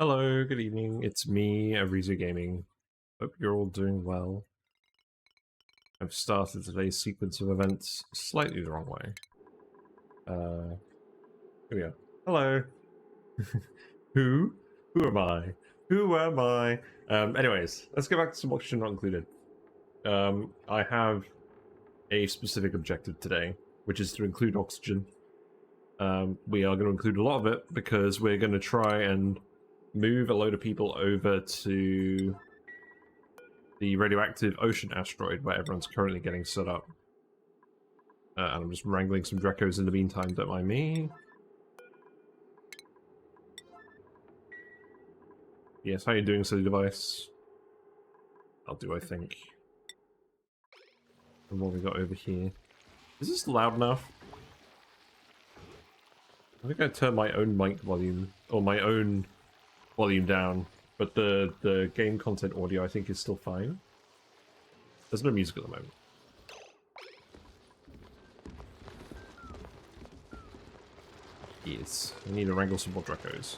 Hello, good evening. It's me, Arizu Gaming. Hope you're all doing well. I've started today's sequence of events slightly the wrong way. Here we go. Hello. Who? Who am I? Who am I? Anyways, let's get back to some oxygen not included. I have a specific objective today, which is to include oxygen. We are going to include a lot of it because we're going to try and move a load of people over to the radioactive ocean asteroid where everyone's currently getting set up. And I'm just wrangling some Drecos in the meantime, don't mind me. Yes, how are you doing, silly device? I'll do, I think. And what we got over here? Is this loud enough? I think I turned my own mic volume, or my own volume down, but the game content audio I think is still fine. There's no music at the moment. Yes, I need to wrangle some more Drecos.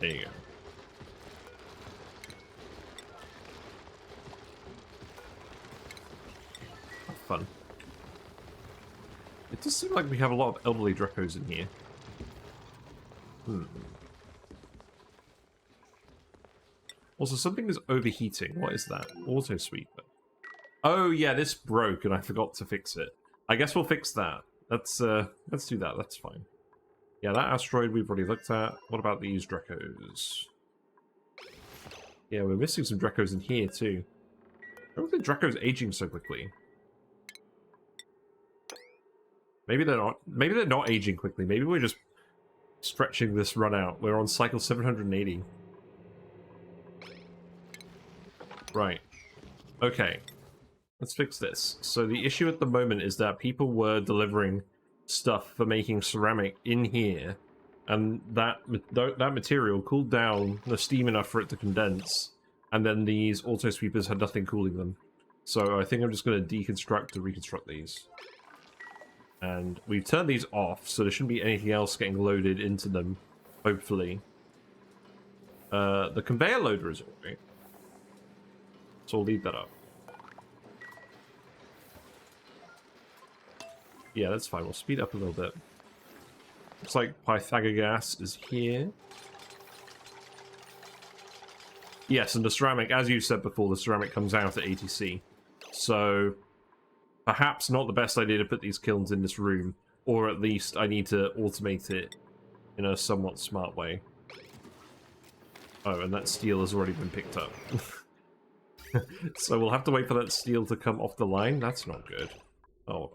There you go. Oh, fun. It does seem like we have a lot of elderly Drecos in here. Also, something is overheating. What is that? Auto sweeper. Oh yeah, this broke and I forgot to fix it. I guess we'll fix that. Let's do that. That's fine. Yeah, that asteroid we've already looked at. What about these Drecos? Yeah, we're missing some Drecos in here too. Why are the Drecos aging so quickly? Maybe they're not. Maybe they're not aging quickly. Maybe we're just stretching this run out. We're on cycle 780. Right. Okay. Let's fix this. So the issue at the moment is that people were delivering stuff for making ceramic in here, and that material cooled down the steam enough for it to condense, and then these auto sweepers had nothing cooling them. So I think I'm just going to deconstruct to reconstruct these. And we've turned these off, so there shouldn't be anything else getting loaded into them, hopefully. The conveyor loader is alright, so I'll leave that up. Yeah, that's fine. We'll speed up a little bit. Looks like Pythagoras is here. Yes, and the ceramic, as you said before, the ceramic comes out at ATC. So, perhaps not the best idea to put these kilns in this room. Or at least I need to automate it in a somewhat smart way. Oh, and that steel has already been picked up. So we'll have to wait for that steel to come off the line? That's not good. Oh.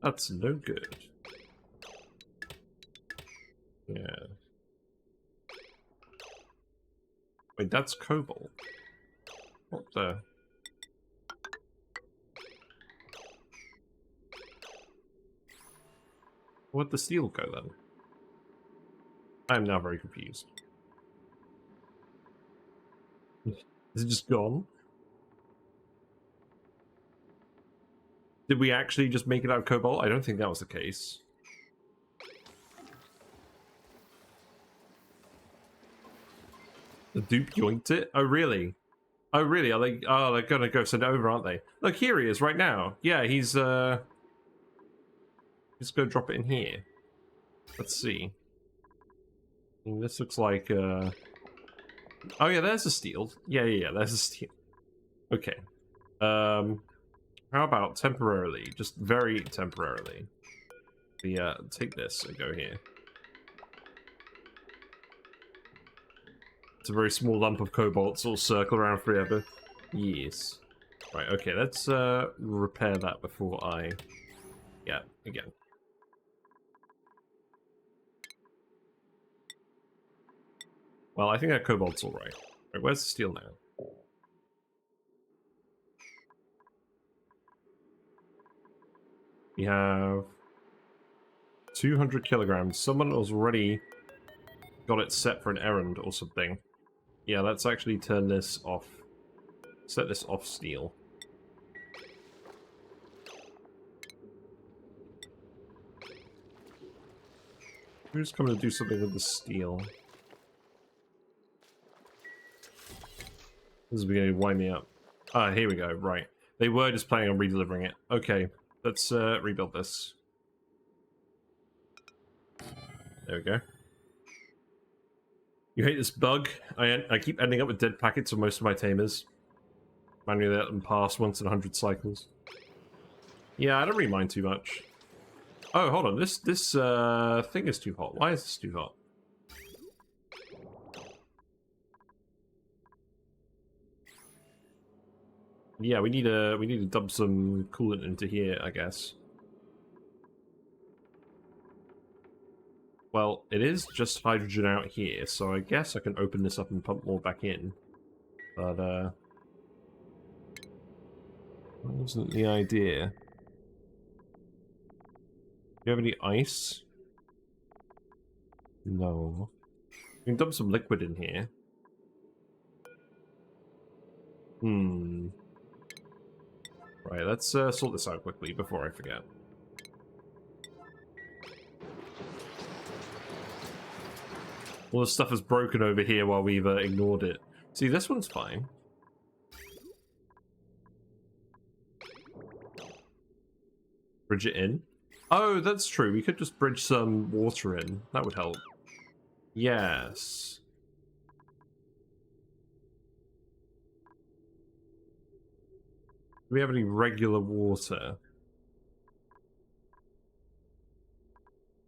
That's no good. Yeah. Wait, that's cobalt. What the? Where'd the steel go then? I'm now very confused. Is it just gone? Did we actually just make it out of cobalt? I don't think that was the case. The dupe yoinked it? Oh, really? Oh, really? Are they? Oh, they're gonna go send it over, aren't they? Look, here he is right now. Yeah, he's gonna drop it in here. Let's see. This looks like oh yeah, there's a steel. Yeah, there's a steel. Okay. How about temporarily? Just very temporarily. Take this and go here. It's a very small lump of cobalt, so it'll circle around forever. Yes. Right, okay, let's repair that before I... Yeah, again. Well, I think that cobalt's alright. Right, where's the steel now? We have 200 kilograms. Someone has already got it set for an errand or something. Yeah, let's actually turn this off. Set this off steel. Who's coming to do something with the steel? This is beginning to wind me up. Ah, here we go, right. They were just planning on redelivering it. Okay, let's rebuild this. There we go. You hate this bug? I keep ending up with dead packets on most of my tamers. Manually let them pass once in 100 cycles. Yeah, I don't really mind too much. Oh, hold on. This thing is too hot. Why is this too hot? Yeah, we need to dump some coolant into here, I guess. Well, it is just hydrogen out here, so I guess I can open this up and pump more back in. But that wasn't the idea. Do you have any ice? No. We can dump some liquid in here. Right, let's sort this out quickly before I forget. All the stuff is broken over here while we've ignored it. See, this one's fine. Bridge it in. Oh, that's true. We could just bridge some water in. That would help. Yes. Do we have any regular water?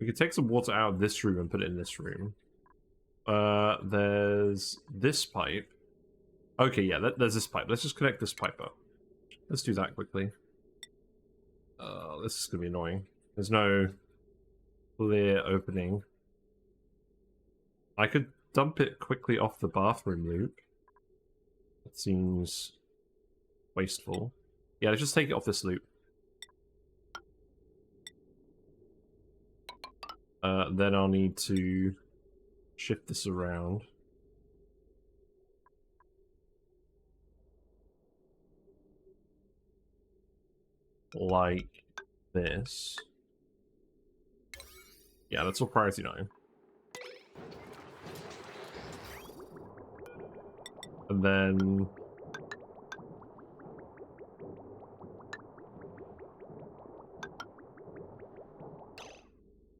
We could take some water out of this room and put it in this room. There's this pipe. Okay, yeah, there's this pipe. Let's just connect this pipe up. Let's do that quickly. This is gonna be annoying. There's no clear opening. I could dump it quickly off the bathroom loop. That seems wasteful. Yeah, let's just take it off this loop. Then I'll need to shift this around. Like this. Yeah, that's all priority 9. And then...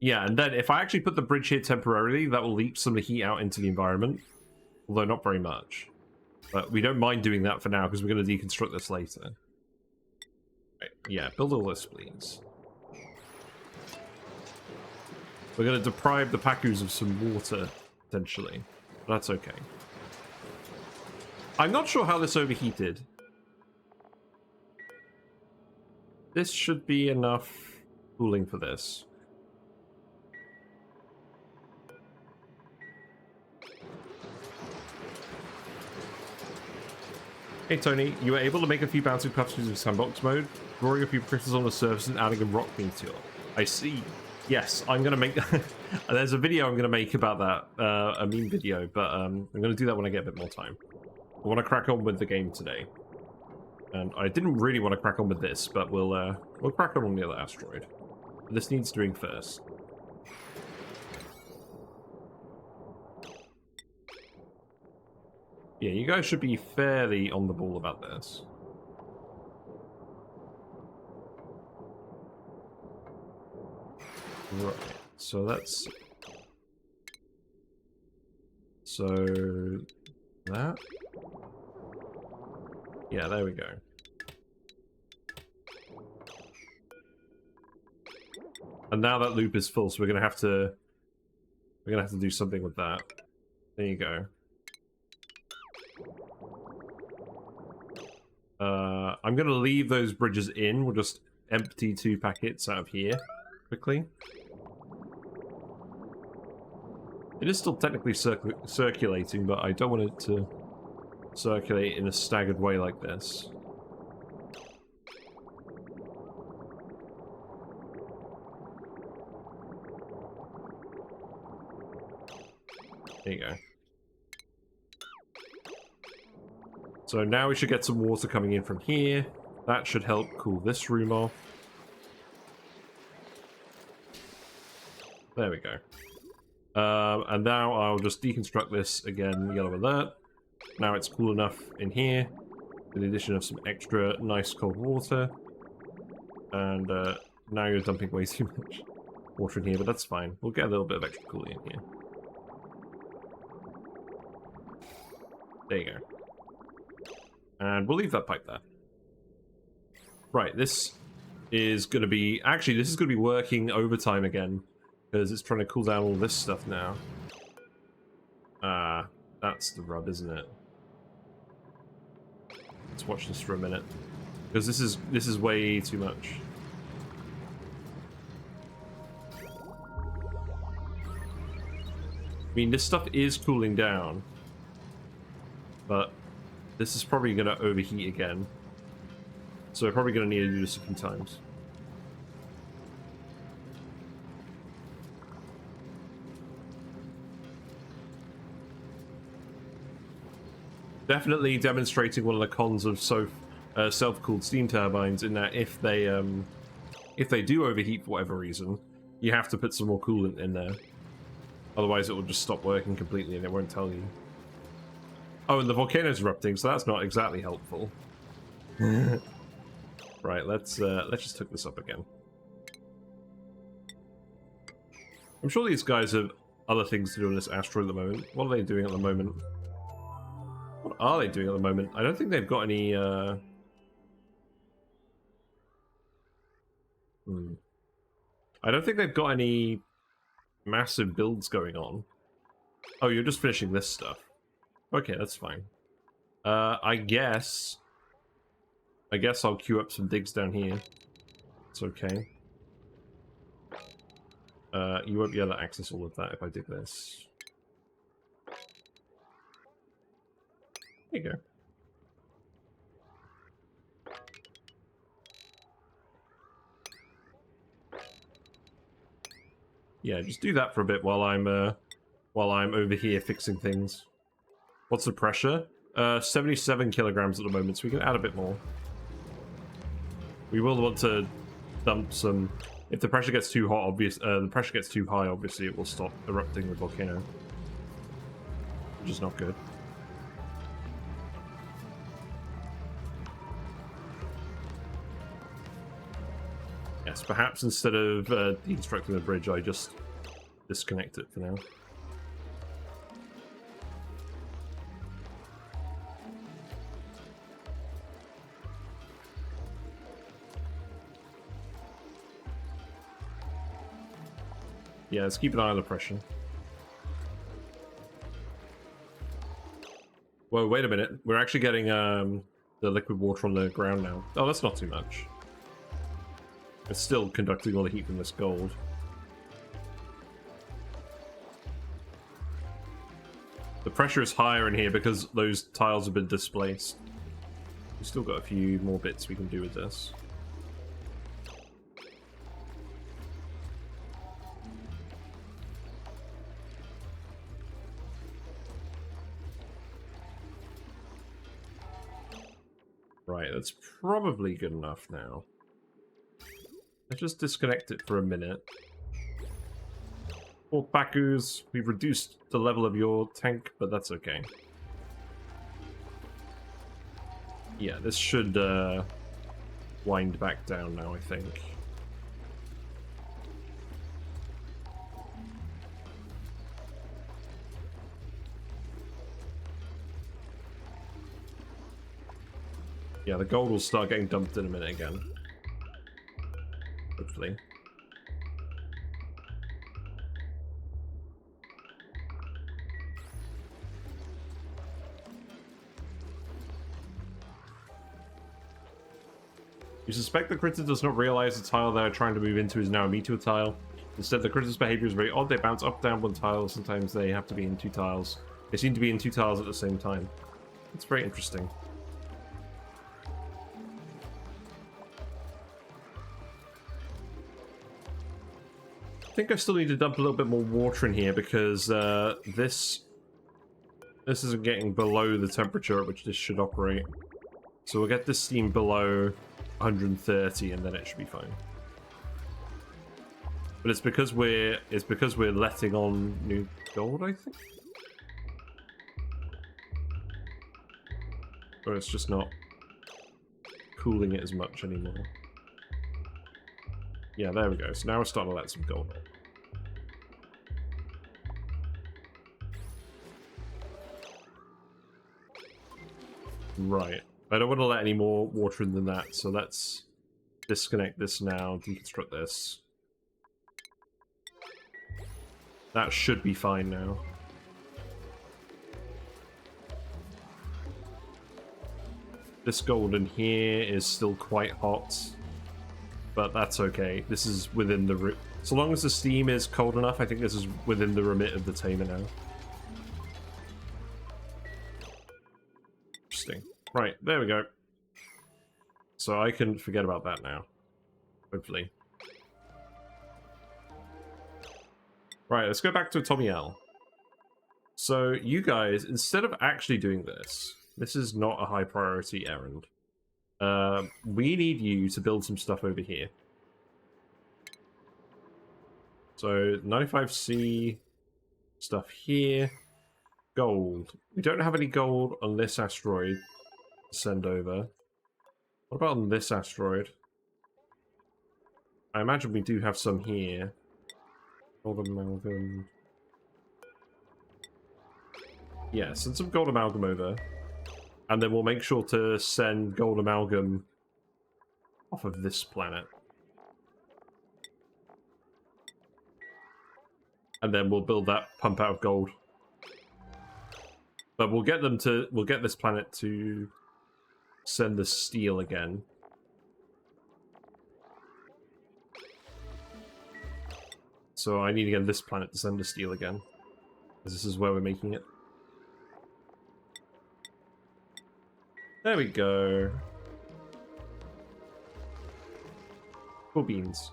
yeah, and then if I actually put the bridge here temporarily, that will leak some of the heat out into the environment. Although not very much. But we don't mind doing that for now, because we're going to deconstruct this later. Right, yeah, build all this, please. We're going to deprive the Pacus of some water, potentially. But that's okay. I'm not sure how this overheated. This should be enough cooling for this. Hey Tony, you were able to make a few bouncing puffs using sandbox mode, drawing a few critters on the surface and adding a rock meteor. I see. Yes, I'm gonna make... there's a video I'm gonna make about that, a meme video, but I'm gonna do that when I get a bit more time. I want to crack on with the game today. And I didn't really want to crack on with this, but we'll crack on the other asteroid. This needs doing first. Yeah, you guys should be fairly on the ball about this. Right, so that's... so... that? Yeah, there we go. And now that loop is full, so we're gonna have to do something with that. There you go. I'm gonna leave those bridges in. We'll just empty 2 packets out of here quickly. It is still technically circulating, but I don't want it to circulate in a staggered way like this. There you go. So now we should get some water coming in from here. That should help cool this room off. There we go. And now I'll just deconstruct this again, yellow alert. Now it's cool enough in here, with the addition of some extra nice cold water. And now you're dumping way too much water in here, but that's fine. We'll get a little bit of extra cooling in here. There you go. And we'll leave that pipe there. Right, this is going to be... Actually, this is going to be working overtime again, because it's trying to cool down all this stuff now. That's the rub, isn't it? Let's watch this for a minute, because this is way too much. I mean, this stuff is cooling down, but this is probably going to overheat again. So we're probably going to need to do this a few times. Definitely demonstrating one of the cons of self-cooled steam turbines, in that if they do overheat for whatever reason, you have to put some more coolant in there. Otherwise, it will just stop working completely, and it won't tell you. Oh, and the volcano's erupting, so that's not exactly helpful. Right, let's just hook this up again. I'm sure these guys have other things to do on this asteroid at the moment. What are they doing at the moment? What are they doing at the moment? I don't think they've got any, I don't think they've got any massive builds going on. Oh, you're just finishing this stuff. Okay, that's fine. I guess I'll queue up some digs down here. It's okay. You won't be able to access all of that if I dig this. There you go. Yeah, just do that for a bit while I'm over here fixing things. What's the pressure? 77 kilograms at the moment, so we can add a bit more. We will want to dump some. If the pressure gets too hot, the pressure gets too high, obviously it will stop erupting the volcano, which is not good. Yes, perhaps instead of deconstructing the bridge, I just disconnect it for now. Yeah, let's keep an eye on the pressure. Whoa, wait a minute. We're actually getting the liquid water on the ground now. Oh, that's not too much. It's still conducting all the heat from this gold. The pressure is higher in here because those tiles have been displaced. We've still got a few more bits we can do with this. Right, that's probably good enough now. Let's just disconnect it for a minute. Poor Bakus, we've reduced the level of your tank, but that's okay. Yeah, this should wind back down now, I think. Yeah, the gold will start getting dumped in a minute again. Hopefully. You suspect the critter does not realize the tile they're trying to move into is now a meteor tile. Instead, the critter's behavior is very odd. They bounce up, down one tile. Sometimes they have to be in two tiles. They seem to be in two tiles at the same time. It's very interesting. I think I still need to dump a little bit more water in here because this isn't getting below the temperature at which this should operate. So we'll get this steam below 130 and then it should be fine. But it's because we're letting on new gold, I think. Or it's just not cooling it as much anymore. Yeah, there we go. So now we're starting to let some gold on. Right. I don't want to let any more water in than that, so let's disconnect this now, deconstruct this. That should be fine now. This gold in here is still quite hot, but that's okay. This is within the... So long as the steam is cold enough, I think this is within the remit of the tamer now. Interesting. Right, there we go. So I can forget about that now. Hopefully. Right, let's go back to Atomiel. So you guys, instead of actually doing this is not a high priority errand. We need you to build some stuff over here. So 95C stuff here. Gold. We don't have any gold on this asteroid to send over. What about on this asteroid? I imagine we do have some here. Gold amalgam. Yeah, send some gold amalgam over. And then we'll make sure to send gold amalgam off of this planet. And then we'll build that pump out of gold. But we'll get this planet to send the steel again. So I need to get this planet to send the steel again. Because this is where we're making it. There we go. Cool beans.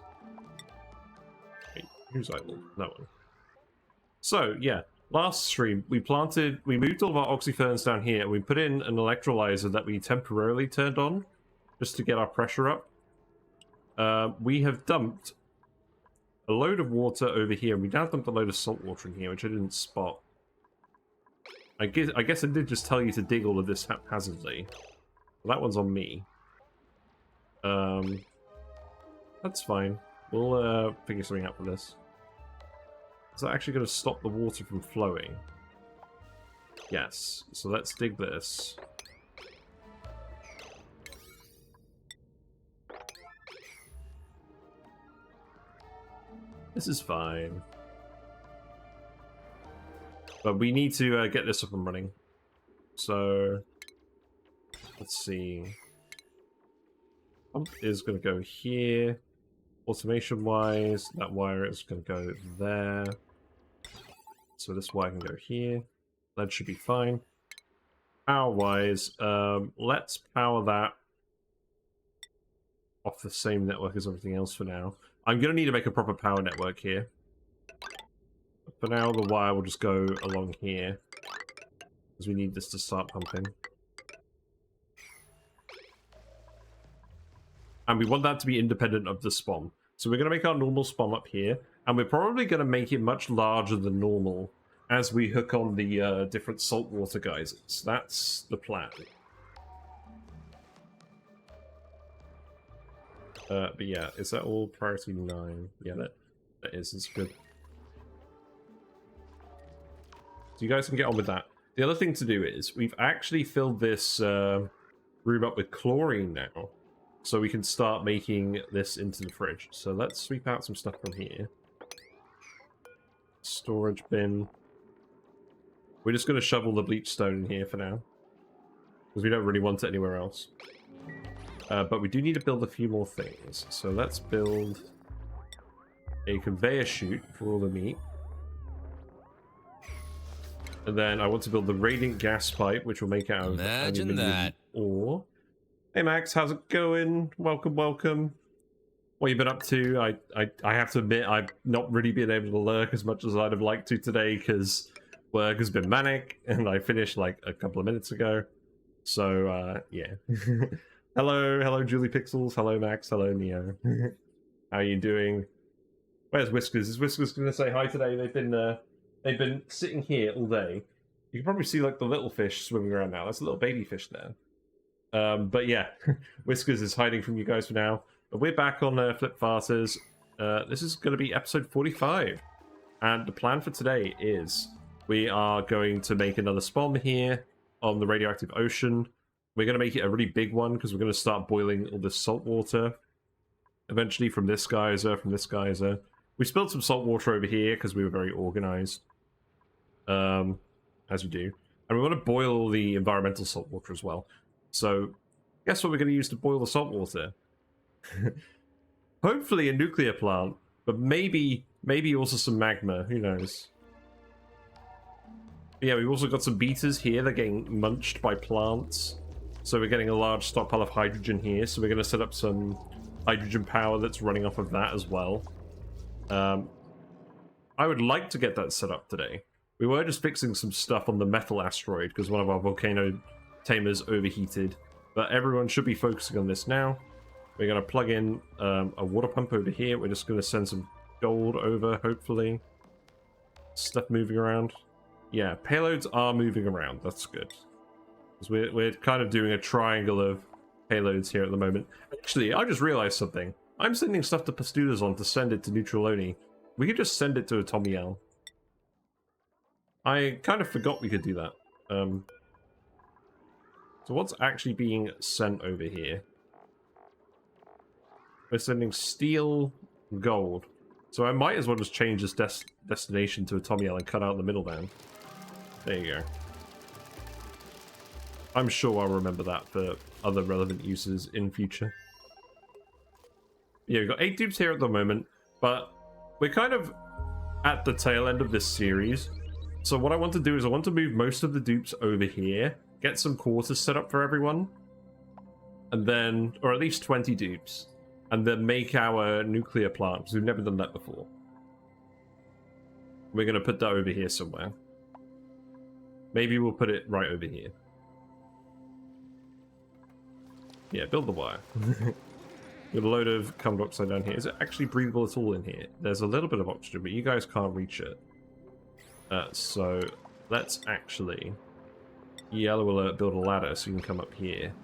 Wait, who's idle? That one. So, yeah. Last stream, we moved all of our oxyferns down here, and we put in an electrolyzer that we temporarily turned on, just to get our pressure up. We have dumped a load of water over here, and we now dumped a load of salt water in here, which I didn't spot. I guess I did just tell you to dig all of this haphazardly. Well, that one's on me. That's fine. We'll figure something out for this. Is that actually going to stop the water from flowing? Yes. So let's dig this. This is fine. But we need to get this up and running. So let's see. Pump is going to go here. Automation wise, that wire is going to go there. So this wire can go here. That should be fine. Power wise, let's power that off the same network as everything else for now. I'm going to need to make a proper power network here. For now, the wire will just go along here, because we need this to start pumping. And we want that to be independent of the SPOM. So we're going to make our normal SPOM up here, and we're probably going to make it much larger than normal as we hook on the different saltwater geysers. That's the plan. But yeah, is that all priority 9? Yeah, that is. It's good. So you guys can get on with that. The other thing to do is, we've actually filled this room up with chlorine now. So we can start making this into the fridge. So let's sweep out some stuff from here. Storage bin. We're just going to shovel the bleach stone in here for now. Because we don't really want it anywhere else. But we do need to build a few more things. So let's build a conveyor chute for all the meat. And then I want to build the radiant gas pipe, which will make out of Imagine ore. Hey Max, how's it going? Welcome, welcome. What you been up to? I have to admit, I've not really been able to lurk as much as I'd have liked to today, because work has been manic, and I finished like a couple of minutes ago. So, yeah. Hello Julie Pixels, hello Max, hello Neo. How you doing? Where's Whiskers? Is Whiskers going to say hi today? They've been sitting here all day. You can probably see like the little fish swimming around now. That's a little baby fish there. But yeah, Whiskers is hiding from you guys for now. But we're back on Flip Farters. This is going to be episode 45. And the plan for today is we are going to make another SPOM here on the radioactive ocean. We're going to make it a really big one because we're going to start boiling all this salt water. Eventually from this geyser, from this geyser. We spilled some salt water over here because we were very organized. As we do. And we want to boil all the environmental salt water as well. So, guess what we're going to use to boil the salt water? Hopefully a nuclear plant, but maybe also some magma, who knows. But yeah, we've also got some beeters here, they're getting munched by plants. So we're getting a large stockpile of hydrogen here, so we're going to set up some hydrogen power that's running off of that as well. I would like to get that set up today. We were just fixing some stuff on the metal asteroid because one of our volcano tamers overheated, but everyone should be focusing on this now. We're going to plug in a water pump over here. We're just going to send some gold over, hopefully. Stuff moving around. Yeah, payloads are moving around. That's good. Because we're kind of doing a triangle of payloads here at the moment. Actually, I just realized something. I'm sending stuff to Pastudazon to send it to Flatulent-only. We could just send it to Atomiel. I kind of forgot we could do that. So what's actually being sent over here? We're sending steel, gold. So I might as well just change this destination to Atomiel and cut out the middleman. There you go. I'm sure I'll remember that for other relevant uses in future. Yeah, we've got 8 dupes here at the moment, but we're kind of at the tail end of this series. So what I want to do is I want to move most of the dupes over here, get some quarters set up for everyone, and then, or at least 20 dupes, and then make our nuclear plant, because we've never done that before. We're going to put that over here somewhere. Maybe we'll put it right over here. Yeah, build the wire. With a load of carbon dioxide down here. Is it actually breathable at all in here? There's a little bit of oxygen, but you guys can't reach it. So let's actually yellow alert, build a ladder so you can come up here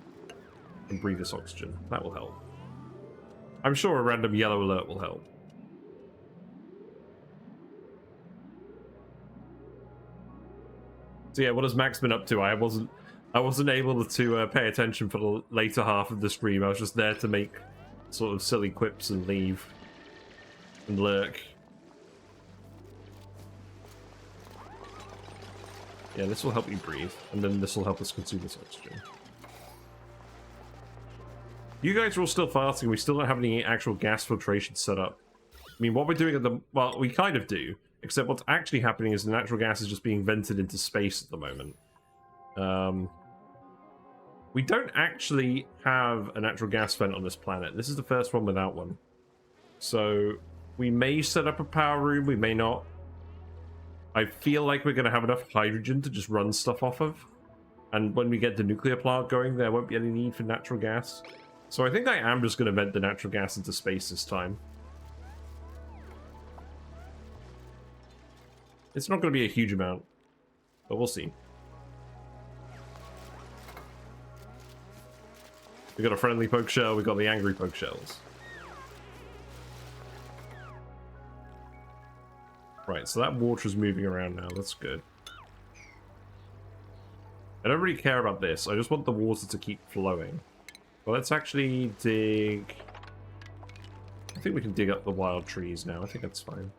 and breathe this oxygen. That will help. I'm sure a random yellow alert will help. So yeah, what has Max been up to? I wasn't able to pay attention for the later half of the stream. I was just there to make sort of silly quips and leave and lurk. Yeah, this will help you breathe, and then this will help us consume this oxygen. You guys are all still fasting. We still don't have any actual gas filtration set up. I mean, what we're doing at the... Well, we kind of do, except what's actually happening is the natural gas is just being vented into space at the moment. We don't actually have a natural gas vent on this planet. This is the first one without one. So, we may set up a power room, we may not. I feel like we're going to have enough hydrogen to just run stuff off of. And when we get the nuclear plant going, there won't be any need for natural gas. So I think I am just going to vent the natural gas into space this time. It's not going to be a huge amount, but we'll see. We got a friendly poke shell, we got the angry poke shells. Right, so that water is moving around now, that's good. I don't really care about this, I just want the water to keep flowing. Well, let's actually dig... I think we can dig up the wild trees now, I think that's fine.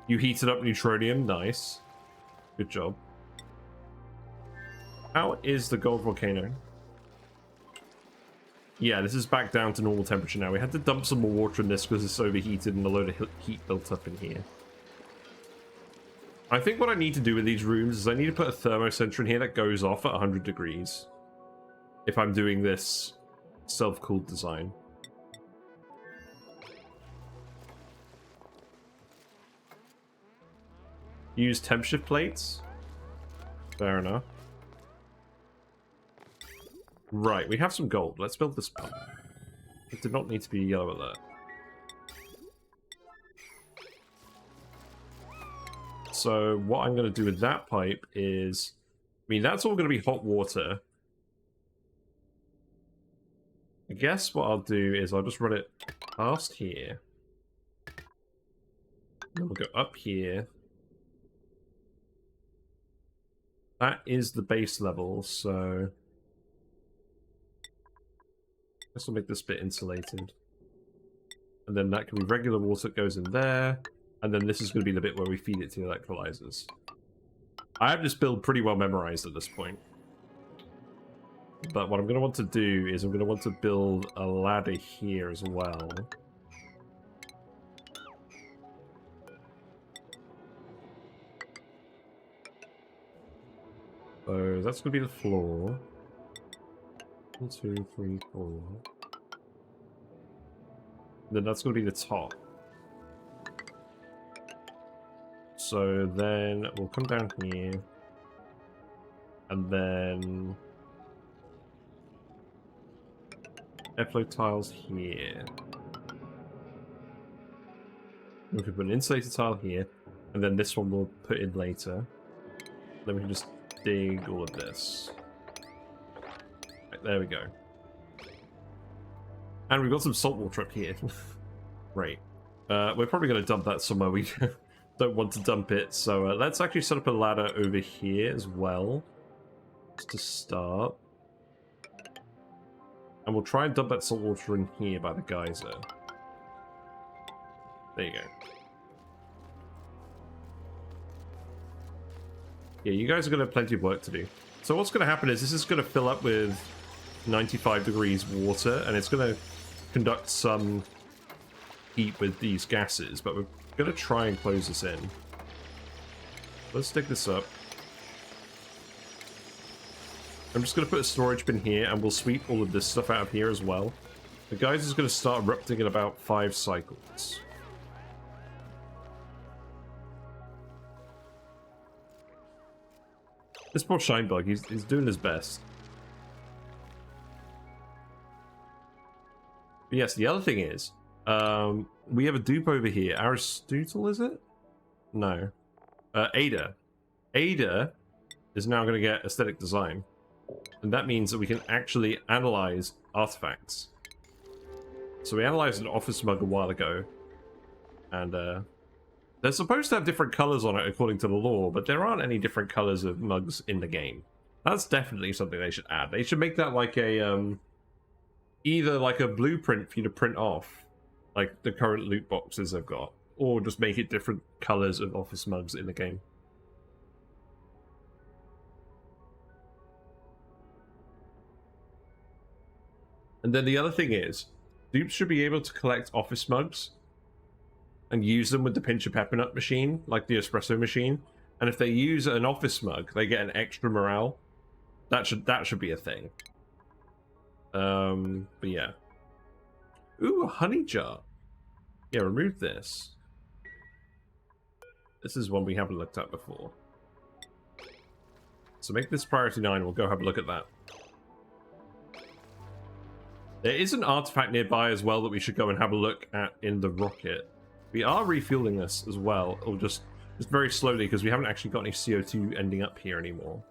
You heated up neutronium, nice. Good job. How is the gold volcano? Yeah, this is back down to normal temperature now. We had to dump some more water in this because it's overheated and a load of heat built up in here. I think what I need to do with these rooms is I need to put a thermosensor in here that goes off at 100 degrees. If I'm doing this self-cooled design. Use temp shift plates. Fair enough. Right, we have some gold. Let's build this pump. It did not need to be a yellow alert. So what I'm going to do with that pipe is... I mean, that's all going to be hot water. I guess what I'll do is I'll just run it past here. Then we'll go up here. That is the base level, so... This will make this bit insulated. And then that can be regular water that goes in there. And then this is going to be the bit where we feed it to the electrolyzers. I have this build pretty well memorized at this point. But what I'm going to want to do is I'm going to want to build a ladder here as well. So that's going to be the floor. 1, 2, 3, 4. Then that's going to be the top. So then we'll come down here. And then... airflow tiles here. We can put an insulated tile here. And then this one we'll put in later. Then we can just dig all of this. Right, there we go. And we've got some salt water up here. Right. We're probably going to dump that somewhere we don't want to dump it. So let's actually set up a ladder over here as well. Just to start. And we'll try and dump that salt water in here by the geyser. There you go. Yeah, you guys are going to have plenty of work to do. So what's going to happen is this is going to fill up with 95 degrees water, and it's going to conduct some heat with these gases, but we're going to try and close this in. Let's stick this up. I'm just going to put a storage bin here, and we'll sweep all of this stuff out of here as well. The geyser's going to start erupting in about 5 cycles. This poor Shinebug, he's doing his best. But yes, the other thing is, we have a dupe over here. Aristotle, is it? No. Ada. Ada is now going to get aesthetic design. And that means that we can actually analyze artifacts. So we analyzed an office mug a while ago. And they're supposed to have different colors on it according to the lore, but there aren't any different colors of mugs in the game. That's definitely something they should add. They should make that like a, either like a blueprint for you to print off, like the current loot boxes they've got, or just make it different colors of office mugs in the game. And then the other thing is, dupes should be able to collect office mugs and use them with the pinch of peppermint machine, like the espresso machine. And if they use an office mug, they get an extra morale. That should be a thing. But yeah. Ooh, a honey jar. Yeah, remove this. This is one we haven't looked at before. So make this priority 9. We'll go have a look at that. There is an artifact nearby as well that we should go and have a look at in the rocket. We are refueling this as well, or just very slowly, because we haven't actually got any CO2 ending up here anymore.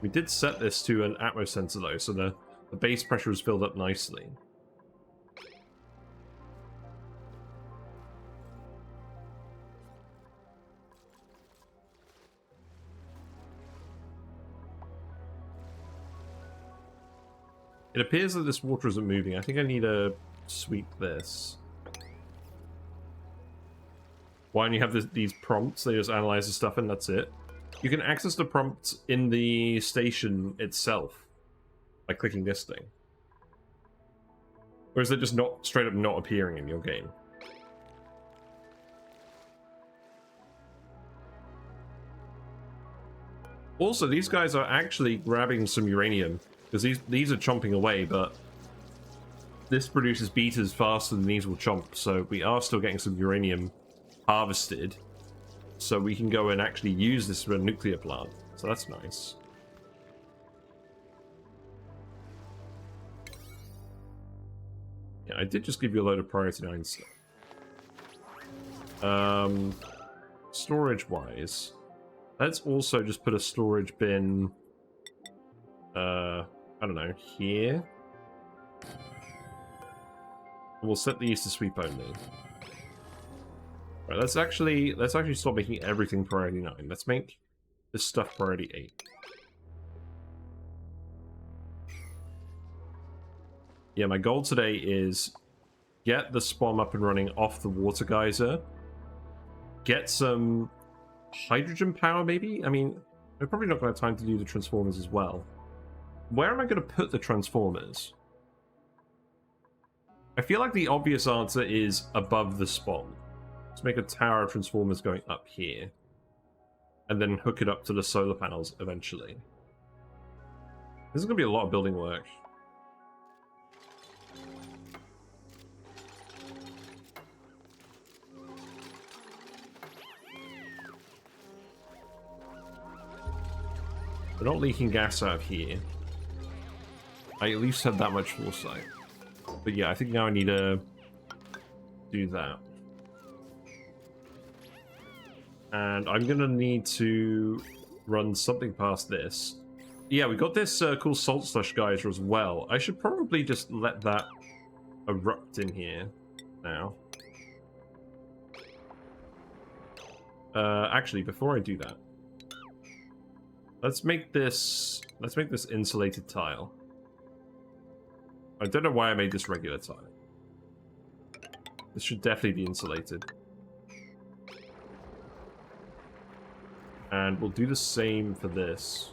We did set this to an atmo sensor though, so the base pressure is filled up nicely. It appears that this water isn't moving. I think I need to sweep this. Why don't you have these prompts? They just analyze the stuff and that's it. You can access the prompts in the station itself by clicking this thing. Or is they just not straight up not appearing in your game? Also, these guys are actually grabbing some uranium. Because these are chomping away, but this produces betas faster than these will chomp, so we are still getting some uranium harvested. So we can go and actually use this for a nuclear plant. So that's nice. I did just give you a load of priority 9 stuff. Storage-wise, let's also just put a storage bin, I don't know, here. We'll set these to sweep only. Right, let's actually stop making everything priority 9. Let's make this stuff priority 8. Yeah, my goal today is get the SPOM up and running off the Water Geyser. Get some hydrogen power, maybe? I mean, we're probably not going to have time to do the transformers as well. Where am I going to put the transformers? I feel like the obvious answer is above the SPOM. Let's make a tower of transformers going up here. And then hook it up to the solar panels eventually. This is going to be a lot of building work. We're not leaking gas out of here. I at least had that much foresight. But yeah, I think now I need to do that. And I'm gonna need to run something past this. Yeah, we got this cool salt slush geyser as well. I should probably just let that erupt in here now. Actually, before I do that, let's make this insulated tile. I don't know why I made this regular tile. This should definitely be insulated. And we'll do the same for this.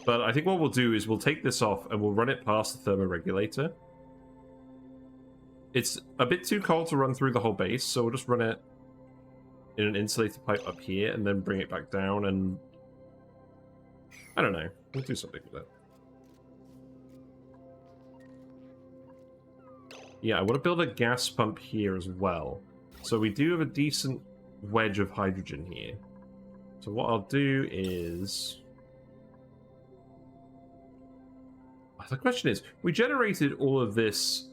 But I think what we'll do is we'll take this off and we'll run it past the thermoregulator. It's a bit too cold to run through the whole base, so we'll just run it in an insulated pipe up here and then bring it back down and... I don't know. We'll do something with it. Yeah, I want to build a gas pump here as well. So we do have a decent wedge of hydrogen here. So what I'll do is... The question is, we generated all of this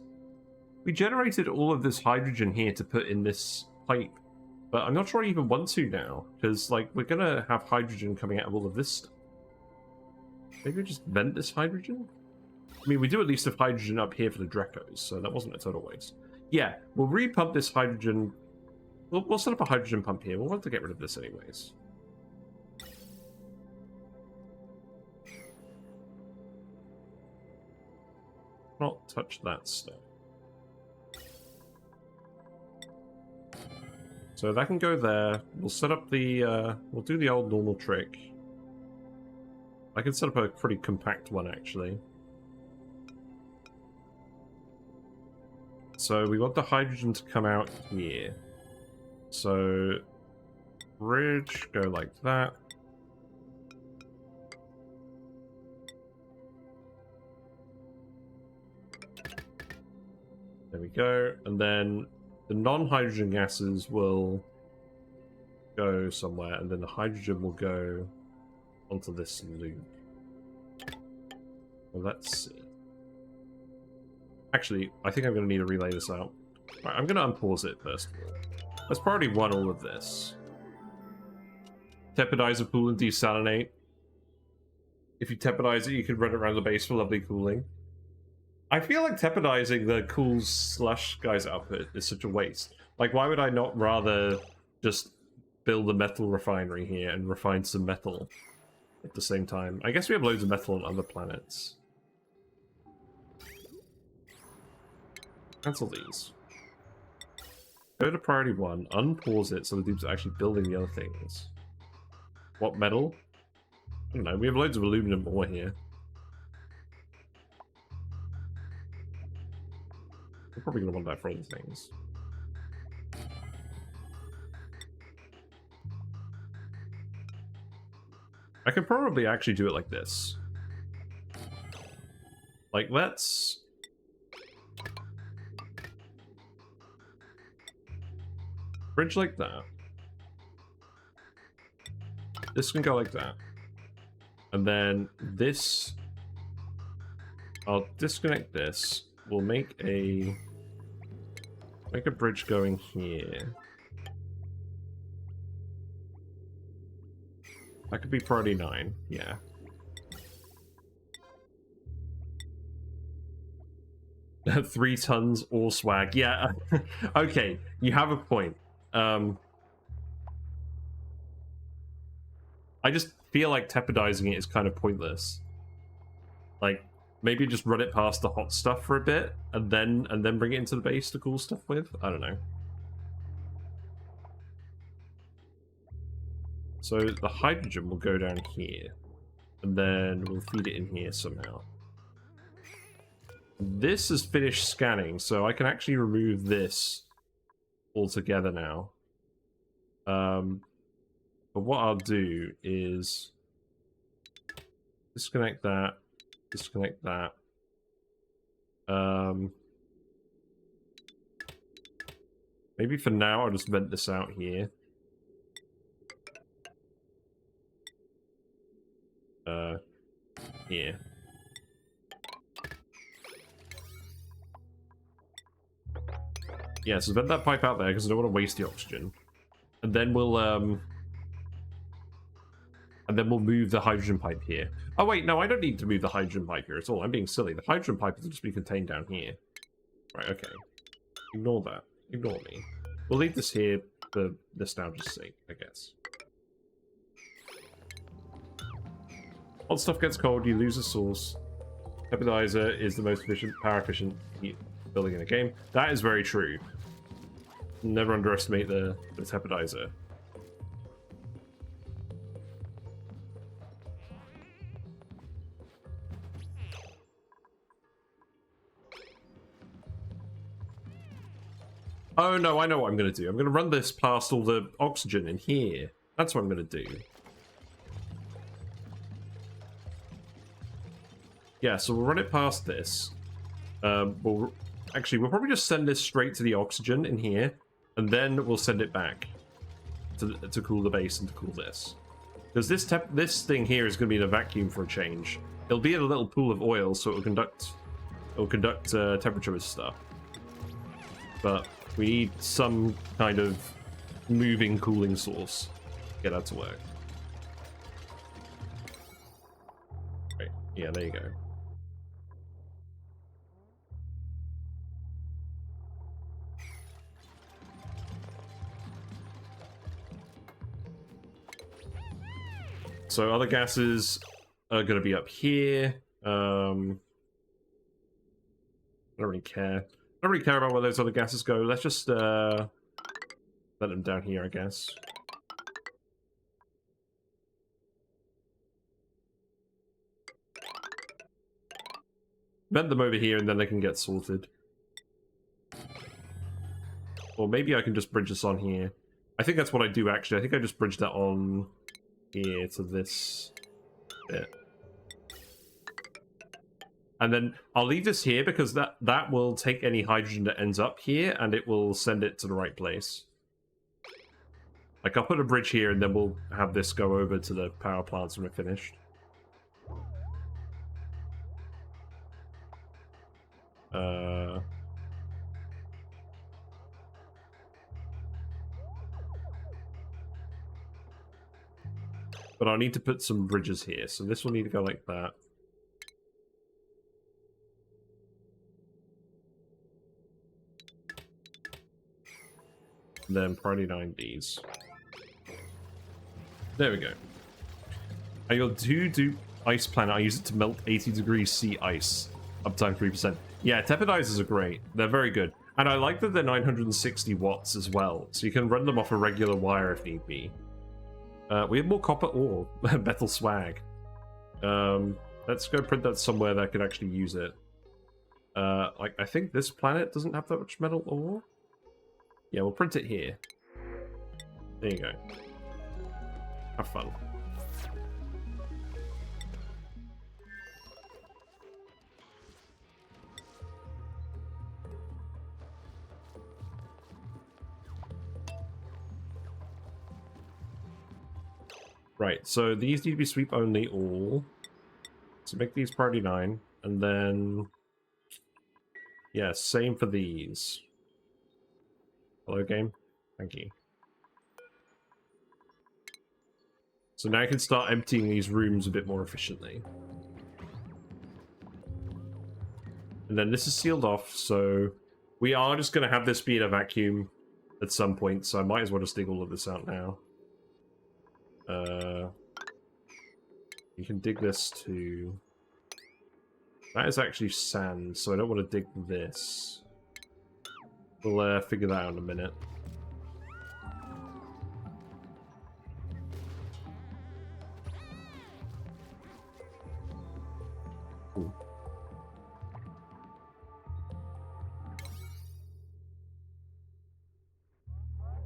hydrogen here to put in this pipe, but I'm not sure I even want to now, because like we're gonna have hydrogen coming out of all of this stuff. Maybe we just vent this hydrogen? I mean, we do at least have hydrogen up here for the Drecos, so that wasn't a total waste. Yeah, we'll repump this hydrogen. We'll set up a hydrogen pump here. We'll want to get rid of this anyways. Not touch that stuff. So that can go there. We'll set up the, we'll do the old normal trick. I can set up a pretty compact one, actually. So we want the hydrogen to come out here. So, bridge, go like that. There we go. And then the non-hydrogen gases will go somewhere, and then the hydrogen will go onto this loop. Well, let's see. Actually, I think I'm going to need to relay this out. Right, I'm going to unpause it first of all. Let's priority 1 all of this. Tepidize a pool and desalinate. If you tepidize it, you can run it around the base for lovely cooling. I feel like tepidizing the cool slush guy's output is such a waste. Like, why would I not rather just build a metal refinery here and refine some metal at the same time? I guess we have loads of metal on other planets. Cancel these. Go to priority 1, unpause it so the dupes are actually building the other things. What metal? I don't know, we have loads of aluminum ore here. We're probably going to want that for other things. I could probably actually do it like this. Like, let's... bridge like that. This can go like that. And then this, I'll disconnect this. We'll make a bridge going here. That could be priority 9, yeah. Three tons, all swag. Yeah, okay, you have a point. I just feel like tepidizing it is kind of pointless. Like, maybe just run it past the hot stuff for a bit, and then bring it into the base to cool stuff with? I don't know. So the hydrogen will go down here, and then we'll feed it in here somehow. This is finished scanning, so I can actually remove this altogether now. But what I'll do is disconnect that, disconnect that. Maybe for now I'll just vent this out here. Here. Yeah, so vent that pipe out there because I don't want to waste the oxygen. And then we'll move the hydrogen pipe here. Oh wait, no, I don't need to move the hydrogen pipe here at all. I'm being silly. The hydrogen pipe will just be contained down here. Right, okay. Ignore that. Ignore me. We'll leave this here for nostalgia's sake, I guess. Hot stuff gets cold, you lose a source. Tepidizer is the most efficient, power efficient heat building in a game. That is very true. Never underestimate the tepidizer. Oh no, I know what I'm going to do. I'm going to run this past all the oxygen in here. That's what I'm going to do. Yeah, so we'll run it past this. We'll probably just send this straight to the oxygen in here, and then we'll send it back to cool the base and to cool this. Because this thing here is going to be in a vacuum for a change. It'll be in a little pool of oil, so it'll conduct temperature and stuff. But we need some kind of moving cooling source to get that to work. Right, yeah, there you go. So other gases are going to be up here. I don't really care. I don't really care about where those other gases go. Let's just let them down here, I guess. Vent them over here and then they can get sorted. Or maybe I can just bridge this on here. I think that's what I do actually. I think I just bridge that on here to this bit. And then I'll leave this here because that will take any hydrogen that ends up here and it will send it to the right place. Like, I'll put a bridge here and then we'll have this go over to the power plants when we're finished. But I'll need to put some bridges here, so this will need to go like that. And then priority 9 these. There we go. I got 2 dupe ice planet. I use it to melt 80 degrees C ice. Uptime 3%. Yeah, tepidizers are great. They're very good. And I like that they're 960 watts as well, so you can run them off a regular wire if need be. We have more copper ore. Metal swag. Let's go print that somewhere that could actually use it. Like, I think this planet doesn't have that much metal ore. Yeah, we'll print it here. There you go. Have fun. Right, so these need to be sweep only all. So make these priority 9, and then... yeah, same for these. Hello, game. Thank you. So now I can start emptying these rooms a bit more efficiently. And then this is sealed off, so we are just going to have this be in a vacuum at some point, so I might as well just dig all of this out now. You can dig this to... that is actually sand, so I don't want to dig this. We'll figure that out in a minute. Ooh.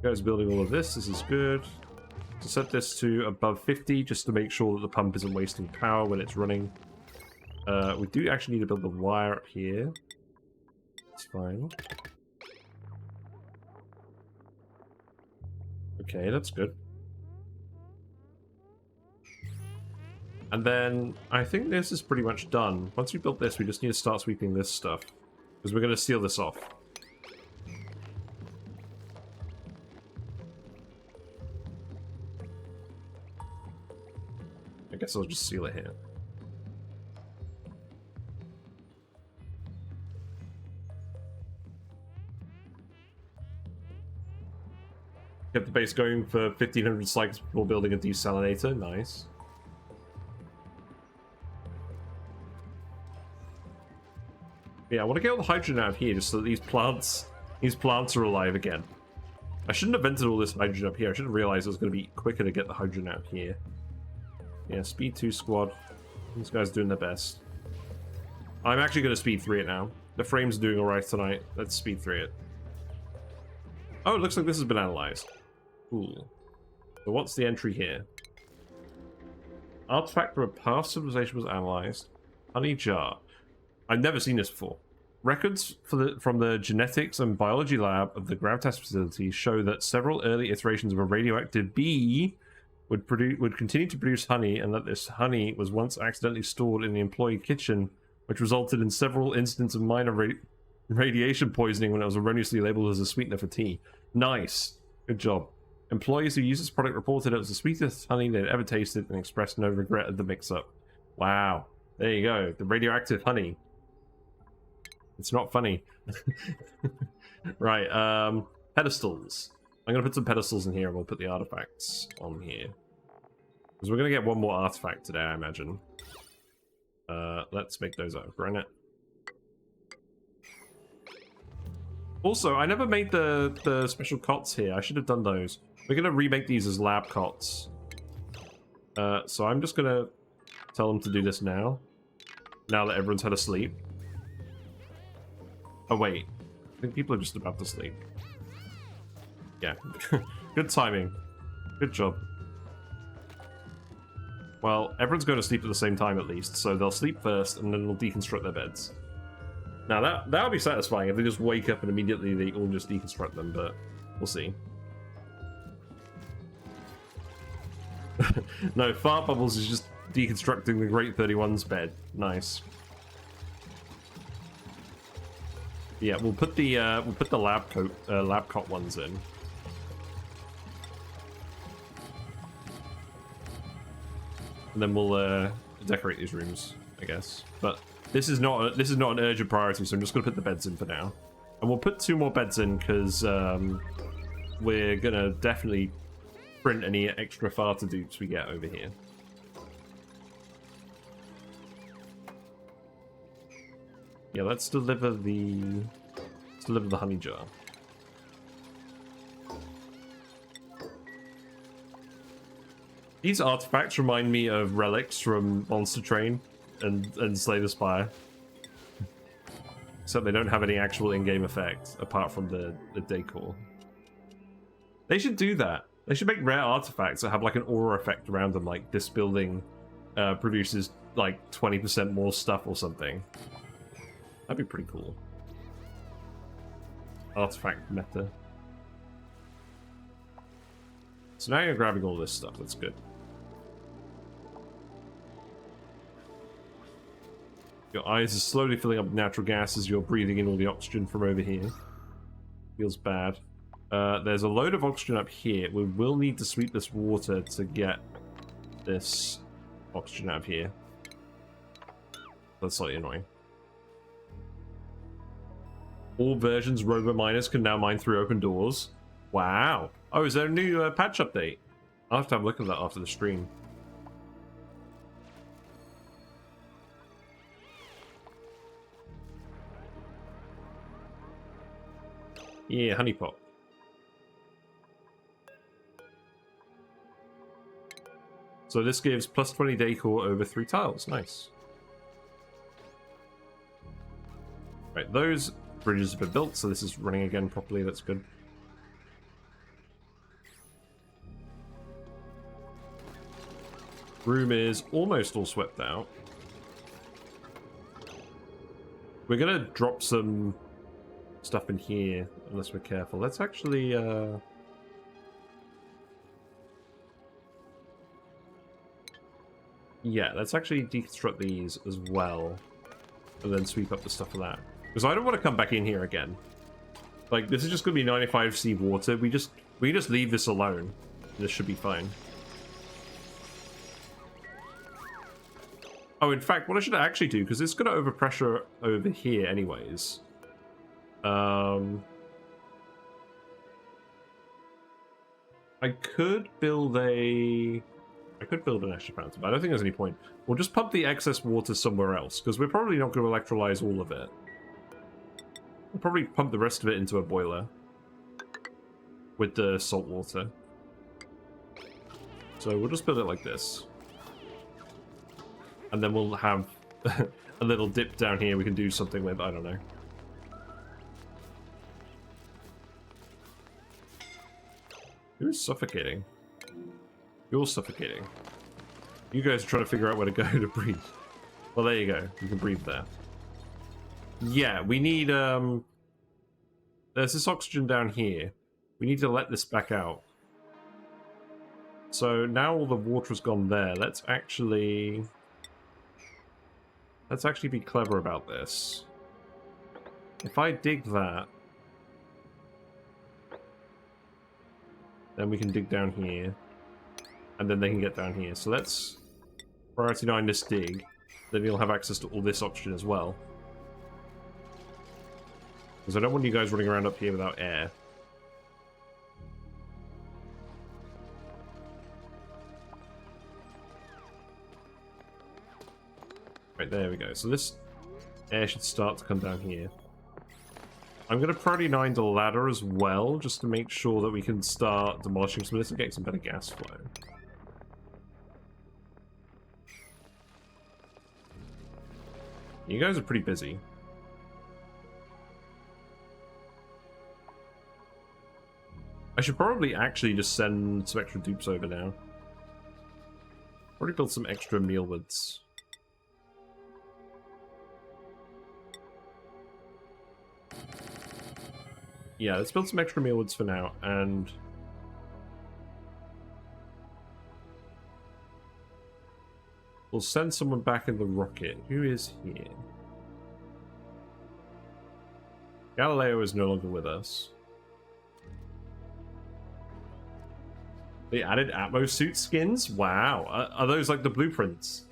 Guys building all of this, this is good. To set this to above 50, just to make sure that the pump isn't wasting power when it's running. We do actually need to build the wire up here. It's fine. Okay, that's good. And then, I think this is pretty much done. Once we built this, we just need to start sweeping this stuff. Because we're going to seal this off. I guess I'll just seal it here. Kept the base going for 1500 cycles before building a desalinator. Nice. Yeah, I want to get all the hydrogen out of here just so that these plants are alive again. I shouldn't have vented all this hydrogen up here. I should have realized it was going to be quicker to get the hydrogen out here. Yeah, speed 2 squad. These guys are doing their best. I'm actually going to speed 3 it now. The frame's doing alright tonight. Let's speed 3 it. Oh, it looks like this has been analyzed. Cool. So what's the entry here? Artifact from a past civilization was analyzed. Honey jar. I've never seen this before. Records from the genetics and biology lab of the Gravitas facility show that several early iterations of a radioactive bee would continue to produce honey, and that this honey was once accidentally stored in the employee kitchen, which resulted in several incidents of minor radiation poisoning when it was erroneously labeled as a sweetener for tea. Nice. Good job. Employees who used this product reported it was the sweetest honey they'd ever tasted and expressed no regret at the mix-up. Wow. There you go. The radioactive honey. It's not funny. Right, pedestals. I'm going to put some pedestals in here and we'll put the artifacts on here. Because we're going to get one more artifact today, I imagine. Let's make those out of granite. Also, I never made the special cots here. I should have done those. We're going to remake these as lab cots. So I'm just going to tell them to do this now. Now that everyone's had a sleep. Oh, wait. I think people are just about to sleep. Yeah. Good timing. Good job. Well, everyone's going to sleep at the same time at least, so they'll sleep first and then they'll deconstruct their beds. Now that'll be satisfying if they just wake up and immediately they all just deconstruct them, but we'll see. No, Fart Bubbles is just deconstructing the Great 31's bed. Nice. Yeah, we'll put the lab cot ones in. And then we'll decorate these rooms, I guess. But this is not an urgent priority, so I'm just gonna put the beds in for now. And we'll put 2 more beds in because we're gonna definitely print any extra farter dupes we get over here. Yeah, let's deliver the honey jar. These artifacts remind me of relics from Monster Train and Slay the Spire. Except they don't have any actual in-game effect apart from the decor. They should do that. They should make rare artifacts that have like an aura effect around them, like this building produces like 20% more stuff or something. That'd be pretty cool. Artifact meta. So now you're grabbing all this stuff, that's good. Your eyes are slowly filling up with natural gas as you're breathing in all the oxygen from over here. Feels bad. There's a load of oxygen up here. We will need to sweep this water to get this oxygen out of here. That's slightly annoying. All versions robo miners can now mine through open doors. Wow. Oh, is there a new patch update? I'll have to have a look at that after the stream. Yeah, honeypot. So this gives plus 20 decor over 3 tiles. Nice. Right, those bridges have been built, so this is running again properly. That's good. Room is almost all swept out. We're gonna drop some stuff in here unless we're careful. Let's actually yeah, let's actually deconstruct these as well and then sweep up the stuff for that, because I don't want to come back in here again. Like, this is just gonna be 95C water. We just leave this alone. This should be fine. Oh, in fact, what I should actually do, because it's going to overpressure over here anyways. I could build an extra fountain, but I don't think there's any point. We'll just pump the excess water somewhere else, because we're probably not going to electrolyze all of it. We'll probably pump the rest of it into a boiler with the salt water. So we'll just build it like this. And then we'll have a little dip down here we can do something with, I don't know. Who's suffocating? You're suffocating. You guys are trying to figure out where to go to breathe. Well, there you go. You can breathe there. Yeah, we need, there's this oxygen down here. We need to let this back out. So now all the water has gone there. Let's actually be clever about this. If I dig that, then we can dig down here, and then they can get down here. So let's priority 9 this dig, then you'll have access to all this oxygen as well. Because I don't want you guys running around up here without air. Right, there we go. So this air should start to come down here. I'm going to priority 9 the ladder as well, just to make sure that we can start demolishing some of this and getting some better gas flow. You guys are pretty busy. I should probably actually just send some extra dupes over now. Already built some extra mealwoods. Yeah, let's build some extra mealwoods for now, and we'll send someone back in the rocket. Who is here? Galileo is no longer with us. They added Atmos suit skins? Wow. Are those like the blueprints?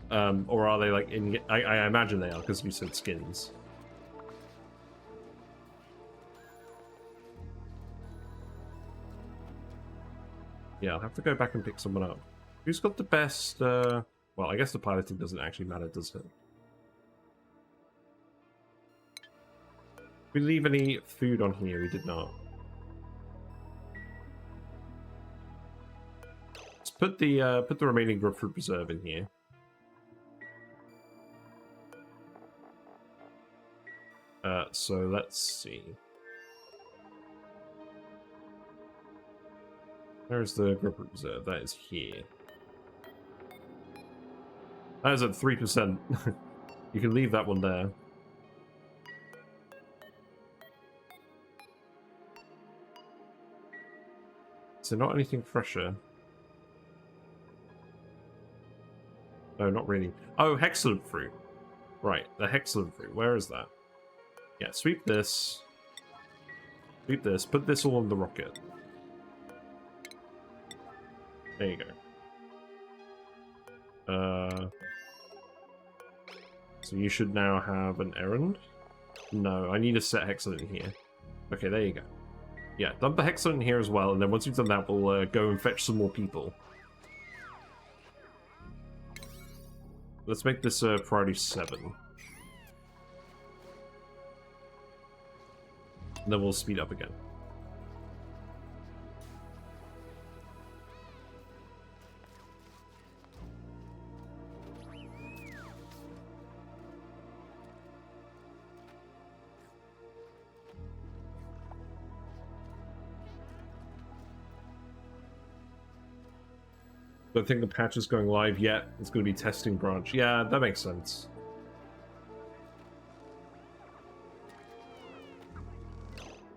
Or are they like in... I imagine they are, because you said skins. Yeah, I'll have to go back and pick someone up. Who's got the best... Well, I guess the piloting doesn't actually matter, does it? Did we leave any food on here? We did not. Let's put the remaining grapefruit preserve in here. So let's see. Where's the grapefruit preserve? That is here. That is at 3%. You can leave that one there. So not anything fresher. No, not really. Oh, hexalent fruit. Right, the hexagon fruit. Where is that? Yeah, sweep this. Sweep this. Put this all on the rocket. There you go. So you should now have an errand. No, I need a set hexagon in here. Okay, there you go. Yeah, dump the hexagon in here as well, and then once we've done that, we'll go and fetch some more people. Let's make this priority 7. And then we'll speed up again. Don't think the patch is going live yet. It's going to be testing branch. Yeah, that makes sense.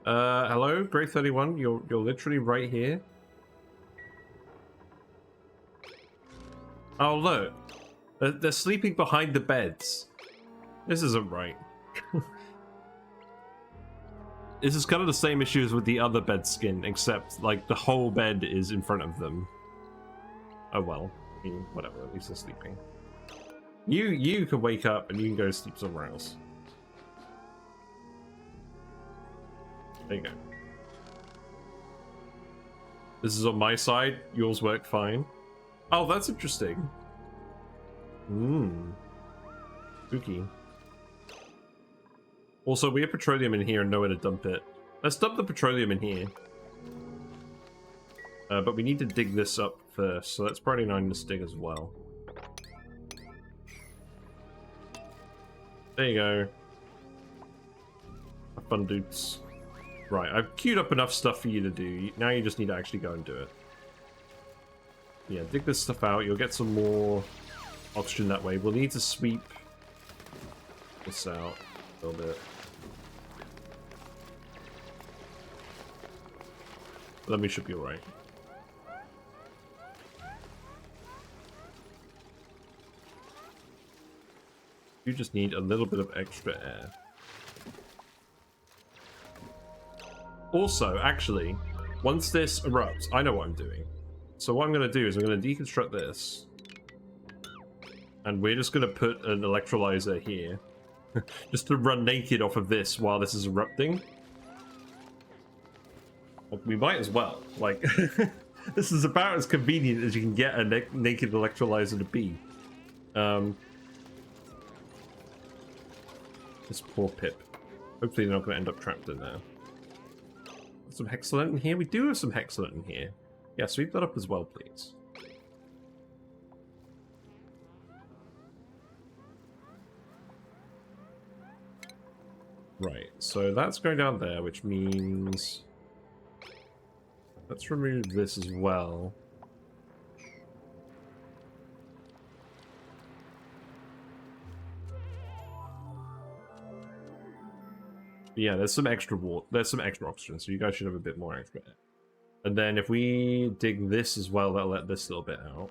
Hello, Grey 31. You're literally right here. Oh look, they're sleeping behind the beds. This isn't right. This is kind of the same issue as with the other bed skin, except like the whole bed is in front of them. Oh well, I mean, whatever, at least they're sleeping. You can wake up and you can go sleep somewhere else. There you go. This is on my side, yours work fine. Oh, that's interesting. Spooky. Also, we have petroleum in here and nowhere to dump it. Let's dump the petroleum in here. But we need to dig this up first, so that's probably 9 this dig as well. There you go. Have fun, dudes. Right, I've queued up enough stuff for you to do. Now you just need to actually go and do it. Yeah, dig this stuff out. You'll get some more oxygen that way. We'll need to sweep this out a little bit. Then we should be alright. You just need a little bit of extra air. Also, actually, once this erupts, I know what I'm doing. So what I'm going to do is I'm going to deconstruct this. And we're just going to put an electrolyzer here. Just to run naked off of this while this is erupting. Well, we might as well. Like, this is about as convenient as you can get a naked electrolyzer to be. This poor Pip. Hopefully they're not going to end up trapped in there. Some hexagon in here? We do have some hexagon in here. Yeah, sweep that up as well, please. Right, so that's going down there, which means... let's remove this as well. Yeah, there's some extra water. There's some extra oxygen, so you guys should have a bit more extra air. And then if we dig this as well, that'll let this little bit out.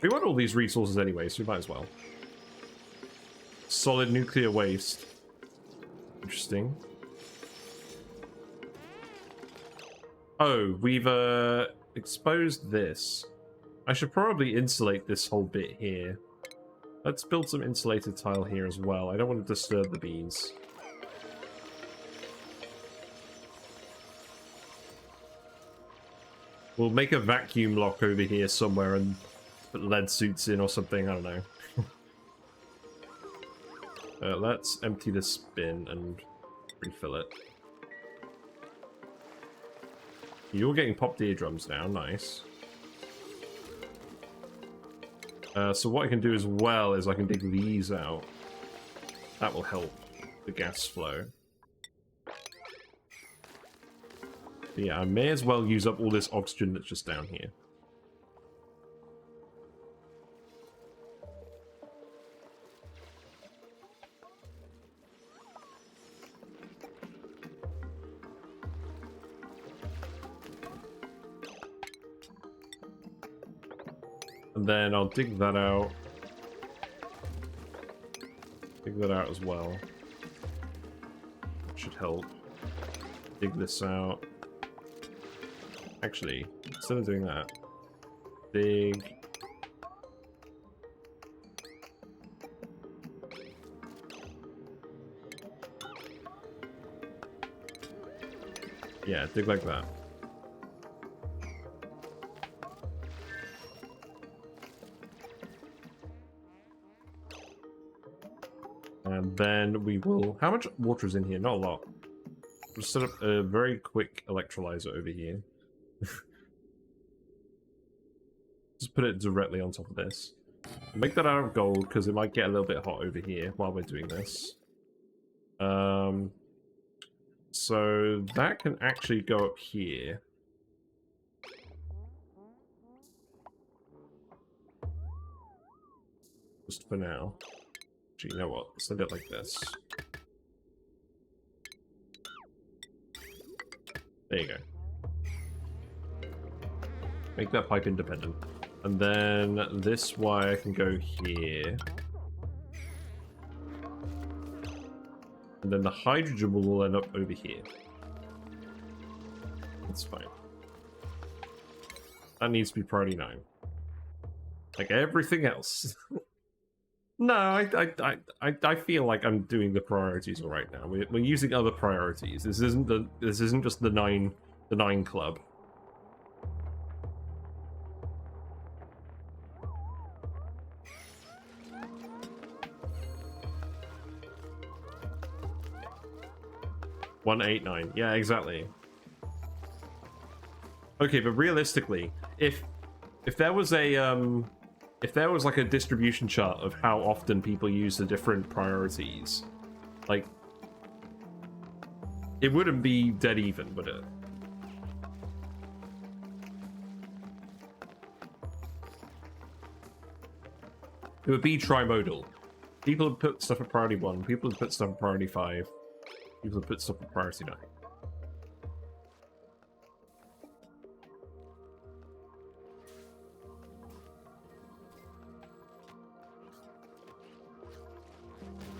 We want all these resources anyway, so we might as well. Solid nuclear waste. Interesting. Oh, we've exposed this. I should probably insulate this whole bit here. Let's build some insulated tile here as well. I don't want to disturb the bees. We'll make a vacuum lock over here somewhere and put lead suits in or something. I don't know. Let's empty this bin and refill it. You're getting popped eardrums now. Nice. So what I can do as well is I can dig these out. That will help the gas flow. But yeah, I may as well use up all this oxygen that's just down here. And And then I'll dig that out. Dig that out as well. Should help. Dig this out. Actually, instead of doing that, dig. Yeah, dig like that. And then we will... How much water is in here? Not a lot. We'll set up a very quick electrolyzer over here. Just put it directly on top of this. Make that out of gold, because it might get a little bit hot over here while we're doing this. So that can actually go up here. Just for now. Actually, you know what? Send it like this. There you go. Make that pipe independent. And then this wire can go here. And then the hydrogen will end up over here. That's fine. That needs to be priority 9. Like everything else. No, I feel like I'm doing the priorities all right now. We're using other priorities. This isn't just the 9 club. One, 8, 9. Yeah, exactly. Okay, but realistically, if there was a if there was like a distribution chart of how often people use the different priorities, like it wouldn't be dead even, would it? It would be trimodal. People would put stuff at priority 1, people would put stuff at priority 5. People have put stuff at priority 9.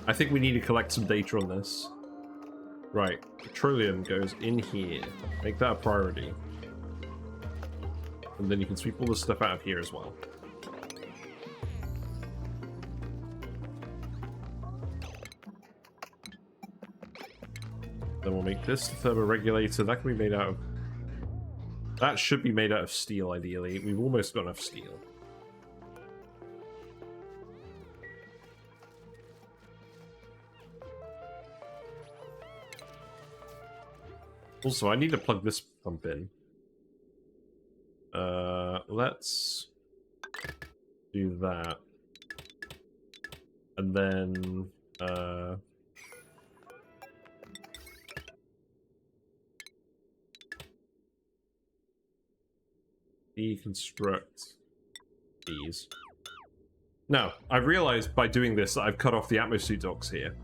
I think we need to collect some data on this. Right, petroleum goes in here. Make that a priority. And then you can sweep all this stuff out of here as well. Then we'll make this the thermoregulator. That can be made out of... That should be made out of steel, ideally. We've almost got enough steel. Also, I need to plug this pump in. Let's do that. And then... deconstruct these. Now, I realized by doing this that I've cut off the atmosuit docks here.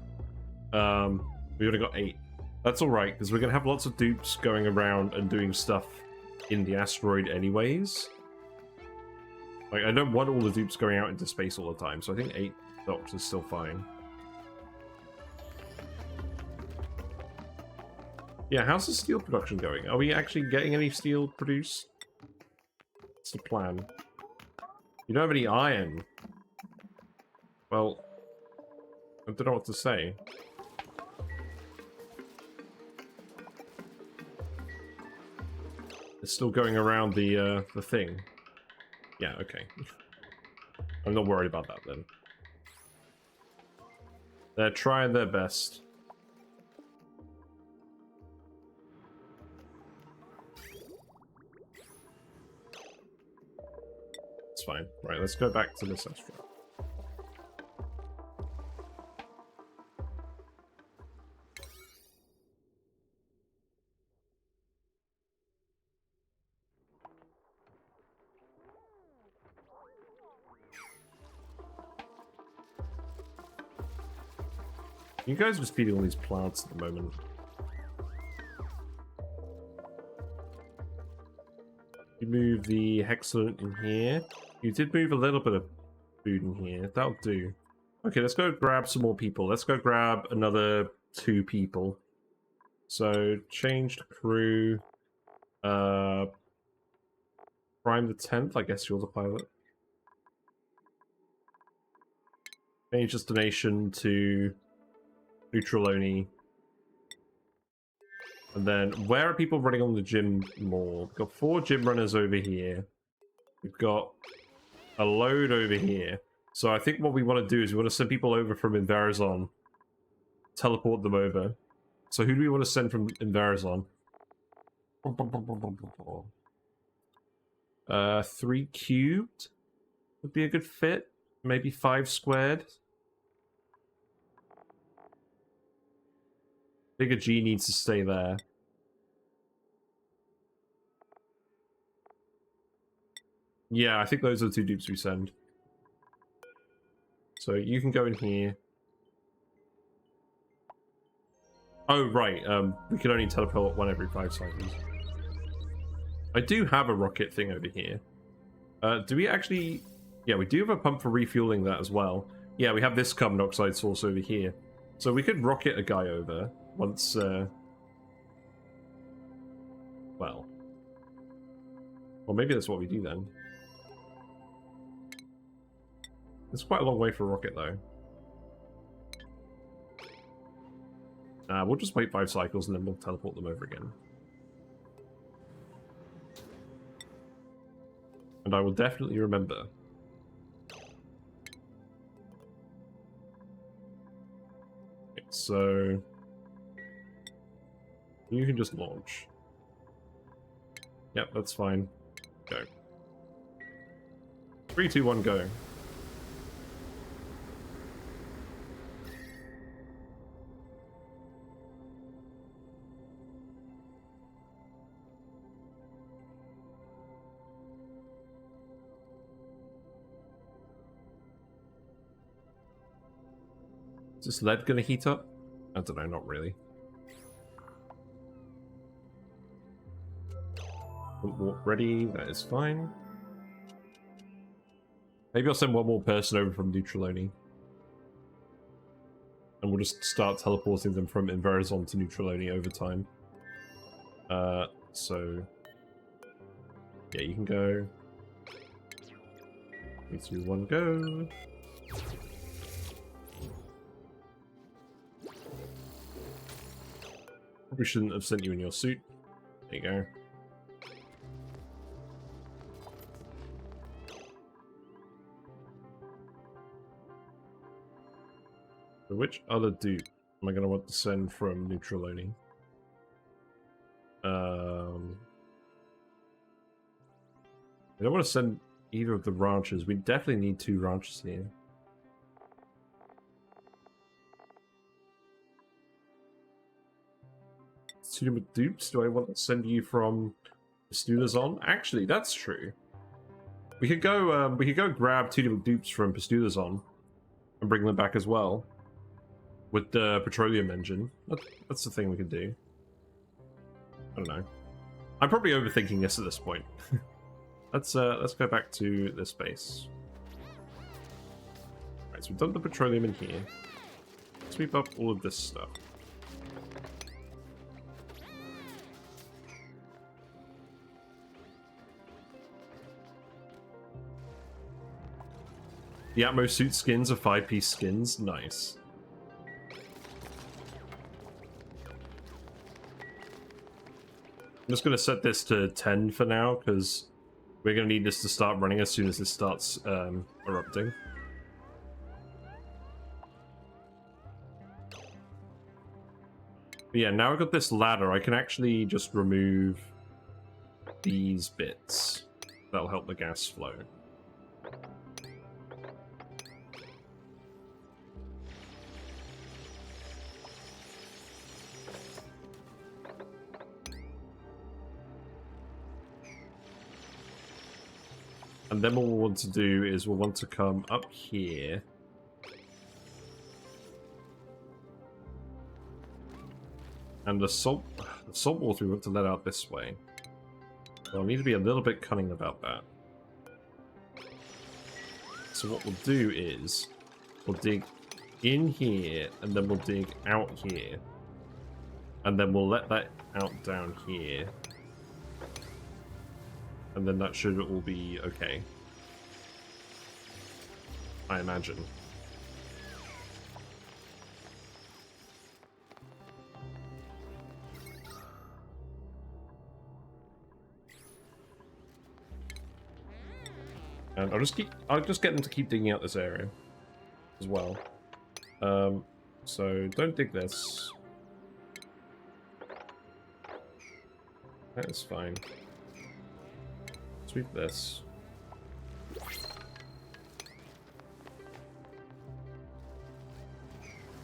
We've only got 8. That's alright, because we're going to have lots of dupes going around and doing stuff in the asteroid anyways. Like, I don't want all the dupes going out into space all the time, so I think 8 docks is still fine. Yeah, how's the steel production going? Are we actually getting any steel produced? What's the plan? You don't have any iron. Well, I don't know what to say. It's still going around the thing. Yeah, okay. I'm not worried about that then. They're trying their best. It's fine. Right, let's go back to this asteroid. You guys are just feeding all these plants at the moment. You move the hexagon in here. You did move a little bit of food in here. That'll do. Okay, let's go grab some more people. Let's go grab another 2 people. So, change to crew. Prime the 10th. I guess you're the pilot. Change destination to Flatulent-only. And then, where are people running on the gym more? We've got 4 gym runners over here. We've got a load over here. So I think what we want to do is we want to send people over from Inverazon. Teleport them over. So who do we want to send from Inverazon? 3 cubed would be a good fit. Maybe 5 squared. Bigger G needs to stay there. Yeah, I think those are the 2 dupes we send. So you can go in here. Oh, right. We can only teleport 1 every 5 cycles. I do have a rocket thing over here. Do we actually... Yeah, we do have a pump for refueling that as well. Yeah, we have this carbon dioxide source over here. So we could rocket a guy over once... Well, maybe that's what we do then. It's quite a long way for a rocket, though. We'll just wait 5 cycles and then we'll teleport them over again. And I will definitely remember. Okay, so... You can just launch. Yep, that's fine. Go. 3, 2, 1, go. Is this lead gonna heat up? I don't know, not really. Warp ready, that is fine. Maybe I'll send 1 more person over from Flatulent-only. And we'll just start teleporting them from Inverazon to Flatulent-only over time. So... Yeah, you can go. 3, 2, 1, go. Probably shouldn't have sent you in your suit. There you go. So which other dupe am I going to want to send from Flatulent-only? I don't want to send either of the ranches. We definitely need 2 ranches here. Student dupes, do I want to send you from Pastulazon? Actually, that's true. We could go grab 2 different dupes from Pastulazon and bring them back as well. With the petroleum engine. That's the thing we could do. I don't know. I'm probably overthinking this at this point. Let's go back to this base. Alright, so we've done the petroleum in here. Sweep up all of this stuff. The Atmo suit skins are 5-piece skins. Nice. I'm just going to set this to 10 for now, because we're going to need this to start running as soon as this starts erupting. But yeah, now I've got this ladder, I can actually just remove these bits. That'll help the gas flow. And then what we'll want to do is we'll want to come up here. And the salt water we want to let out this way. So I'll need to be a little bit cunning about that. So what we'll do is we'll dig in here, and then we'll dig out here. And then we'll let that out down here. And then that should all be okay. I imagine. And I'll just get them to keep digging out this area as well. So don't dig this. That is fine. Sweep this.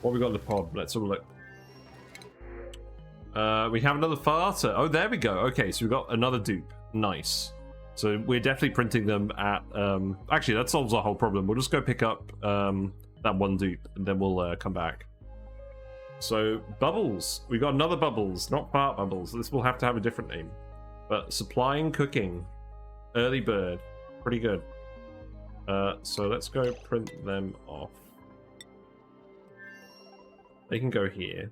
What we got in the pod? Let's have a look. We have another farter. Oh, there we go. Okay, so we got another dupe. Nice. So we're definitely printing them at... actually, that solves our whole problem. We'll just go pick up that one dupe, and then we'll come back. So, Bubbles. We got another Bubbles, not Fart Bubbles. This will have to have a different name. But supplying cooking. Early bird. Pretty good. So let's go print them off. They can go here.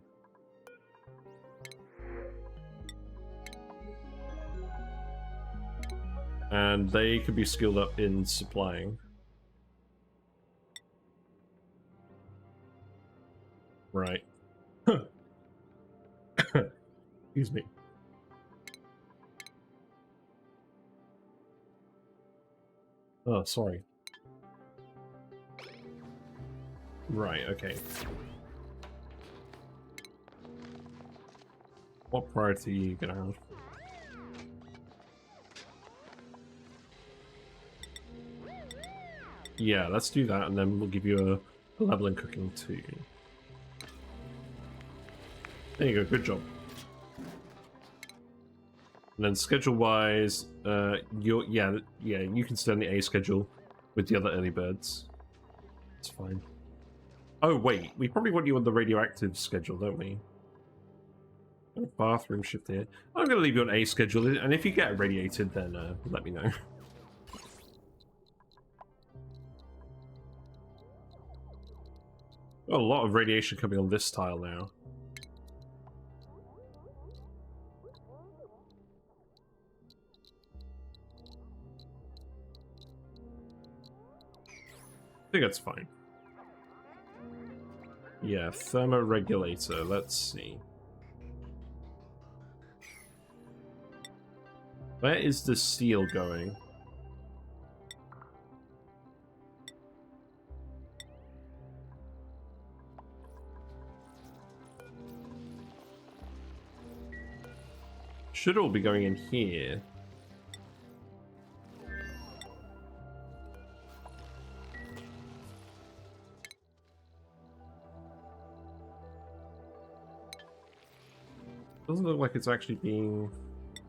And they could be skilled up in supplying. Right. Excuse me. Oh, sorry. Right, okay. What priority are you gonna have? Yeah, let's do that, and then we'll give you a level in cooking too. There you go, good job. And then schedule-wise, you can stay on the A schedule with the other early birds. It's fine. Oh wait, we probably want you on the radioactive schedule, don't we? Bathroom shift here. I'm gonna leave you on A schedule, and if you get irradiated, then let me know. Got a lot of radiation coming on this tile now. I think that's fine. Yeah, thermoregulator. Let's see. Where is the steel going? Should all be going in here. Doesn't look like it's actually being...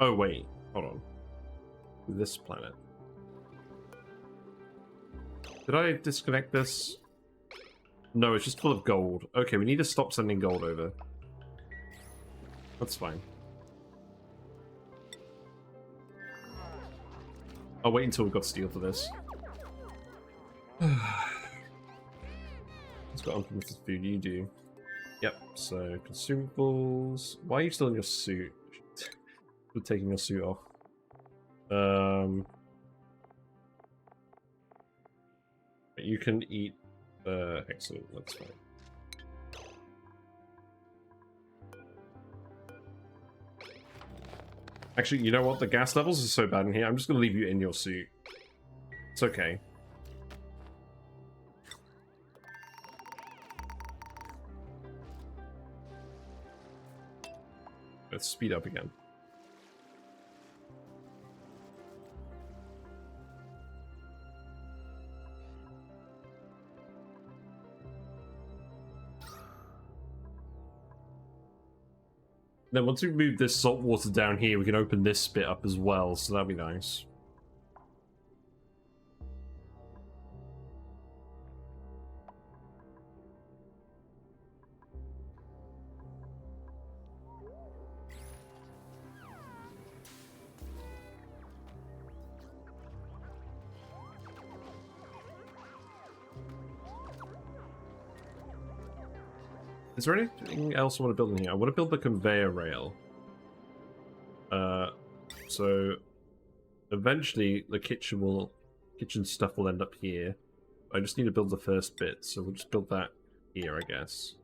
Oh, wait. Hold on. This planet. Did I disconnect this? No, it's just full of gold. Okay, we need to stop sending gold over. That's fine. I'll wait until we've got steel for this. It's got unlimited food, you do. Yep, so consumables. Why are you still in your suit? You're taking your suit off. You can eat. Excellent, that's fine. Actually, you know what? The gas levels are so bad in here. I'm just gonna leave you in your suit. It's okay. Let's speed up again. Then once we move this salt water down here, we can open this bit up as well, so that'd be nice. Is there anything else I want to build in here? I want to build the conveyor rail. So eventually the kitchen stuff will end up here. I just need to build the first bit, so we'll just build that here, I guess.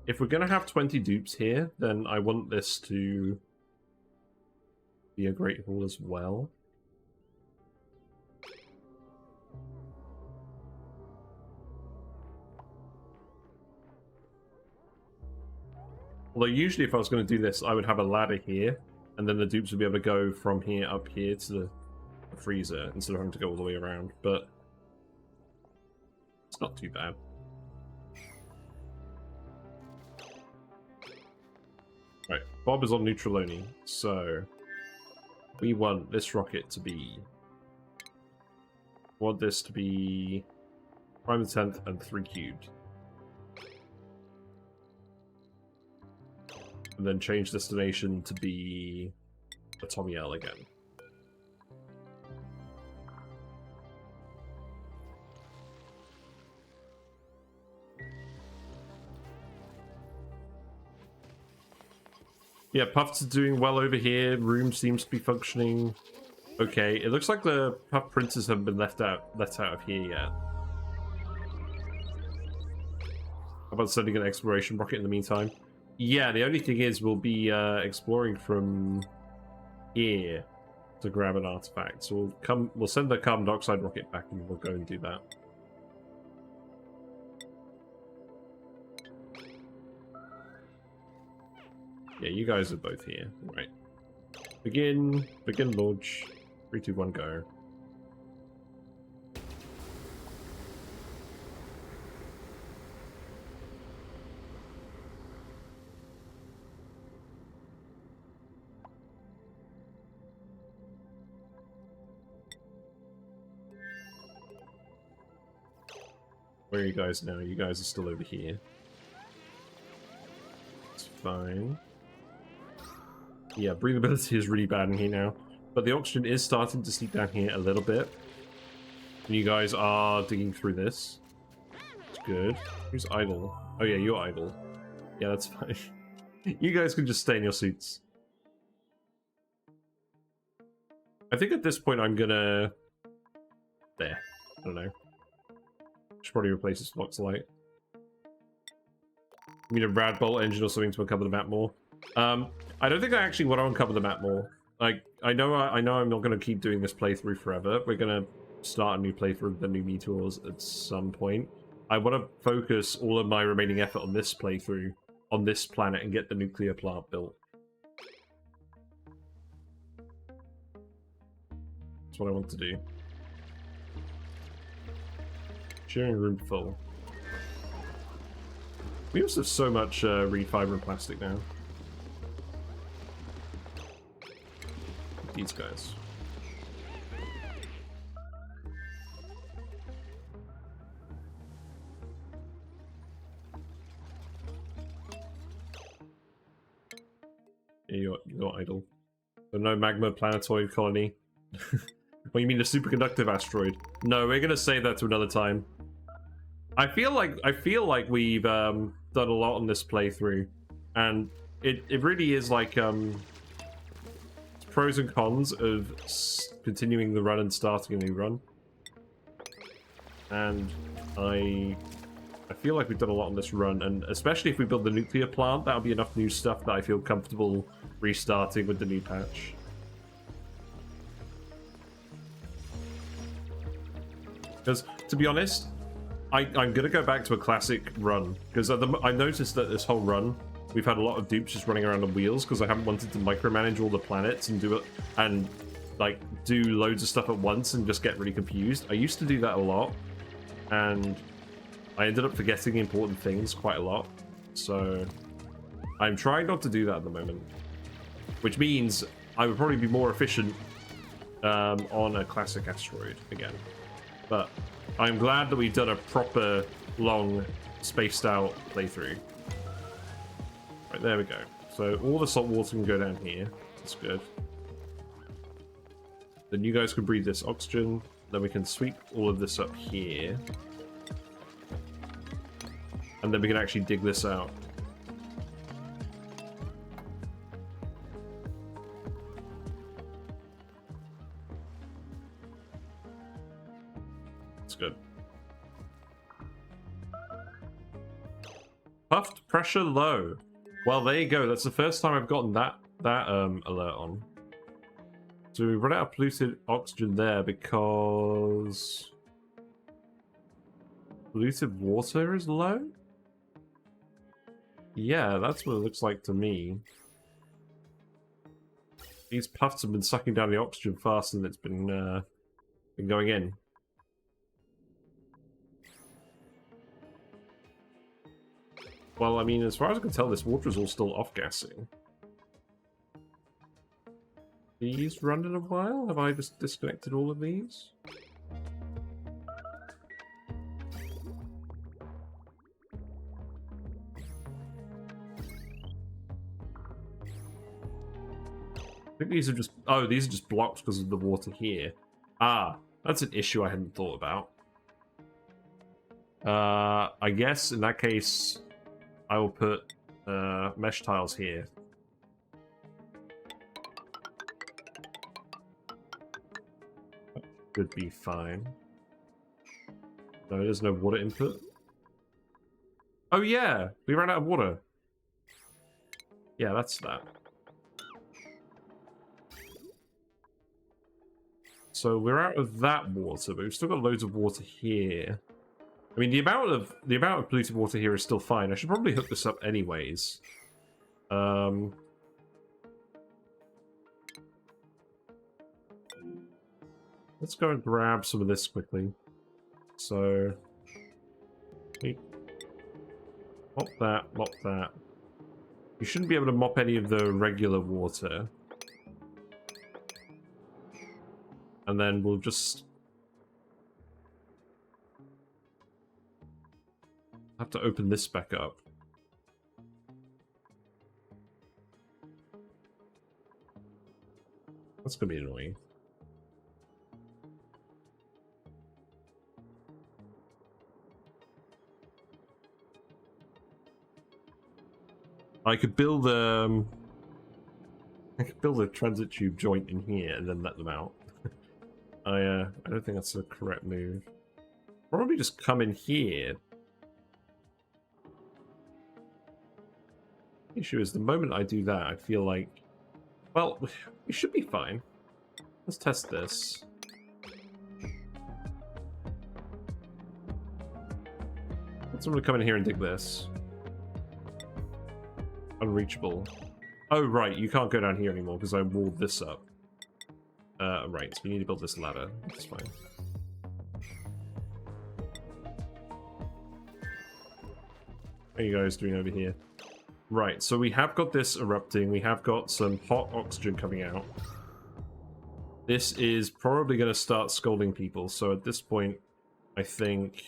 If we're going to have 20 dupes here, then I want this to be a Great Hall as well. Although usually if I was going to do this, I would have a ladder here, and then the dupes would be able to go from here up here to the freezer, instead of having to go all the way around, but it's not too bad. Right, Bob is on neutral only, so we want this rocket to be... want this to be prime and 10th and 3 cubed. And then change destination to be Atomiel again. Yeah, Puff's doing well over here. Room seems to be functioning okay. It looks like the Puff printers haven't been let out of here yet. How about sending an exploration rocket in the meantime? Yeah, the only thing is we'll be exploring from here to grab an artifact. So we'll send the carbon dioxide rocket back and we'll go and do that. Yeah, you guys are both here. Right. Begin launch. 3, 2, 1, go. Where are you guys now? You guys are still over here. It's fine. Yeah, breathability is really bad in here now. But the oxygen is starting to seep down here a little bit. And you guys are digging through this. It's good. Who's idle? Oh yeah, you're idle. Yeah, that's fine. You guys can just stay in your seats. I think at this point I'm gonna... There. I don't know. Should probably replace this flux light. I mean a rad bolt engine or something to uncover the map more. I don't think I actually want to uncover the map more. Like, I know I'm not going to keep doing this playthrough forever. We're going to start a new playthrough of the new meteors at some point. I want to focus all of my remaining effort on this playthrough, on this planet, and get the nuclear plant built. That's what I want to do. Sharing room full. We also have so much reed fiber and plastic now. These guys. Yeah, you're idle. So no magma planetoid colony. What, you mean a superconductive asteroid? No, we're gonna save that to another time. I feel like we've done a lot on this playthrough, and it really is like pros and cons of continuing the run and starting a new run. And I feel like we've done a lot on this run, and especially if we build the nuclear plant, that'll be enough new stuff that I feel comfortable restarting with the new patch. Because, to be honest, I'm going to go back to a classic run, because I noticed that this whole run, we've had a lot of dupes just running around on wheels, because I haven't wanted to micromanage all the planets and do loads of stuff at once and just get really confused. I used to do that a lot, and I ended up forgetting important things quite a lot. So I'm trying not to do that at the moment, which means I would probably be more efficient on a classic asteroid again. But I'm glad that we've done a proper, long, spaced-out playthrough. Right, there we go. So all the salt water can go down here. That's good. Then you guys can breathe this oxygen. Then we can sweep all of this up here. And then we can actually dig this out. That's good. Puffed pressure low. Well, there you go. That's the first time I've gotten that alert on. So we run out of polluted oxygen there because polluted water is low? Yeah, that's what it looks like to me. These puffs have been sucking down the oxygen faster than it's been going in. Well, I mean, as far as I can tell, this water is all still off-gassing. These run in a while? Have I just disconnected all of these? I think these are just... Oh, these are just blocks because of the water here. Ah, that's an issue I hadn't thought about. I guess in that case, I will put mesh tiles here. Should be fine. No, there's no water input. Oh yeah, we ran out of water. Yeah, that's that. So we're out of that water, but we've still got loads of water here. I mean, the amount of polluted water here is still fine. I should probably hook this up anyways. Let's go and grab some of this quickly. So, mop that, mop that. You shouldn't be able to mop any of the regular water. And then we'll just have to open this back up. That's gonna be annoying. I could build a transit tube joint in here and then let them out. I don't think that's the correct move. Probably just come in here. The issue is the moment I do that, I feel like, well, we should be fine. Let's test this. Let someone come in here and dig this. Unreachable. Oh, right, you can't go down here anymore because I walled this up. Right, so we need to build this ladder. That's fine. What are you guys doing over here? Right, so we have got this erupting. We have got some hot oxygen coming out. This is probably going to start scalding people, so at this point, I think...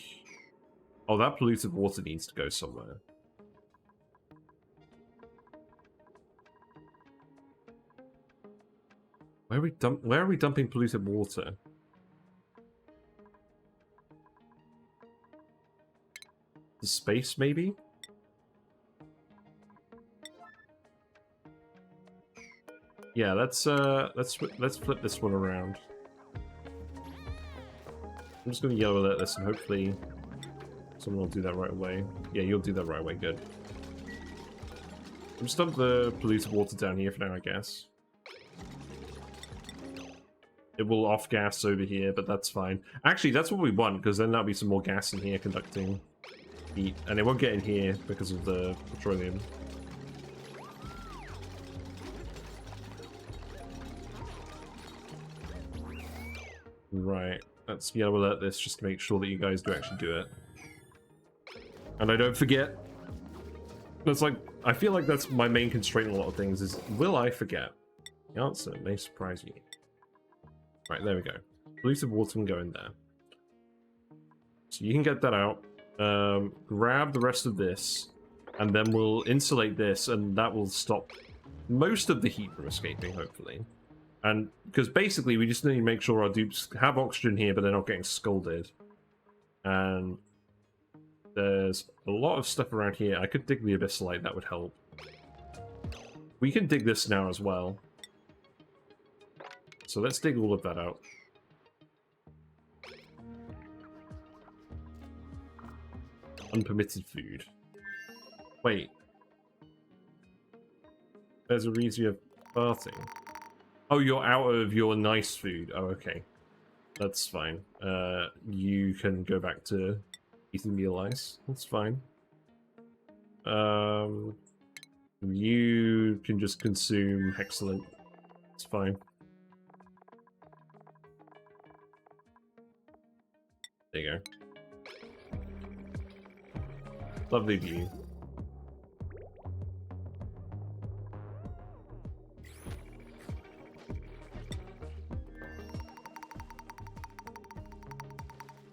Oh, that polluted water needs to go somewhere. Where are we dumping polluted water? The space, maybe? Yeah, let's flip this one around. I'm just gonna yellow alert this and hopefully someone will do that right away. Yeah, you'll do that right away, good. I'll just dump the polluted water down here for now, I guess. It will off-gas over here, but that's fine. Actually, that's what we want, because then there'll be some more gas in here conducting heat. And it won't get in here because of the petroleum. Right. Let's be able to alert this just to make sure that you guys do actually do it. And I don't forget. That's like, I feel like that's my main constraint in a lot of things is, will I forget? The answer may surprise you. Right, there we go. Polluted water can go in there. So you can get that out. Grab the rest of this. And then we'll insulate this, and that will stop most of the heat from escaping, hopefully. And because basically we just need to make sure our dupes have oxygen here, but they're not getting scalded. And there's a lot of stuff around here. I could dig the abyssite, that would help. We can dig this now as well. So let's dig all of that out. Unpermitted food. Wait. There's a reason of farting. Oh, you're out of your nice food. Oh, okay. That's fine. You can go back to eating meal ice. That's fine. You can just consume Hexalent. It's fine. There you go. Lovely view.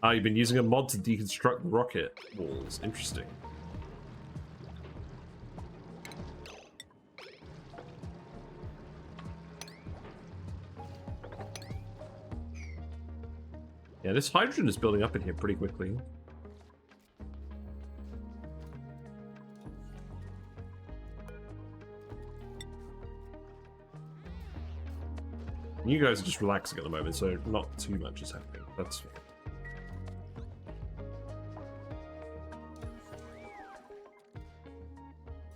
Ah, you've been using a mod to deconstruct rocket walls. Interesting. Yeah, this hydrogen is building up in here pretty quickly. You guys are just relaxing at the moment, so not too much is happening. That's fine.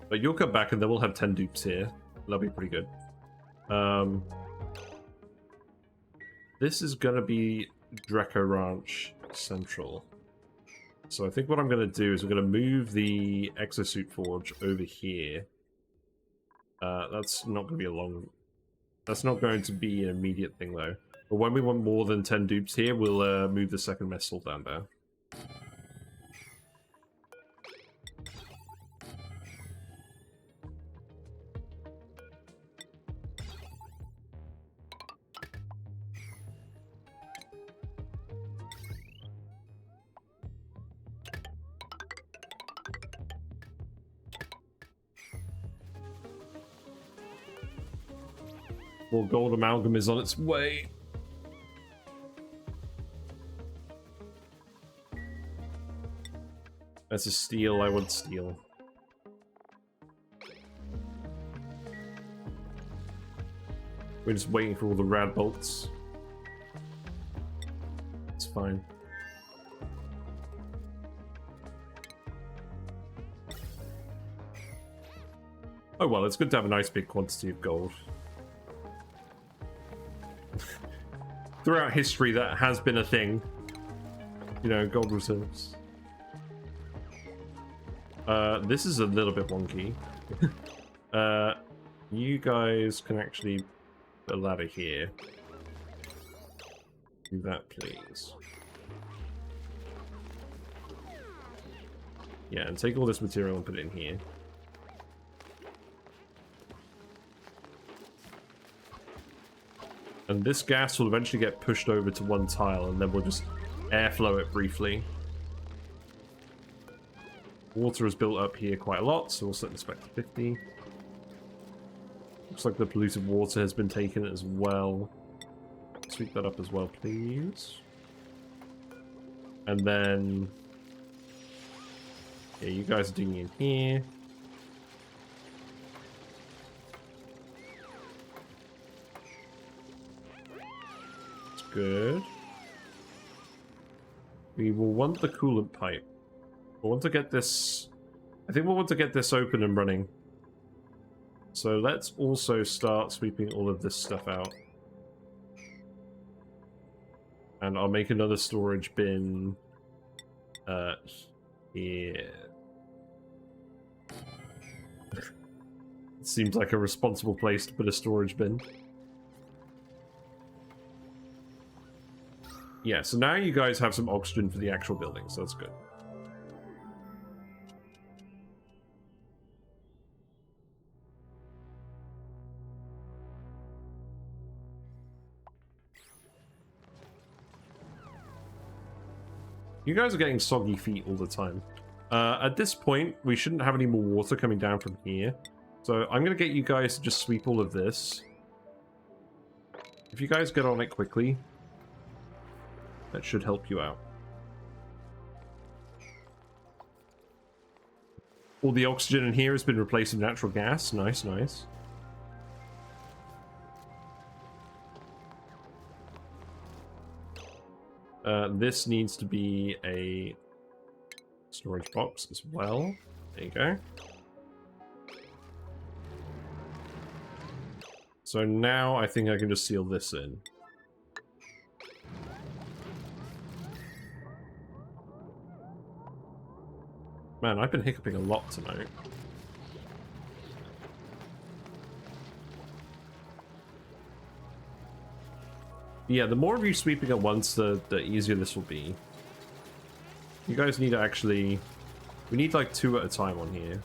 But you'll come back and then we'll have 10 dupes here. That'll be pretty good. This is going to be Dreco Ranch Central. So I think what I'm going to do is we're going to move the exosuit forge over here. That's not going to be a long... That's not going to be an immediate thing though. But when we want more than 10 dupes here, we'll move the second mess hall down there. More gold amalgam is on its way. That's a steel. I want steel. We're just waiting for all the rad bolts. It's fine. Oh well, it's good to have a nice big quantity of gold. Throughout history, that has been a thing. You know, gold reserves. This is a little bit wonky. You guys can actually put a ladder here. Do that, please. Yeah, and take all this material and put it in here. And this gas will eventually get pushed over to one tile, and then we'll just airflow it briefly. Water is built up here quite a lot, so we'll set this back to 50. Looks like the polluted water has been taken as well. Sweep that up as well, please. And then... yeah, you guys are digging in here. Good. We will want the coolant pipe. We'll want to get this... I think we'll want to get this open and running. So let's also start sweeping all of this stuff out. And I'll make another storage bin... here. It seems like a responsible place to put a storage bin. Yeah, so now you guys have some oxygen for the actual building, so that's good. You guys are getting soggy feet all the time. At this point, we shouldn't have any more water coming down from here. So I'm going to get you guys to just sweep all of this. If you guys get on it quickly, that should help you out. All the oxygen in here has been replaced with natural gas. Nice, nice. This needs to be a storage box as well. There you go. So now I think I can just seal this in. Man, I've been hiccuping a lot tonight. Yeah, the more of you sweeping at once, the easier this will be. You guys need to actually... We need like 2 at a time on here.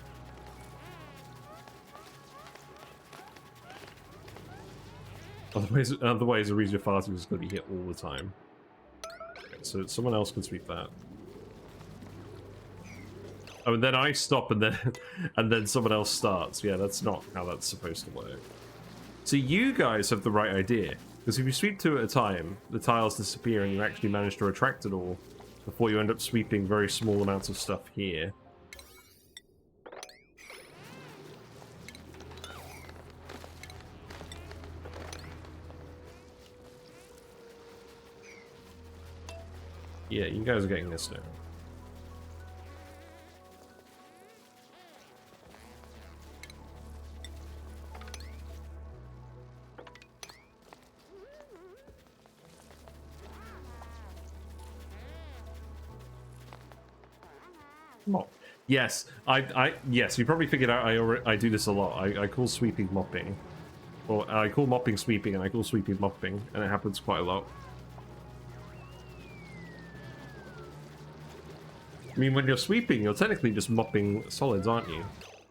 Otherwise the reason you're fasting is going to be hit all the time. Okay, so someone else can sweep that. Oh, and then I stop and then someone else starts. Yeah, that's not how that's supposed to work. So you guys have the right idea. Because if you sweep 2 at a time, the tiles disappear and you actually manage to retract it all before you end up sweeping very small amounts of stuff here. Yeah, you guys are getting this now. Mop. Yes, yes, you probably figured out I do this a lot. I call sweeping mopping. Or I call mopping sweeping and I call sweeping mopping, and it happens quite a lot. I mean, when you're sweeping, you're technically just mopping solids, aren't you?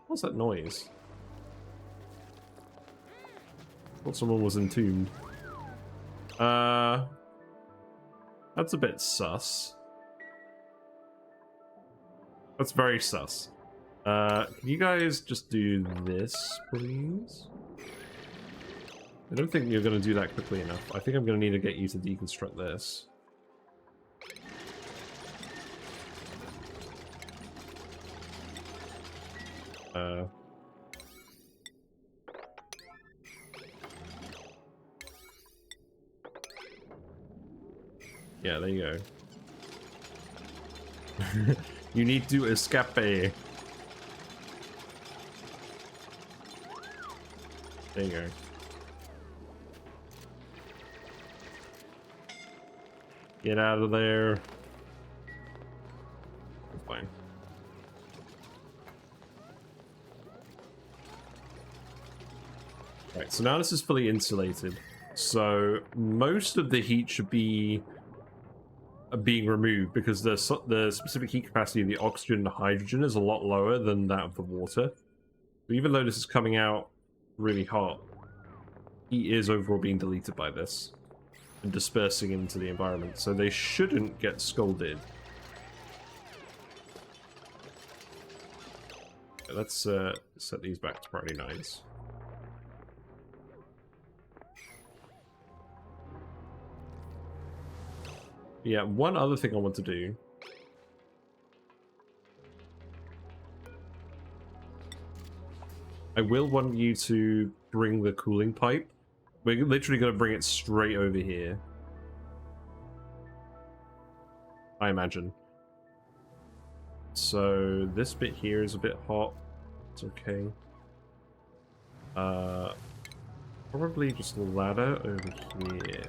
What's that noise? I thought someone was entombed. That's a bit sus. That's very sus. Can you guys just do this, please? I don't think you're going to do that quickly enough. I think I'm going to need to get you to deconstruct this. Yeah, there you go. You need to escape. There you go. Get out of there. That's fine. Right, so now this is fully insulated. So most of the heat should be being removed because the specific heat capacity of the oxygen and the hydrogen is a lot lower than that of the water. So even though this is coming out really hot, heat is overall being deleted by this and dispersing into the environment, so they shouldn't get scalded. Okay, let's set these back to priority 9s. Yeah, one other thing I want to do. I will want you to bring the cooling pipe. We're literally going to bring it straight over here. I imagine. So this bit here is a bit hot. It's okay. Probably just a ladder over here.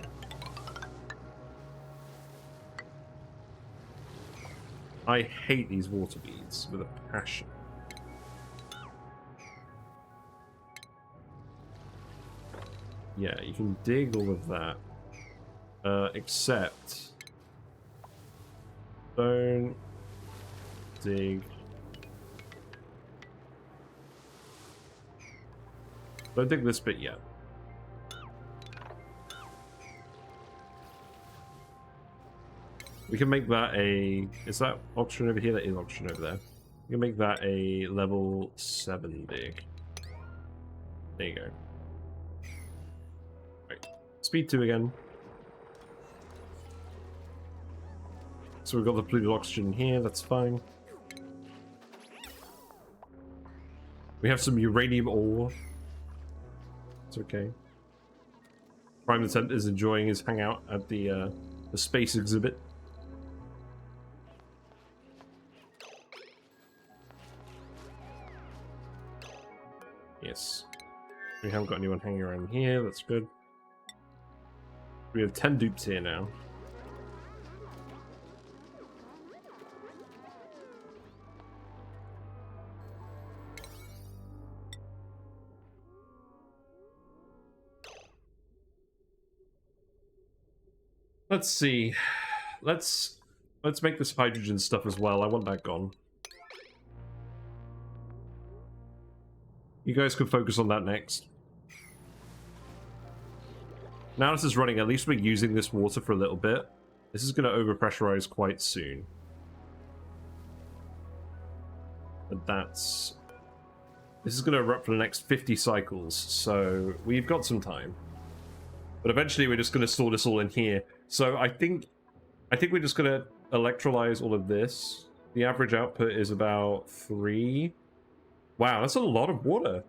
I hate these water beads with a passion. Yeah, you can dig all of that. Except... don't dig... don't dig this bit yet. We can make that a... is that oxygen over here? That is oxygen over there. We can make that a level 7 dig. There you go. Right. Let's speed 2 again. So we've got the polluted oxygen here, that's fine. We have some uranium ore. It's okay. Prime the Tent is enjoying his hangout at the space exhibit. Yes. We haven't got anyone hanging around here, that's good. We have 10 dupes here now. Let's see. Let's make this hydrogen stuff as well. I want that gone. You guys can focus on that next. Now this is running, at least we're using this water for a little bit. This is going to overpressurize quite soon. But that's... This is going to erupt for the next 50 cycles, so we've got some time. But eventually we're just going to store this all in here. So I think we're just going to electrolyze all of this. The average output is about 3. Wow, that's a lot of water.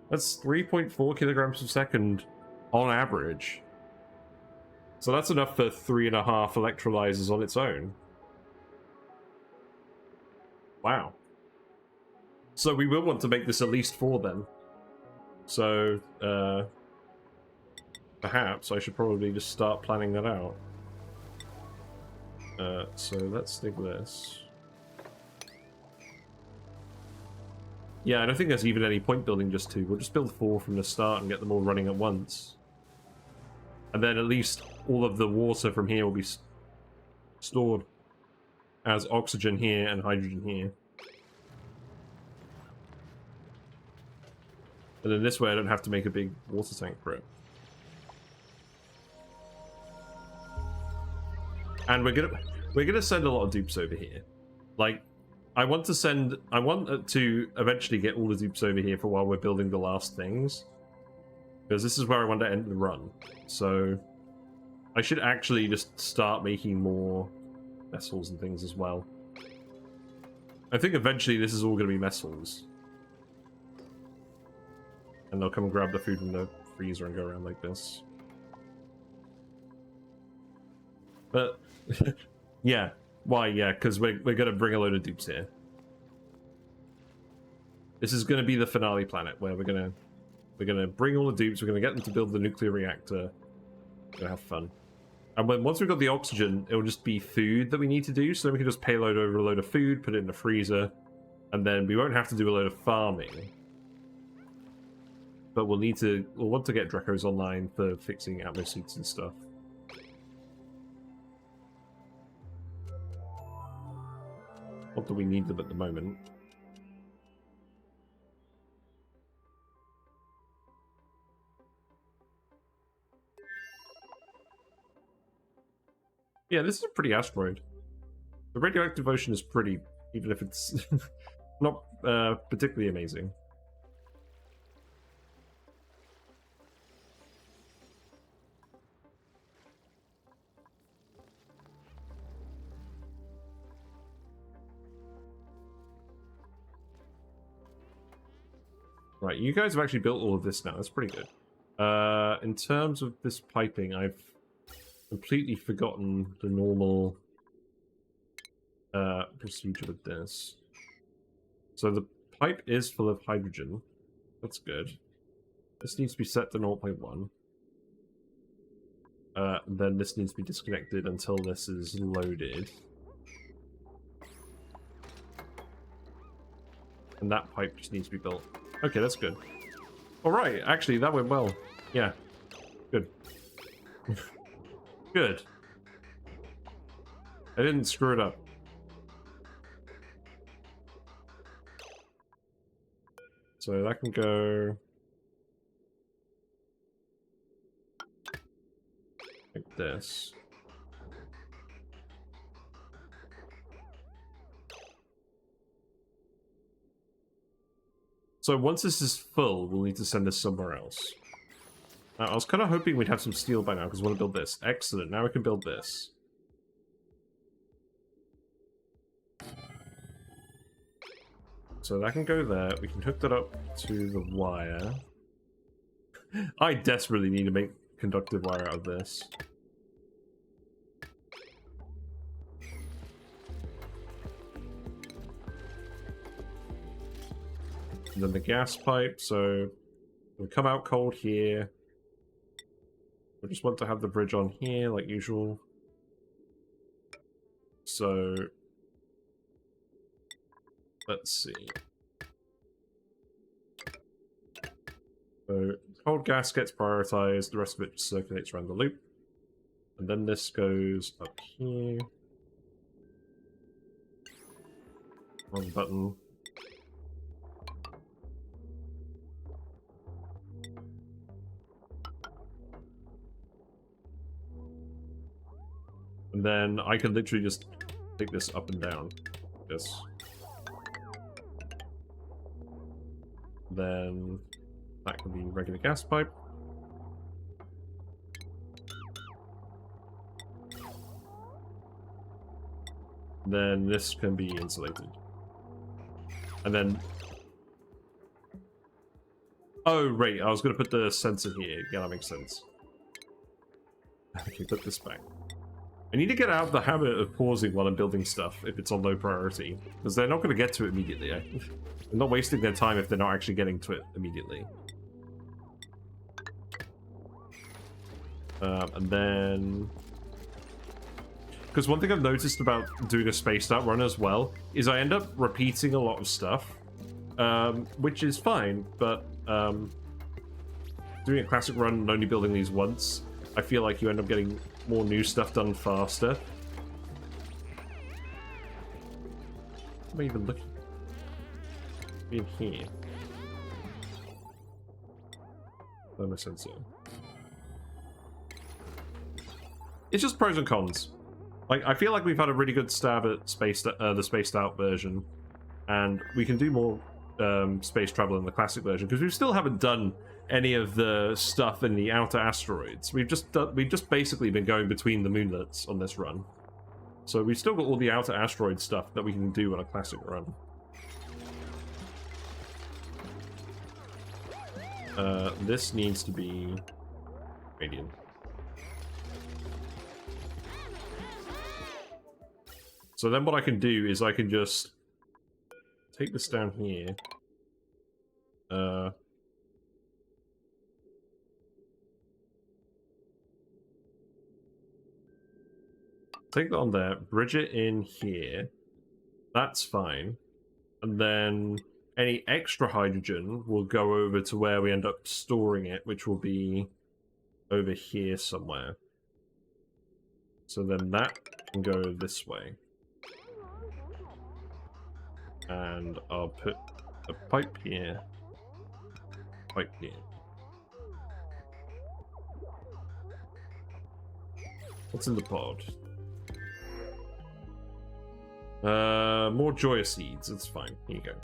That's 3.4 kilograms per second on average. So that's enough for 3.5 electrolyzers on its own. Wow. So we will want to make this at least 4 then. So, perhaps I should probably just start planning that out. So let's dig this. Yeah, I don't think there's even any point building just 2. We'll just build 4 from the start and get them all running at once. And then at least all of the water from here will be stored as oxygen here and hydrogen here. And then this way I don't have to make a big water tank for it. And we're gonna send a lot of dupes over here. Like, I want to eventually get all the dupes over here for while we're building the last things. Because this is where I want to end the run. So I should actually just start making more mess halls and things as well. I think eventually this is all going to be mess halls. And they'll come and grab the food from the freezer and go around like this. But yeah, why? Yeah, because we're gonna bring a load of dupes here. This is gonna be the finale planet where we're gonna bring all the dupes. We're gonna get them to build the nuclear reactor. We're gonna have fun. And once we've got the oxygen, it'll just be food that we need to do. So then we can just payload over a load of food, put it in the freezer, and then we won't have to do a load of farming. But we'll want to get Drecos online for fixing atmosuits and stuff. Not that we need them at the moment. Yeah, this is a pretty asteroid. The radioactive ocean is pretty, even if it's not particularly amazing. Right, you guys have actually built all of this now. That's pretty good. In terms of this piping, I've completely forgotten the normal procedure with this. So the pipe is full of hydrogen. That's good. This needs to be set to 0.1. Then this needs to be disconnected until this is loaded. And that pipe just needs to be built. Okay, that's good. Alright, actually, that went well. Yeah. Good. Good. I didn't screw it up. So that can go... like this. So once this is full, we'll need to send this somewhere else. I was kind of hoping we'd have some steel by now, because we want to build this. Excellent, now we can build this. So that can go there. We can hook that up to the wire. I desperately need to make conductive wire out of this. And then the gas pipe, so we come out cold here. We just want to have the bridge on here, like usual. So let's see. So cold gas gets prioritized, the rest of it just circulates around the loop. And then this goes up here. Wrong button. And then I can literally just take this up and down. This. Then that can be regular gas pipe. Then this can be insulated. And then... Oh, right, I was going to put the sensor here. Yeah, that makes sense. Okay, put this back. I need to get out of the habit of pausing while I'm building stuff if it's on low priority, because they're not going to get to it immediately. I'm not wasting their time if they're not actually getting to it immediately. And then... Because one thing I've noticed about doing a spaced out run as well is I end up repeating a lot of stuff, which is fine, but doing a classic run and only building these once, I feel like you end up getting more new stuff done faster. What am I even looking? In here. Thermosensor. It's just pros and cons. Like, I feel like we've had a really good stab at the spaced out version, and we can do more space travel in the classic version because we still haven't done any of the stuff in the outer asteroids. We've just basically been going between the moonlets on this run, so we've still got all the outer asteroid stuff that we can do on a classic run. This needs to be radiant. So then what I can do is I can just take this down here. Take that on there, bridge it in here. That's fine. And then any extra hydrogen will go over to where we end up storing it, which will be over here somewhere. So then that can go this way. And I'll put a pipe here. Pipe here. What's in the pod? More joya seeds. It's fine. Here you go.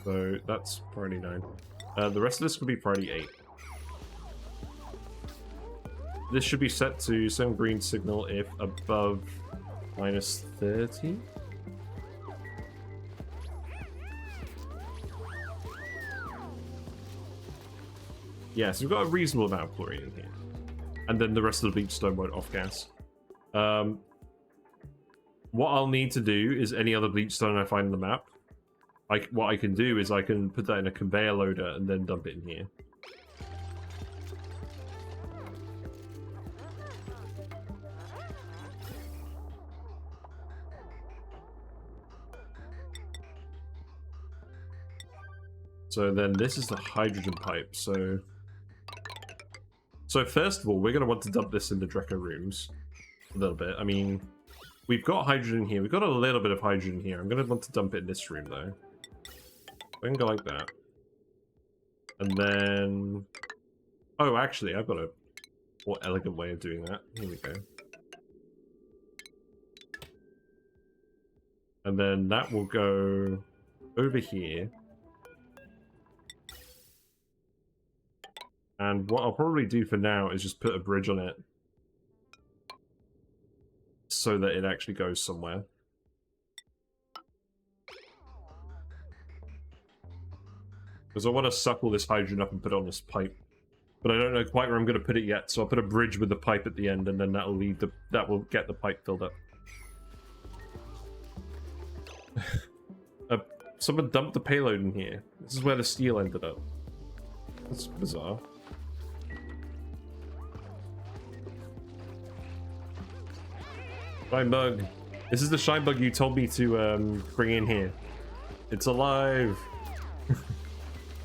So that's priority 9. The rest of this could be priority 8. This should be set to send green signal if above -30. Yeah, so we've got a reasonable amount of chlorine in here. And then the rest of the bleach stone won't off-gas. What I'll need to do is any other bleach stone I find on the map, what I can do is I can put that in a conveyor loader and then dump it in here. So then this is the hydrogen pipe. So first of all, we're going to want to dump this in the Dreco rooms a little bit. I mean, we've got hydrogen here. We've got a little bit of hydrogen here. I'm going to want to dump it in this room, though. We can go like that. And then... Oh, actually, I've got a more elegant way of doing that. Here we go. And then that will go over here. And what I'll probably do for now is just put a bridge on it. So that it actually goes somewhere. Because I want to suck all this hydrogen up and put it on this pipe. But I don't know quite where I'm going to put it yet, so I'll put a bridge with the pipe at the end, and then that'll lead the get the pipe filled up. Someone dumped the payload in here. This is where the steel ended up. That's bizarre. Shine bug. This is the shine bug you told me to bring in here. It's alive.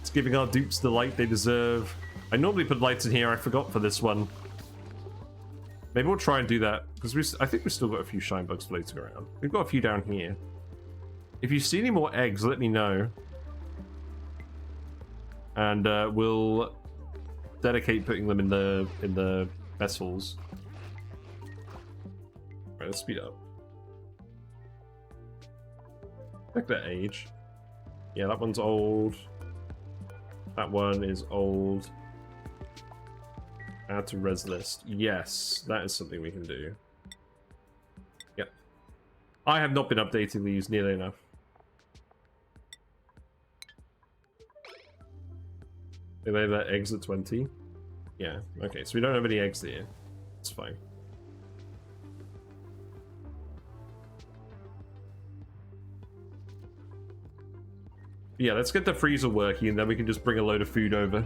It's giving our dupes the light they deserve. I normally put lights in here. I forgot for this one. Maybe we'll try and do that because I think we've still got a few shine bugs floating around. We've got a few down here. If you see any more eggs, let me know. And we'll dedicate putting them in the vessels. Right, let's speed up. Check that age. Yeah, that one's old. That one is old. Add to res list. Yes, that is something we can do. Yep. I have not been updating these nearly enough. They lay their eggs at 20. Yeah, okay, so we don't have any eggs here. It's fine. Yeah, let's get the freezer working and then we can just bring a load of food over.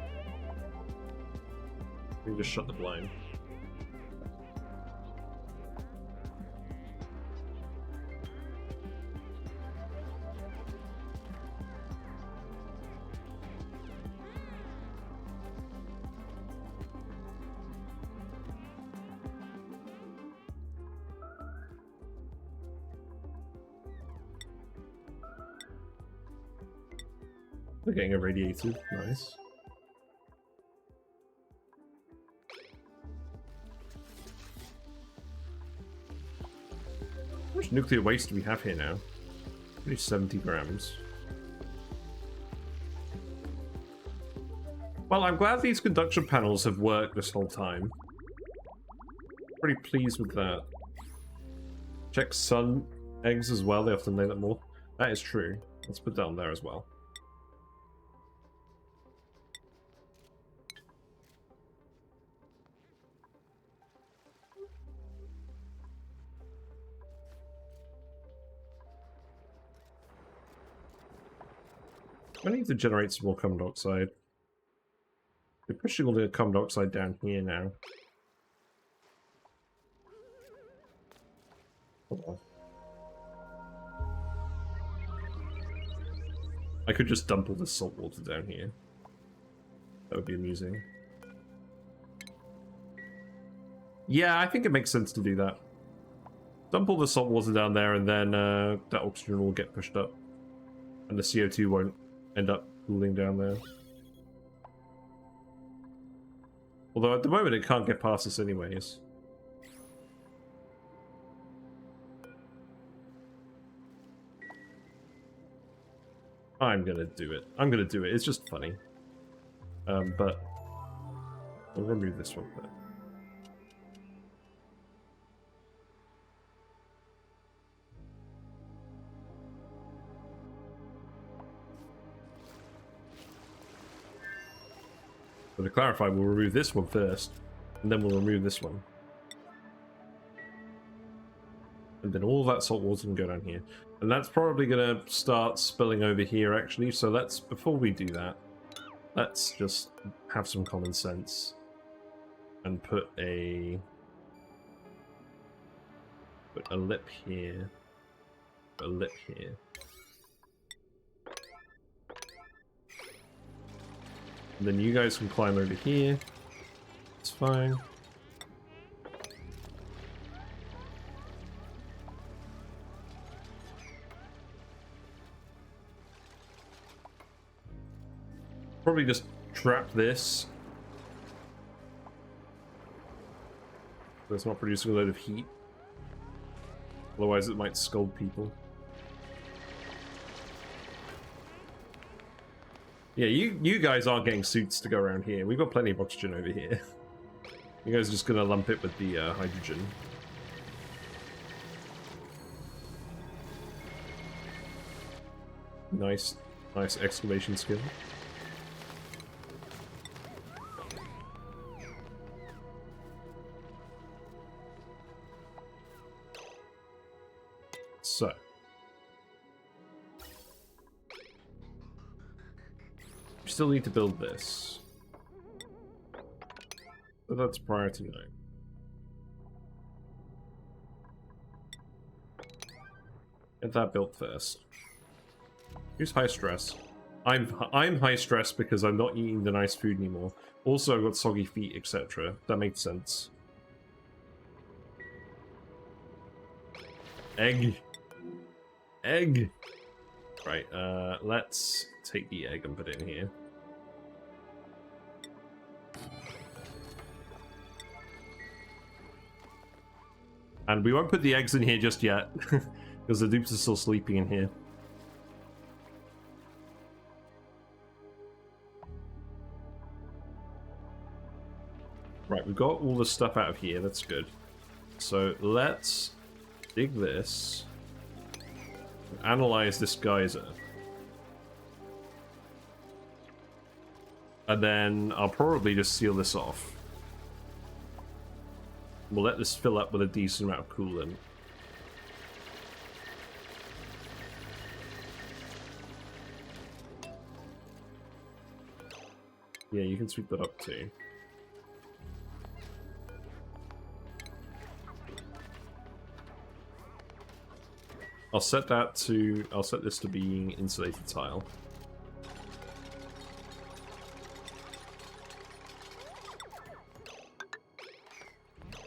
We can just shut the blind. We're getting irradiated. Nice. How much nuclear waste do we have here now? Only 70 grams. Well, I'm glad these conduction panels have worked this whole time. Pretty pleased with that. Check sun eggs as well. They often lay that more. That is true. Let's put down there as well. I need to generate some more carbon dioxide. We're pushing all the carbon dioxide down here now. Hold on. I could just dump all this salt water down here. That would be amusing. Yeah, I think it makes sense to do that. Dump all the salt water down there and then that oxygen will get pushed up. And the CO2 won't end up cooling down there. Although at the moment it can't get past us anyways. I'm gonna do it. I'm gonna do it. It's just funny. But we'll remove this one first. So to clarify, we'll remove this one first, and then we'll remove this one. And then all that salt water can go down here. And that's probably going to start spilling over here, actually. So let's, before we do that, let's just have some common sense and put a lip here, put a lip here. And then you guys can climb over here. It's fine. Probably just trap this. So it's not producing a load of heat. Otherwise it might scald people. Yeah, you guys aren't getting suits to go around here. We've got plenty of oxygen over here. You guys are just gonna lump it with the hydrogen. Nice excavation skill. So. We still need to build this. But that's priority 9. Get that built first. Who's high stress? I'm high stress because I'm not eating the nice food anymore. Also, I've got soggy feet, etc. That makes sense. Egg. Egg. Right. Let's take the egg and put it in here. And we won't put the eggs in here just yet, because the dupes are still sleeping in here. Right, we've got all the stuff out of here, that's good. So let's dig this, analyze this geyser. And then I'll probably just seal this off. We'll let this fill up with a decent amount of coolant. Yeah, you can sweep that up too. I'll set this to being insulated tile.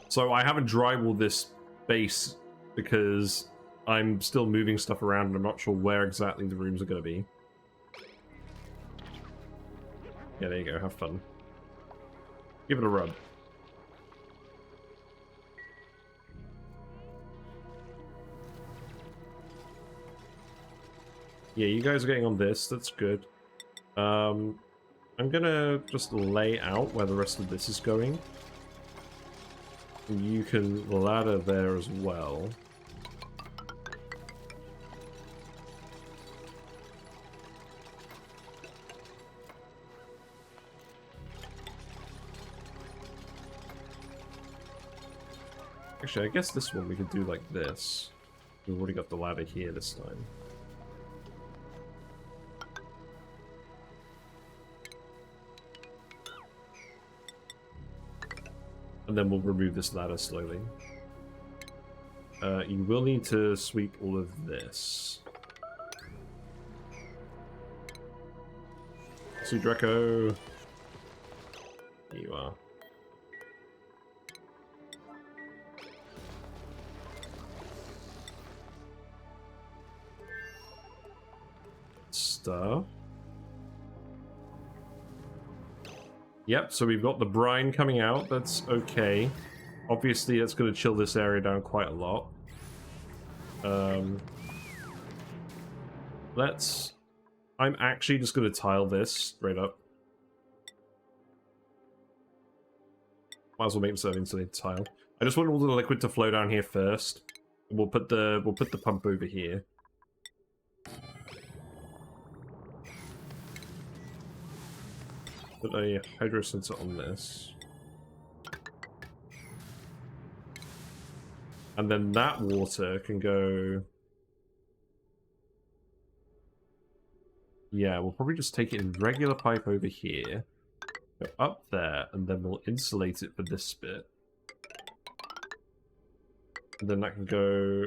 So I haven't drywalled this base because I'm still moving stuff around and I'm not sure where exactly the rooms are going to be. Yeah, there you go, have fun. Give it a rub. Yeah, you guys are getting on this, that's good. I'm gonna just lay out where the rest of this is going. You can ladder there as well. Actually, I guess this one we could do like this. We've already got the ladder here this time. And then we'll remove this ladder slowly. You will need to sweep all of this. See, Draco. Here you are. Stuff. Yep, so we've got the brine coming out, that's okay. Obviously, that's going to chill this area down quite a lot. I'm actually just going to tile this straight up. Might as well make this an insulated tile. I just want all the liquid to flow down here first. We'll put the pump over here. Put a hydro sensor on this. And then that water can go... Yeah, we'll probably just take it in regular pipe over here. Go up there, and then we'll insulate it for this bit. And then that can go...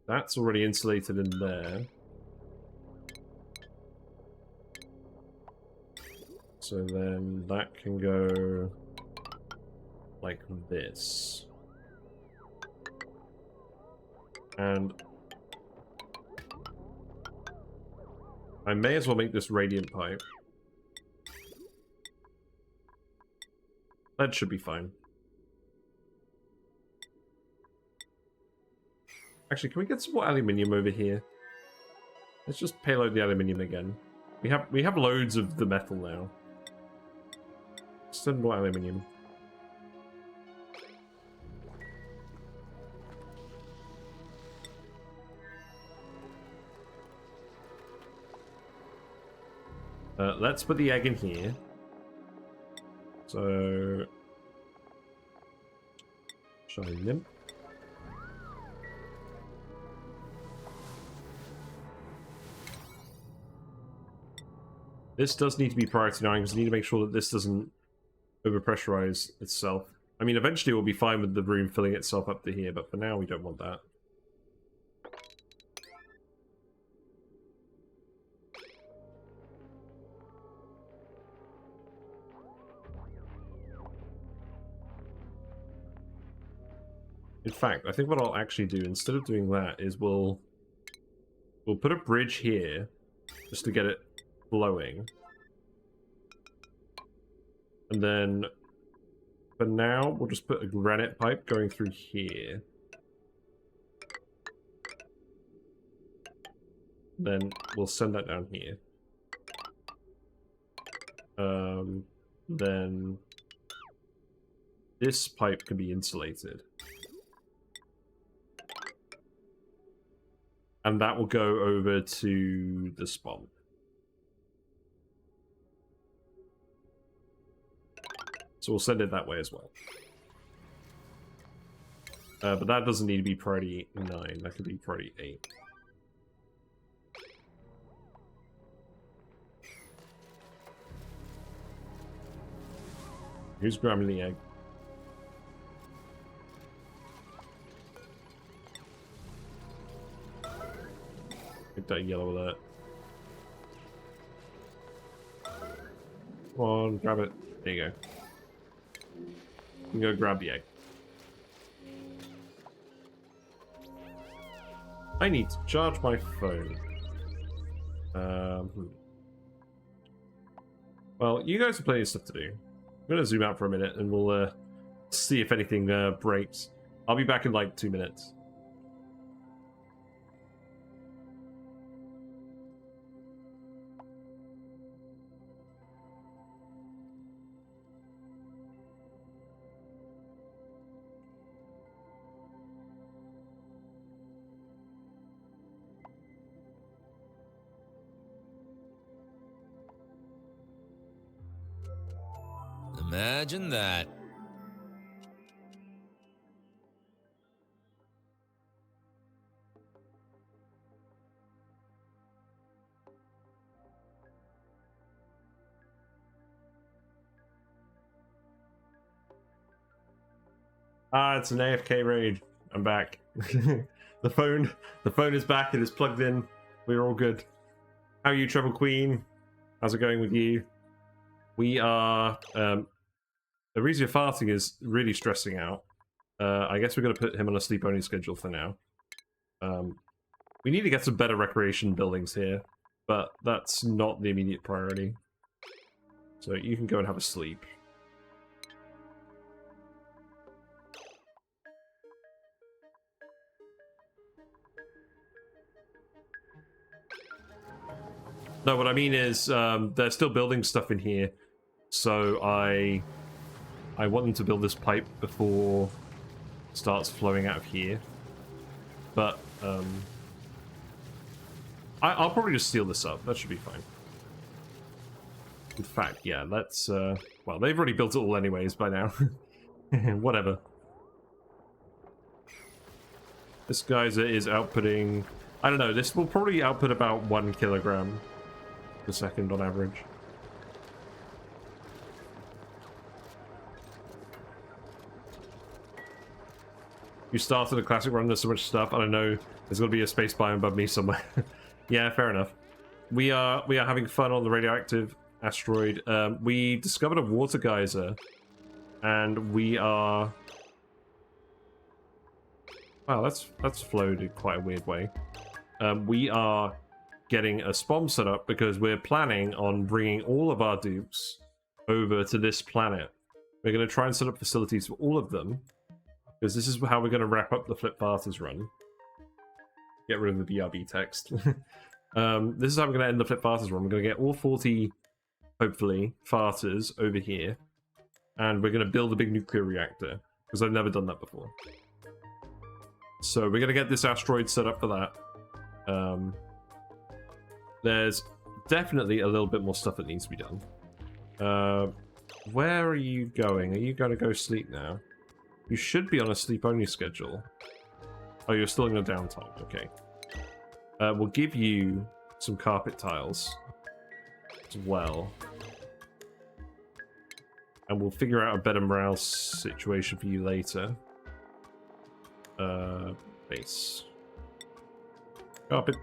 That's already insulated in there. So then that can go like this. And I may as well make this radiant pipe. That should be fine. Actually, can we get some more aluminium over here? Let's just payload the aluminium again. We have loads of the metal now. Send more aluminium. Let's put the egg in here. So, shiny nymph. This does need to be priority 9 because we need to make sure that this doesn't overpressurize itself. I mean, eventually we'll be fine with the room filling itself up to here, but for now we don't want that. In fact, I think what I'll actually do, instead of doing that, is we'll put a bridge here, just to get it flowing. And then, for now, we'll just put a granite pipe going through here. Then we'll send that down here. Then this pipe can be insulated. And that will go over to the SPOM. So we'll send it that way as well. But that doesn't need to be priority 9. That could be priority 8. Who's grabbing the egg? Get that yellow alert. Come on, grab it. There you go. You can go grab the egg. I need to charge my phone. Well, you guys have plenty of stuff to do. I'm going to zoom out for a minute and we'll see if anything breaks. I'll be back in like 2 minutes. Imagine that. Ah, it's an AFK raid. I'm back. The phone is back. It is plugged in. We're all good. How are you, Treble Queen? How's it going with you? We are. Arisia farting is really stressing out. I guess we're going to put him on a sleep-only schedule for now. We need to get some better recreation buildings here, but that's not the immediate priority. So you can go and have a sleep. No, what I mean is they're still building stuff in here, so I want them to build this pipe before it starts flowing out of here. But I'll probably just steal this up. That should be fine. In fact, yeah, let's... well, they've already built it all anyways by now. Whatever. This geyser is outputting... I don't know, this will probably output about 1 kilogram per second on average. You started a classic run, there's so much stuff. I don't know, there's going to be a space biome above me somewhere. Yeah, fair enough. We are having fun on the radioactive asteroid. We discovered a water geyser, and we are... Wow, that's flowed in quite a weird way. We are getting a SPOM set up because we're planning on bringing all of our dupes over to this planet We're going to try and set up facilities for all of them, because this is how we're going to wrap up the Flip Farters run. Get rid of the BRB text. This is how we're going to end the Flip Farters run. We're going to get all 40, hopefully, farters over here, and we're going to build a big nuclear reactor, because I've never done that before. So we're going to get this asteroid set up for that. There's definitely a little bit more stuff that needs to be done. Where are you going? Are you going to go sleep now? You should be on a sleep-only schedule. Oh, you're still in a downtime. Okay. We'll give you some carpet tiles as well. And we'll figure out a better morale situation for you later. Base. Carpet.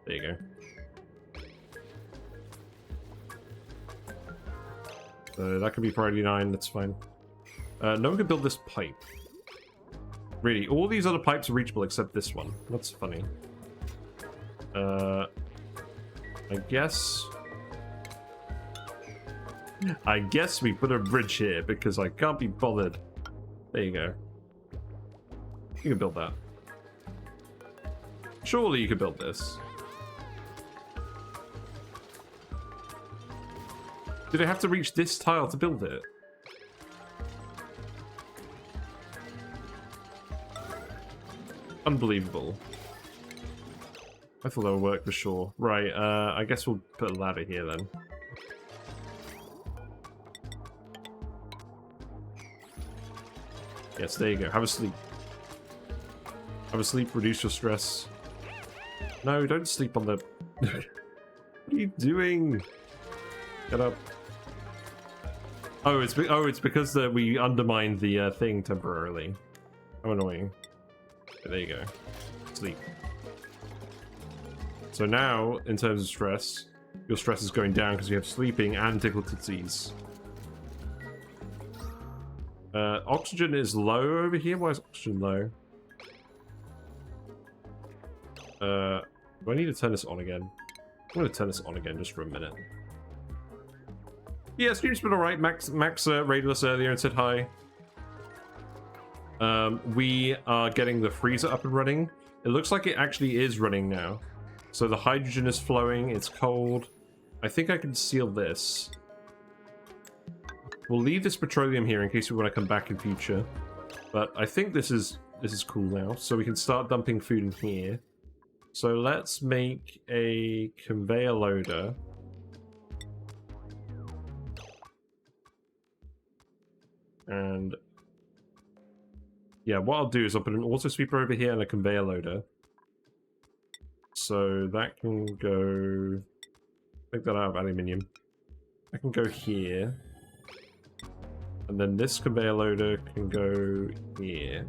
There you go. That could be priority 9, that's fine. No one can build this pipe. Really, all these other pipes are reachable except this one. That's funny. I guess we put a bridge here because I can't be bothered. There you go. You can build that. Surely you could build this. Did I have to reach this tile to build it? Unbelievable. I thought that would work for sure. Right, I guess we'll put a ladder here then. Yes, there you go. Have a sleep. Have a sleep, reduce your stress. No, don't sleep on the... What are you doing? Get up. Oh, it's because we undermined the thing temporarily. How annoying. Okay, there you go. Sleep. So now, in terms of stress, your stress is going down because you have sleeping and tickle tootsies. Oxygen is low over here. Why is oxygen low? Do I need to turn this on again? I'm going to turn this on again just for a minute. Yeah, stream's been alright. Max raided us earlier and said hi. We are getting the freezer up and running. It looks like it actually is running now. So the hydrogen is flowing, it's cold. I think I can seal this. We'll leave this petroleum here in case we want to come back in future. But I think this is cool now. So we can start dumping food in here. So let's make a conveyor loader. And yeah, what I'll do is I'll put an auto sweeper over here and a conveyor loader. So that can go... Make that out of aluminium. That can go here. And then this conveyor loader can go here.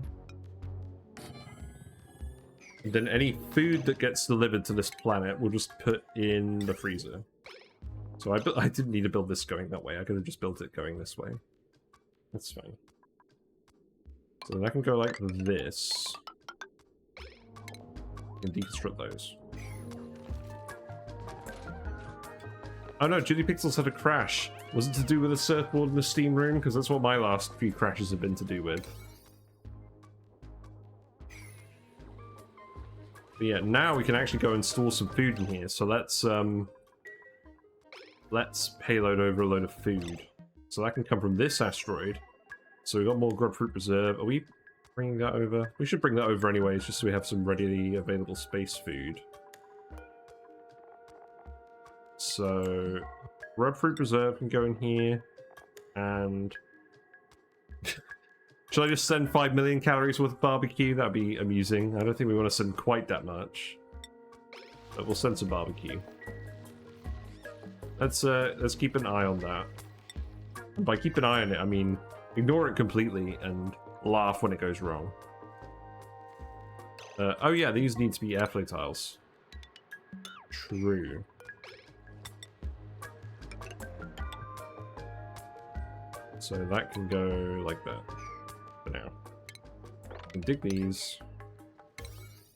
And then any food that gets delivered to this planet we'll just put in the freezer. So I didn't need to build this going that way. I could have just built it going this way. That's fine. So then I can go like this. And deconstruct those. Oh no, Judy Pixels had a crash. Was it to do with a surfboard in the steam room? Because that's what my last few crashes have been to do with. But yeah, now we can actually go and store some food in here. So let's payload over a load of food. So that can come from this asteroid. So we've got more grub fruit reserve. Are we bringing that over? We should bring that over anyways, just so we have some readily available space food. So grub fruit reserve can go in here. And should I just send 5 million calories worth of barbecue? That'd be amusing. I don't think we want to send quite that much. But we'll send some barbecue. Let's keep an eye on that. And by keep an eye on it, I mean ignore it completely and laugh when it goes wrong. Oh yeah, these need to be airflow tiles. True. So that can go like that for now. And dig these.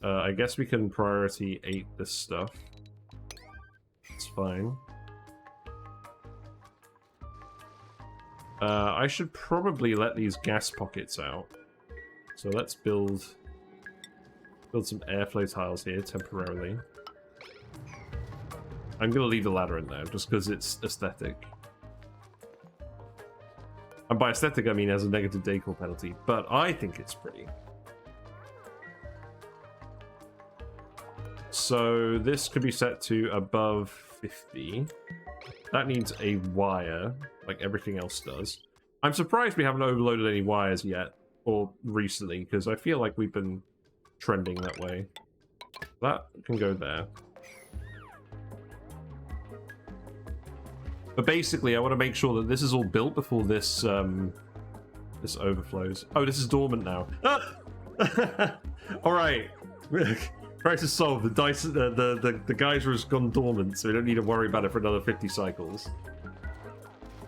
I guess we can priority 8 this stuff. It's fine. I should probably let these gas pockets out. So let's build some airflow tiles here temporarily. I'm going to leave the ladder in there just because it's aesthetic. And by aesthetic, I mean as a negative decor penalty, but I think it's pretty. So this could be set to above 50. That needs a wire, like everything else does. I'm surprised we haven't overloaded any wires yet, or recently, because I feel like we've been trending that way. That can go there. But basically, I want to make sure that this is all built before this this overflows. Oh, this is dormant now. Ah! All right, crisis solved. The dice, the geyser has gone dormant, so we don't need to worry about it for another 50 cycles.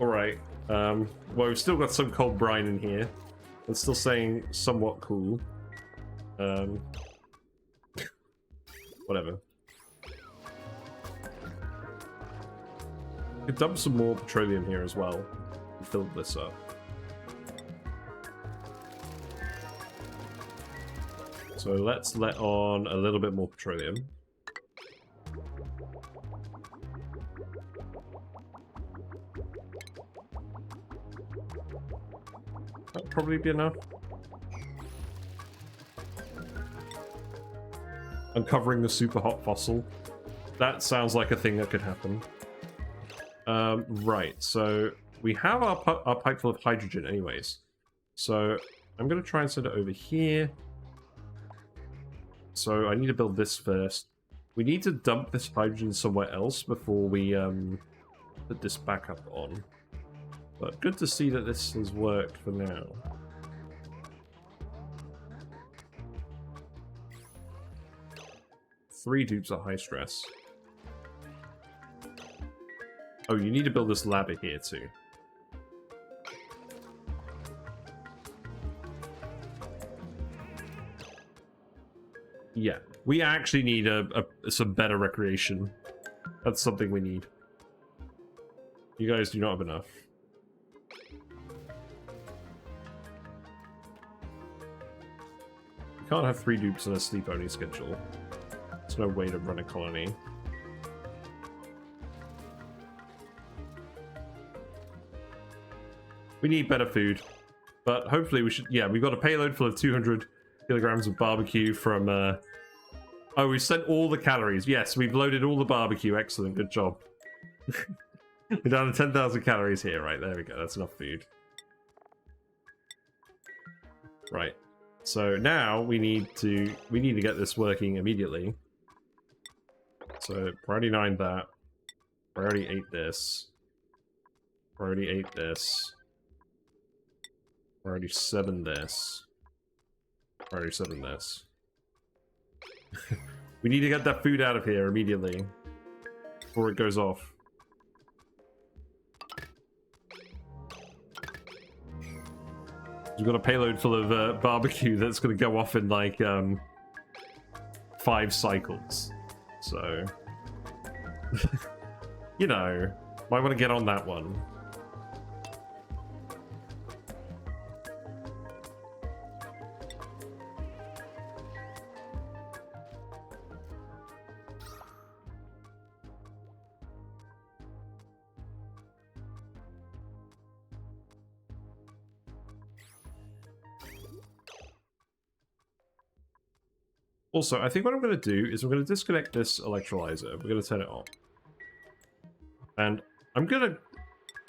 All right. Well, we've still got some cold brine in here. It's still saying somewhat cool. Whatever. We could dump some more petroleum here as well and fill this up. So let's let on a little bit more petroleum. That'll probably be enough. Uncovering the super hot fossil. That sounds like a thing that could happen. Right, so we have our pipe full of hydrogen anyways. So I'm going to try and send it over here. So I need to build this first. We need to dump this hydrogen somewhere else before we put this back up on. But good to see that this has worked for now. Three dupes at high stress. Oh, you need to build this ladder here too. Yeah, we actually need some better recreation. That's something we need. You guys do not have enough. You can't have 3 dupes on a sleep-only schedule. There's no way to run a colony. We need better food, but hopefully we should. Yeah, we've got a payload full of 200 kilograms of barbecue from. Oh, we sent all the calories. Yes, we've loaded all the barbecue. Excellent, good job. We're down to 10,000 calories here. Right, there we go. That's enough food. Right. So now we need to get this working immediately. So priority 9 that. Priority 8 this. Priority 8 this. Priority 7 this. Priority 7 this. We need to get that food out of here immediately before it goes off. We've got a payload full of barbecue that's going to go off in like 5 cycles. So, you know, might want to get on that one. Also, I think what I'm going to do is I'm going to disconnect this electrolyzer. We're going to turn it on. And I'm going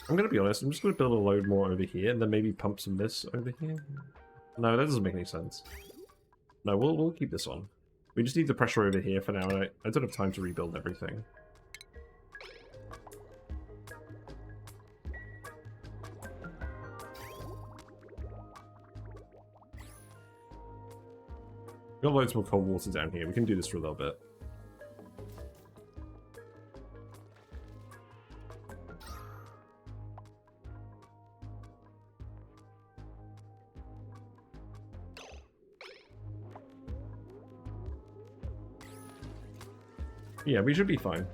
to be honest, I'm just going to build a load more over here and then maybe pump some this over here. No, that doesn't make any sense. No, we'll keep this on. We just need the pressure over here for now, and I don't have time to rebuild everything. We've got loads more cold water down here. We can do this for a little bit. Yeah, we should be fine.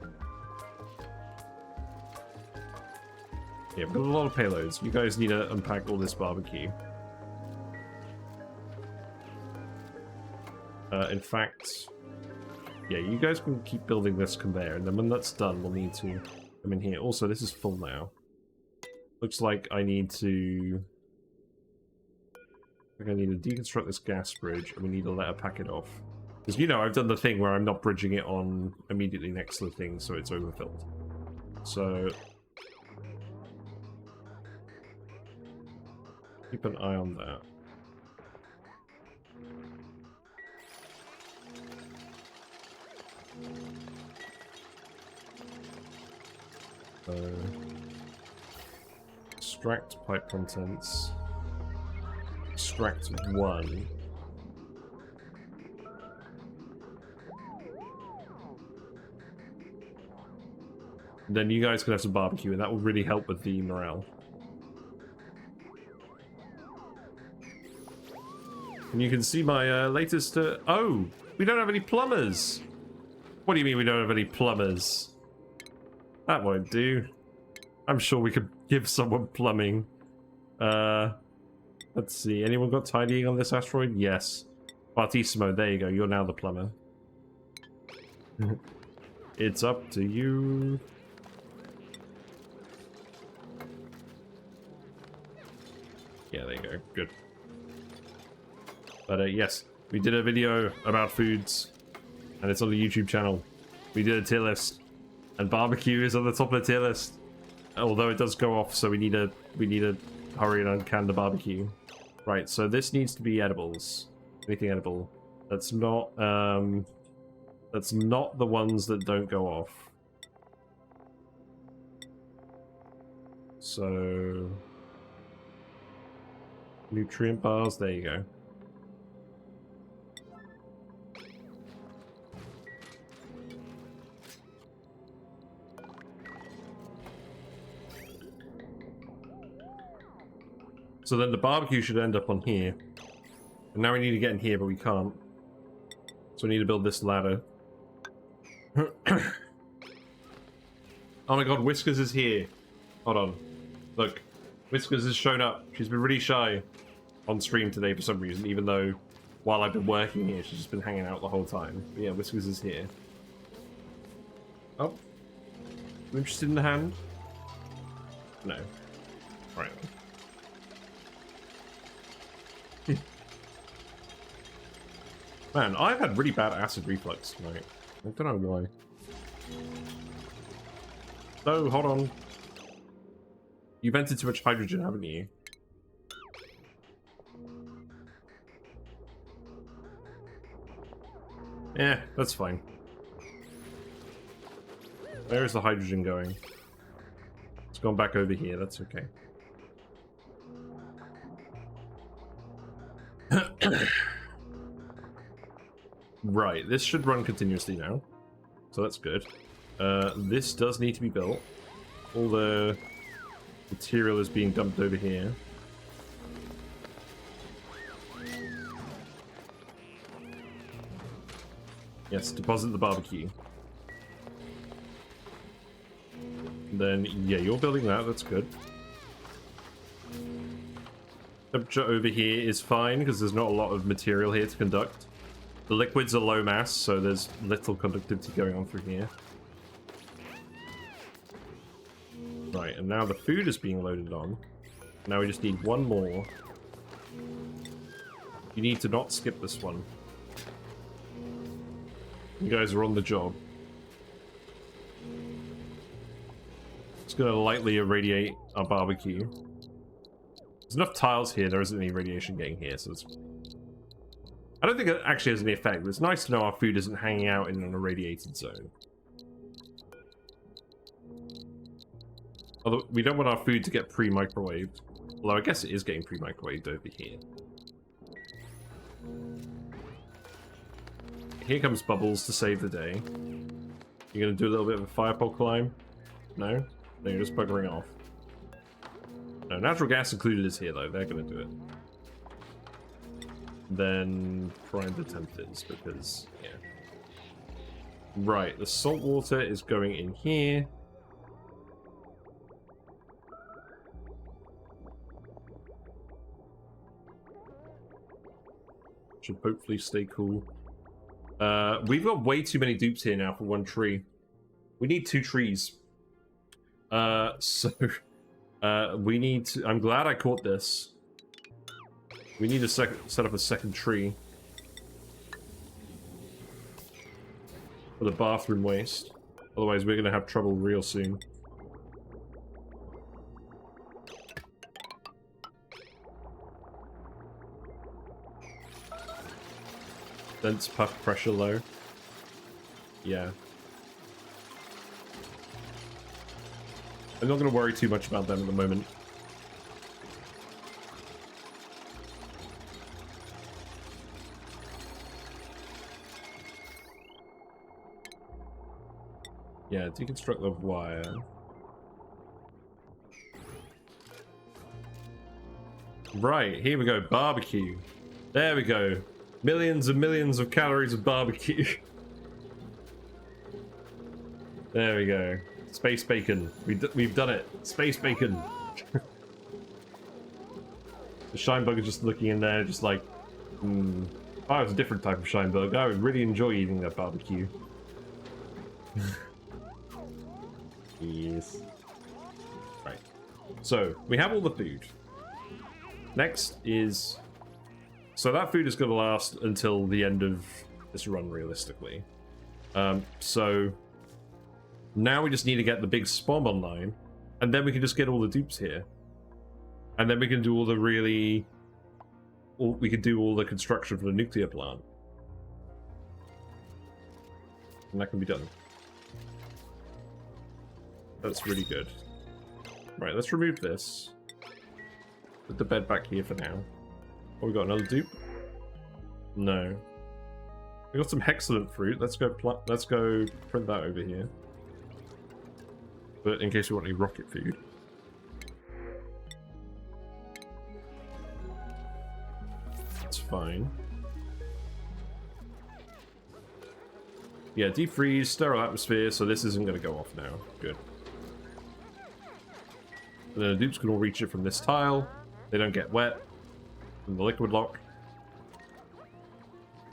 Yeah, we've got a lot of payloads. You guys need to unpack all this barbecue. In fact, yeah, you guys can keep building this conveyor, and then when that's done, we'll need to come in here. Also, this is full now. Looks like I need to... I think I need to deconstruct this gas bridge, and we need to let her pack it off. Because, you know, I've done the thing where I'm not bridging it on immediately next to the thing, so it's overfilled. So... keep an eye on that. Extract pipe contents. Extract 1. Then you guys can have some barbecue, and that will really help with the morale. And you can see my latest... oh! We don't have any plumbers! What do you mean we don't have any plumbers? That won't do. I'm sure we could give someone plumbing. Let's see. Anyone got tidying on this asteroid? Yes. Bartissimo, there you go. You're now the plumber. It's up to you. Yeah, there you go. Good. But yes, we did a video about foods, and it's on the YouTube channel. We did a tier list, and barbecue is on the top of the tier list. Although it does go off, so we need to hurry and uncan the barbecue. Right, so this needs to be edibles. Anything edible. That's not the ones that don't go off. So nutrient bars, there you go. So then the barbecue should end up on here. And now we need to get in here, but we can't. So we need to build this ladder. Oh my god, Whiskers is here. Hold on. Look. Whiskers has shown up. She's been really shy on stream today for some reason, even though while I've been working here, she's just been hanging out the whole time. But yeah, Whiskers is here. Oh. You interested in the hand? No. Right. Man, I've had really bad acid reflux tonight. I don't know why. So, hold on. You vented too much hydrogen, haven't you? Yeah, that's fine. Where's the hydrogen going? It's gone back over here, that's okay. Right, this should run continuously now. So that's good. This does need to be built. All the material is being dumped over here. Yes, deposit the barbecue. Then, yeah, you're building that, that's good. Temperature over here is fine, because there's not a lot of material here to conduct. The liquids are low mass, so there's little conductivity going on through here. Right, and now the food is being loaded on. Now we just need one more. You need to not skip this one. You guys are on the job. It's gonna lightly irradiate our barbecue. There's enough tiles here, there isn't any radiation getting here, so it's... I don't think it actually has any effect, but it's nice to know our food isn't hanging out in an irradiated zone. Although, we don't want our food to get pre-microwaved. Although I guess it is getting pre-microwaved over here. Here comes Bubbles to save the day. You're gonna do a little bit of a firepole climb? No? No, you're just buggering off. No, natural gas included is here though, they're gonna do it. Then prime the temp is, because, yeah. Right, the salt water is going in here. should hopefully stay cool. We've got way too many dupes here now for one tree. We need 2 trees. So we need to... I'm glad I caught this. We need to set up a second tree. For the bathroom waste. Otherwise we're gonna have trouble real soon. Dense puff pressure low. Yeah. I'm not going to worry too much about them at the moment. Yeah, deconstruct the wire. Right, here we go. Barbecue. There we go. Millions and millions of calories of barbecue. There we go. Space bacon. We've done it. Space bacon. The shine bug is just looking in there, just like, if I was a different type of shine bug, I would really enjoy eating that barbecue. Yes. Right. So, we have all the food. Next is... So that food is going to last until the end of this run, realistically. So... Now we just need to get the big SPOM online, and then we can just get all the dupes here. And then we can do all the really... we can do all the construction for the nuclear plant. And that can be done. That's really good. Right, let's remove this. Put the bed back here for now. Oh, we got another dupe? No. We got some excellent fruit. Let's go print that over here. But in case we want any rocket food. That's fine. Yeah, deep freeze, sterile atmosphere, so this isn't going to go off now. Good. And then the dupes can all reach it from this tile. They don't get wet. From the liquid lock.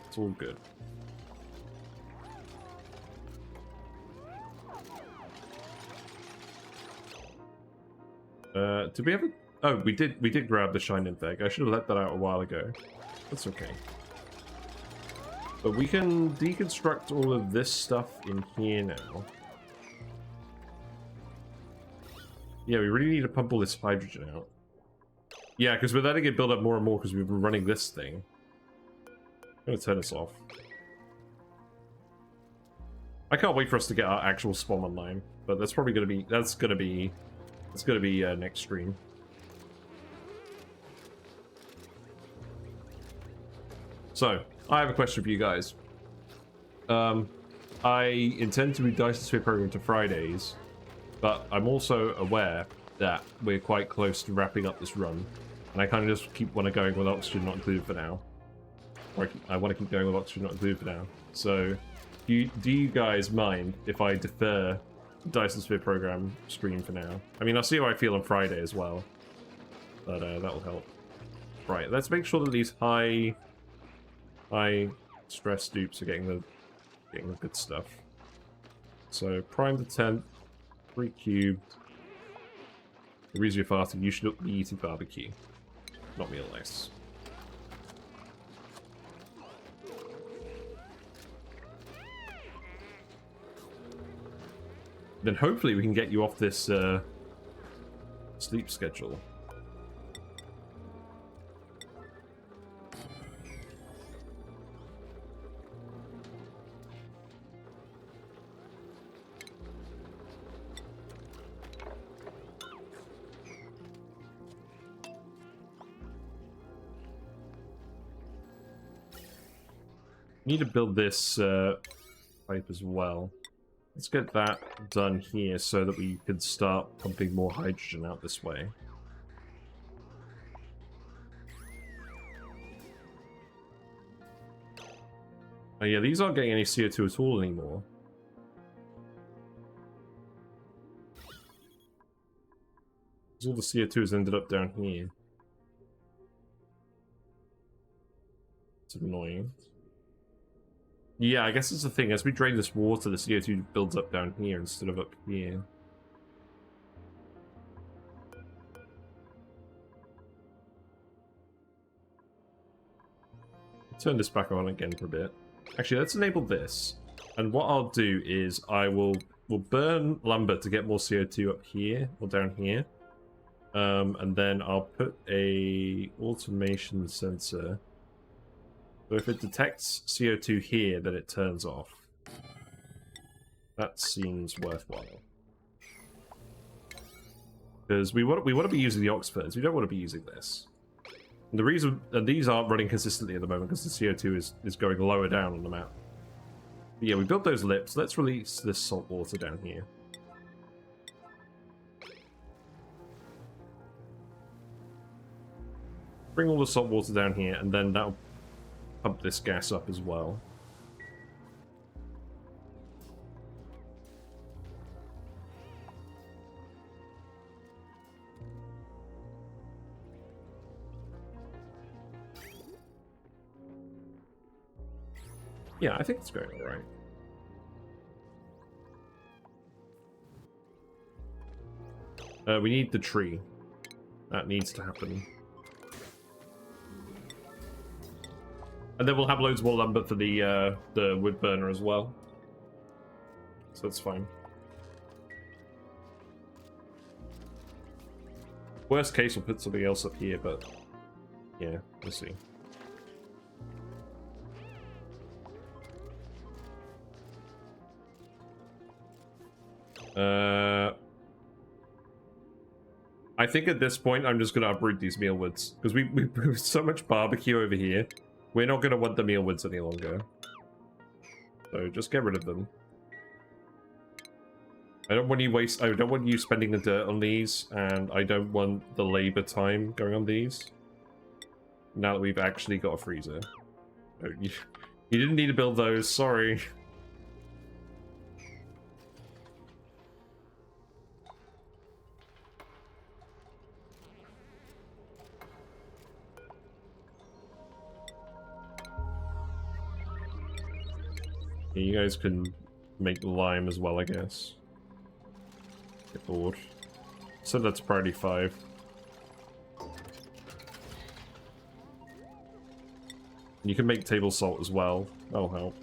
It's all good. Did we ever... Oh, we did grab the shine nymph egg. I should have let that out a while ago. That's okay. But we can deconstruct all of this stuff in here now. Yeah, we really need to pump all this hydrogen out. Yeah, because we're letting it build up more and more because we've been running this thing. I'm gonna turn this off. I can't wait for us to get our actual SPOM online, but that's probably gonna be next stream. So, I have a question for you guys. I intend to do Dyson Sphere program to Fridays, but I'm also aware that we're quite close to wrapping up this run, and I kind of just want to going with oxygen not included for now. Or I want to keep going with oxygen not included for now. So, do you guys mind if I defer the Dyson Sphere program stream for now? I mean, I'll see how I feel on Friday as well, but that'll help. Right, let's make sure that these high stress dupes are getting the good stuff. So prime the 10th, 3 cubed. The reason you're fasting, you should be eating barbecue, not meal less. Then hopefully we can get you off this sleep schedule. Need to build this pipe as well. Let's get that done here so that we can start pumping more hydrogen out this way. Oh yeah, these aren't getting any CO2 at all anymore. All the CO2 has ended up down here. It's annoying. Yeah, I guess it's the thing. As we drain this water, the CO2 builds up down here instead of up here. Turn this back on again for a bit. Actually, let's enable this. And what I'll do is we'll burn lumber to get more CO2 up here or down here. And then I'll put a automation sensor. So if it detects CO2 here, then it turns off. That seems worthwhile. Because we want to be using the Oxfords. We don't want to be using this. And the reason and these aren't running consistently at the moment because the CO2 is going lower down on the map. But yeah, we built those lips. Let's release this salt water down here. Bring all the salt water down here, and then that'll pump this gas up as well. Yeah, I think it's going alright. We need the tree. That needs to happen. And then we'll have loads more lumber for the wood burner as well. So that's fine. Worst case, we'll put something else up here, but yeah, we'll see. I think at this point I'm just going to uproot these mealwoods because we put so much barbecue over here. We're not going to want the mealwoods any longer. So just get rid of them. I don't want you spending the dirt on these, and I don't want the labor time going on these. Now that we've actually got a freezer. Oh, you didn't need to build those, sorry. You guys can make lime as well, I guess. Get bored. So that's priority 5. You can make table salt as well. That'll help.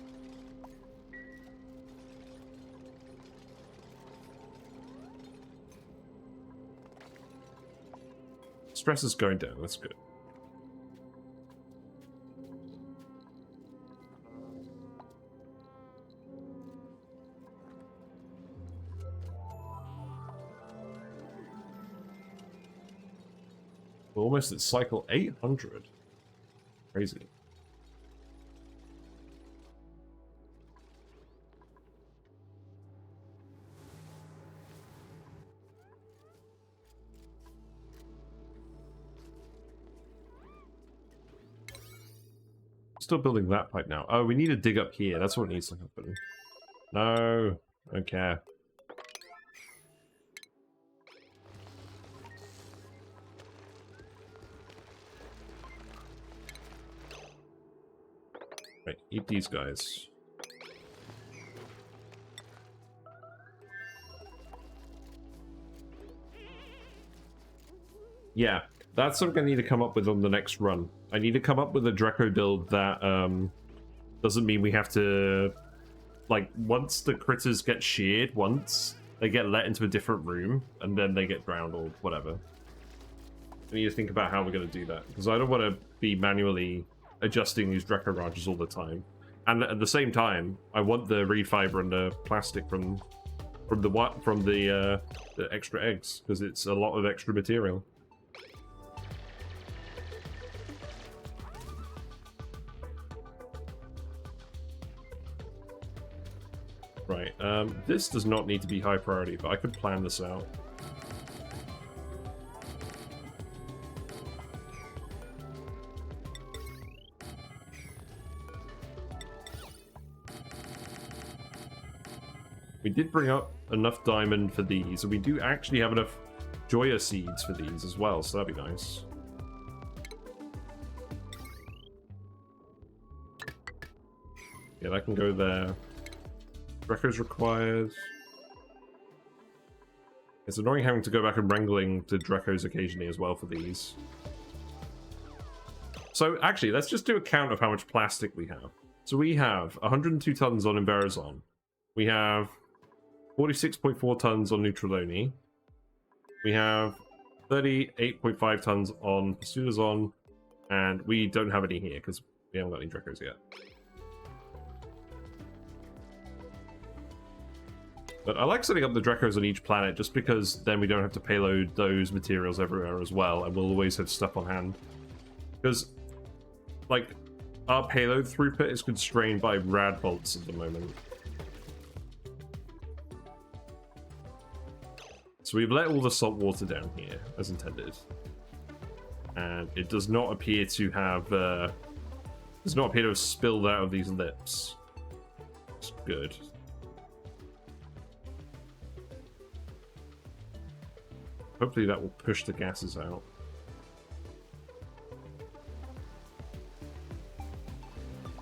Stress is going down, that's good. We're almost at cycle 800. Crazy. Still building that pipe now. Oh, we need to dig up here. That's what needs to happen. No, I don't care. Right, eat these guys. Yeah, that's what I'm going to need to come up with on the next run. I need to come up with a Dreco build that doesn't mean we have to... Like, once the critters get sheared once, they get let into a different room, and then they get drowned or whatever. I need to think about how we're going to do that, because I don't want to be manually adjusting these Dreco ranches all the time. And at the same time, I want the reed fiber and the plastic from the extra eggs, because it's a lot of extra material. Right, this does not need to be high priority, but I could plan this out. We did bring up enough diamond for these, and we do actually have enough Joya seeds for these as well, so that'd be nice. Yeah, that can go there. Draco's required. It's annoying having to go back and wrangling to Dracos occasionally as well for these. So actually, let's just do a count of how much plastic we have. So we have 102 tons on Emberazon. We have 46.4 tons on Neutraloni. We have 38.5 tons on Pseudozoon. And we don't have any here because we haven't got any Dracos yet. But I like setting up the Dracos on each planet just because then we don't have to payload those materials everywhere as well, and we'll always have stuff on hand. Because, like, our payload throughput is constrained by rad bolts at the moment. So we've let all the salt water down here, as intended. And it does not appear to have, does not appear to have spilled out of these lips. It's good. Hopefully that will push the gases out.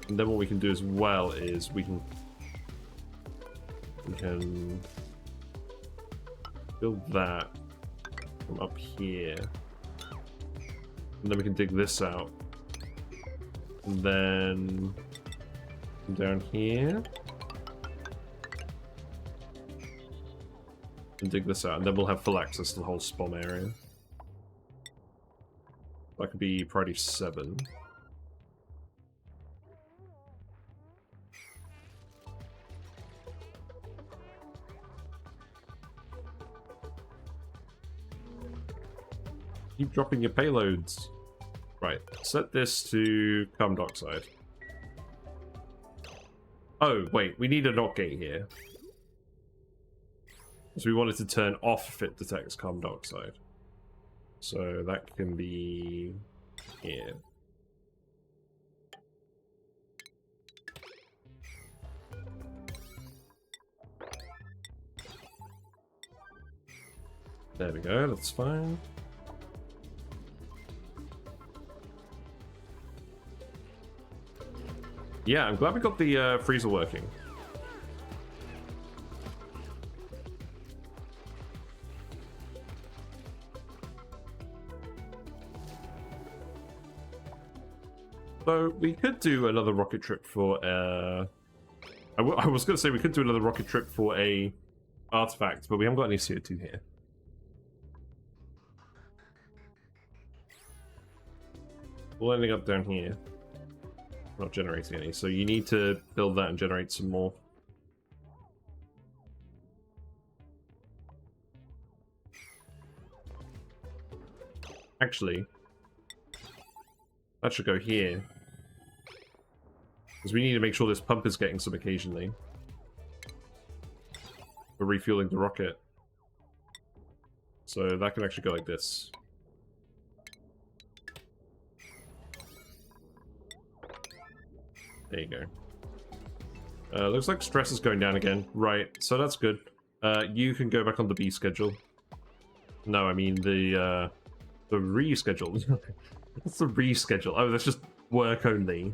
And then what we can do as well is we can build that from up here. And then we can dig this out. And then down here. And dig this out, and then we'll have full access to the whole SPOM area. That could be priority 7. Keep dropping your payloads. Right, set this to carbon dioxide. Oh, wait, we need a NOT gate here. So we wanted to turn off if it detects carbon dioxide. So that can be here. There we go, that's fine. Yeah, I'm glad we got the freezer working. So we could do another rocket trip for I was going to say we could do another rocket trip for a artifact, but we haven't got any CO2 here. We're ending up down here. Not generating any, so you need to build that and generate some more. Actually, that should go here. Because we need to make sure this pump is getting some occasionally. For refueling the rocket. So that can actually go like this. There you go. Looks like stress is going down again. Right, so that's good. You can go back on the B schedule. No, I mean the reschedule. What's the reschedule? Oh, that's just work only.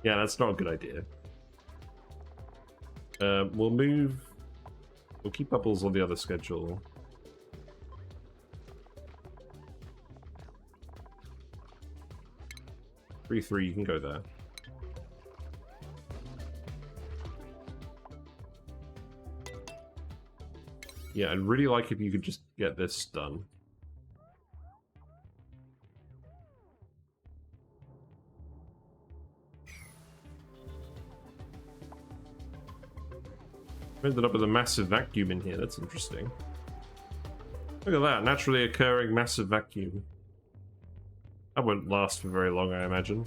Yeah, that's not a good idea. We'll keep bubbles on the other schedule. Three, you can go there. Yeah, I'd really like if you could just get this done. We ended up with a massive vacuum in here, that's interesting. Look at that, naturally occurring massive vacuum. That won't last for very long, I imagine.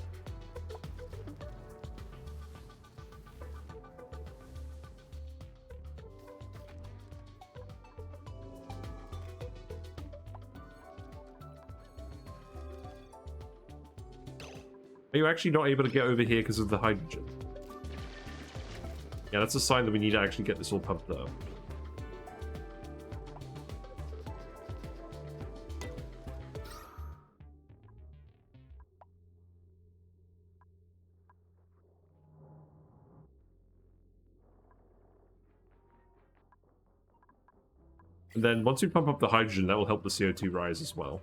Are you actually not able to get over here because of the hydrogen? Yeah, that's a sign that we need to actually get this all pumped up. And then once we pump up the hydrogen, that will help the CO2 rise as well.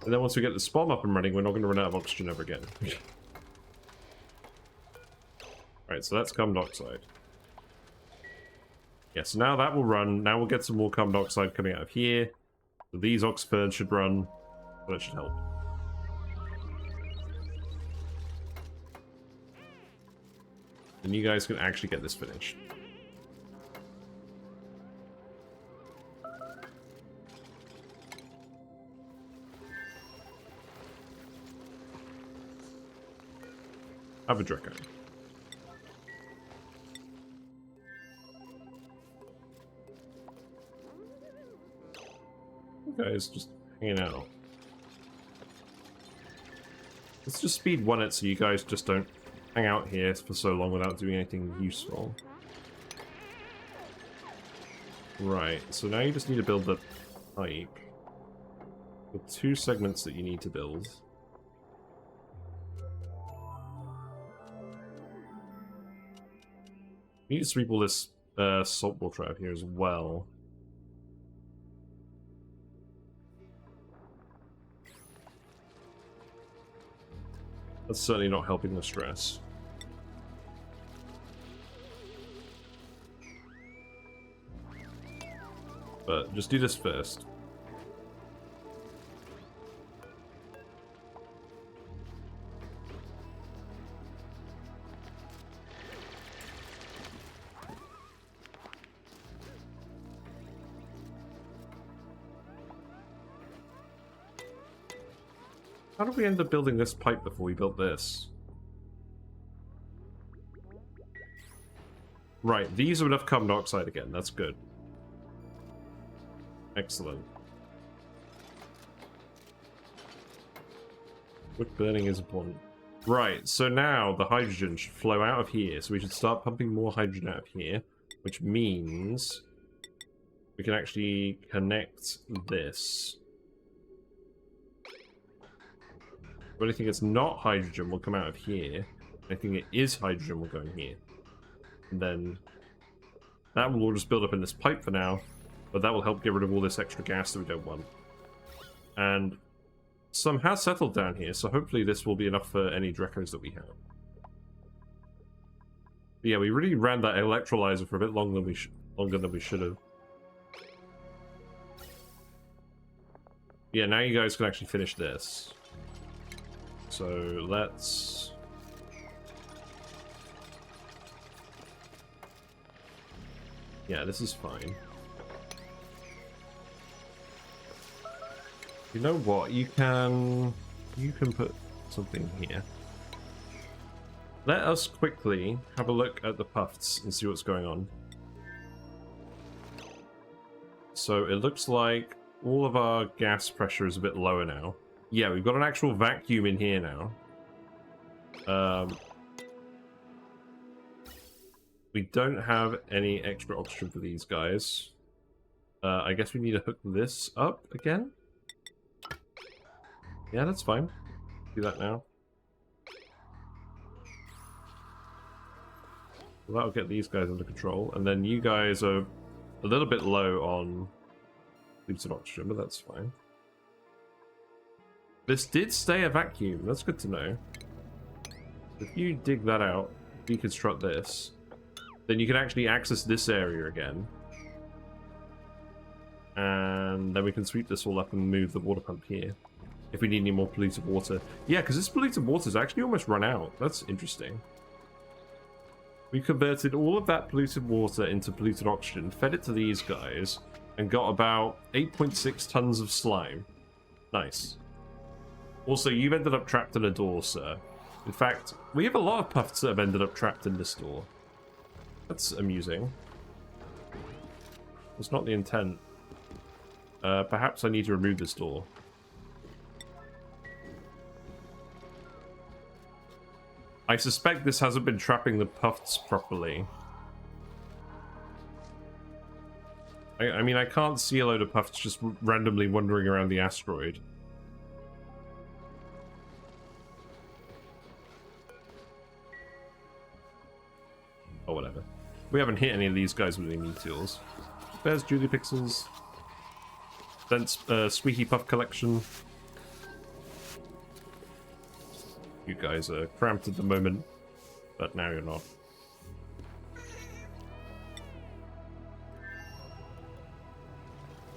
And then once we get the SPOM up and running, we're not going to run out of oxygen ever again. Right, so that's carbon dioxide. Yeah, so now that will run. Now we'll get some more carbon dioxide coming out of here. So these oxyferns should run. So that should help. And you guys can actually get this finished. Have a Draco. Guys just hanging out. Let's just speed 1 it so you guys just don't hang out here for so long without doing anything useful. Right, so now you just need to build the pipe. The 2 segments that you need to build. You need to sweep all this salt water out of here as well. That's certainly not helping the stress. But just do this first. How did we end up building this pipe before we built this? Right, these are enough carbon dioxide again. That's good. Excellent. Wood burning is important. Right, so now the hydrogen should flow out of here. So we should start pumping more hydrogen out of here, which means we can actually connect this. But anything that's not hydrogen will come out of here. Anything that is hydrogen will go in here. And then that will all just build up in this pipe for now. But that will help get rid of all this extra gas that we don't want. And some has settled down here, so hopefully this will be enough for any Dracos that we have. But yeah, we really ran that electrolyzer for a bit longer than we should have. Yeah, now you guys can actually finish this. So let's... Yeah, this is fine. You know what? You can put something here. Let us quickly have a look at the puffs and see what's going on. So it looks like all of our gas pressure is a bit lower now. Yeah, we've got an actual vacuum in here now. We don't have any extra oxygen for these guys. I guess we need to hook this up again. Yeah, that's fine. Do that now. Well, that'll get these guys under control. And then you guys are a little bit low on dupes and oxygen, but that's fine. This did stay a vacuum. That's good to know. If you dig that out, deconstruct this, then you can actually access this area again. And then we can sweep this all up and move the water pump here. If we need any more polluted water. Yeah, because this polluted water's actually almost run out. That's interesting. We converted all of that polluted water into polluted oxygen, fed it to these guys, and got about 8.6 tons of slime. Nice. Also, you've ended up trapped in a door, sir. In fact, we have a lot of puffs that have ended up trapped in this door. That's amusing. It's not the intent. Perhaps I need to remove this door. I suspect this hasn't been trapping the puffs properly. I mean, I can't see a load of puffs just randomly wandering around the asteroid. We haven't hit any of these guys with any meteors. There's Julie Pixels. Then Squeaky Puff Collection. You guys are cramped at the moment, but now you're not.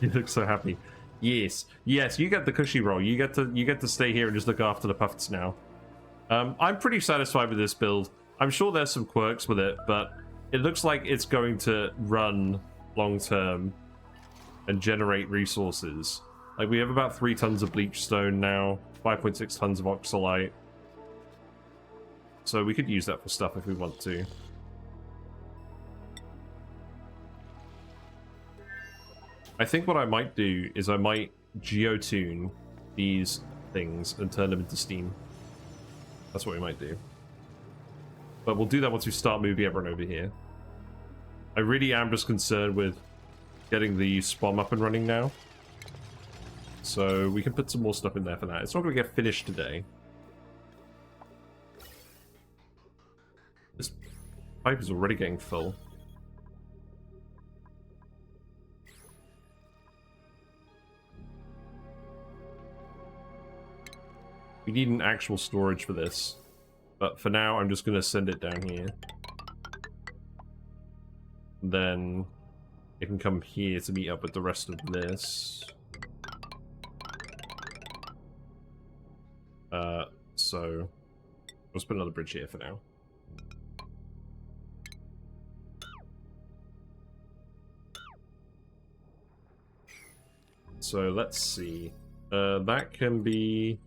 You look so happy. Yes, yes, you get the cushy roll. You get to stay here and just look after the puffs now. I'm pretty satisfied with this build. I'm sure there's some quirks with it, but it looks like it's going to run long term and generate resources. Like, we have about 3 tons of bleach stone now, 5.6 tons of oxalite. So we could use that for stuff if we want to. I think what I might do is I might geotune these things and turn them into steam. That's what we might do. But we'll do that once we start moving everyone over here. I really am just concerned with getting the SPOM up and running now. So we can put some more stuff in there for that. It's not going to get finished today. This pipe is already getting full. We need an actual storage for this. But for now, I'm just going to send it down here. Then it can come here to meet up with the rest of this. So let's put another bridge here for now. So let's see. That can be.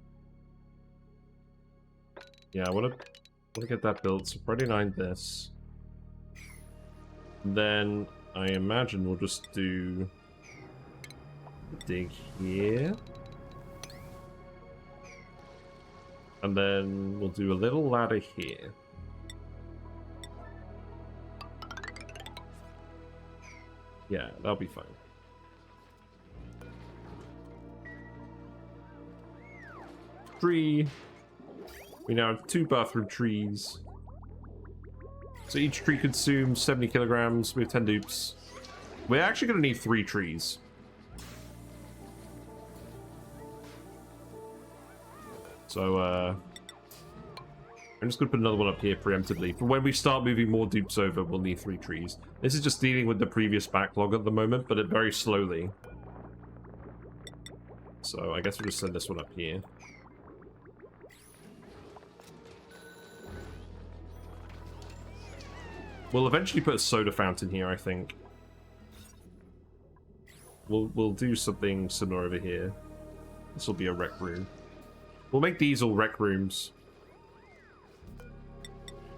Yeah, I want to get that built. So Friday night this. Then I imagine we'll just do dig here. And then we'll do a little ladder here. Yeah, that'll be fine. Tree. We now have 2 bathroom trees. So each tree consumes 70 kilograms. We have 10 dupes. We're actually going to need 3 trees. So, I'm just going to put another one up here preemptively. For when we start moving more dupes over, we'll need 3 trees. This is just dealing with the previous backlog at the moment, but it very slowly. So I guess we'll just send this one up here. We'll eventually put a soda fountain here, I think. We'll do something similar over here. This will be a rec room. We'll make these all rec rooms.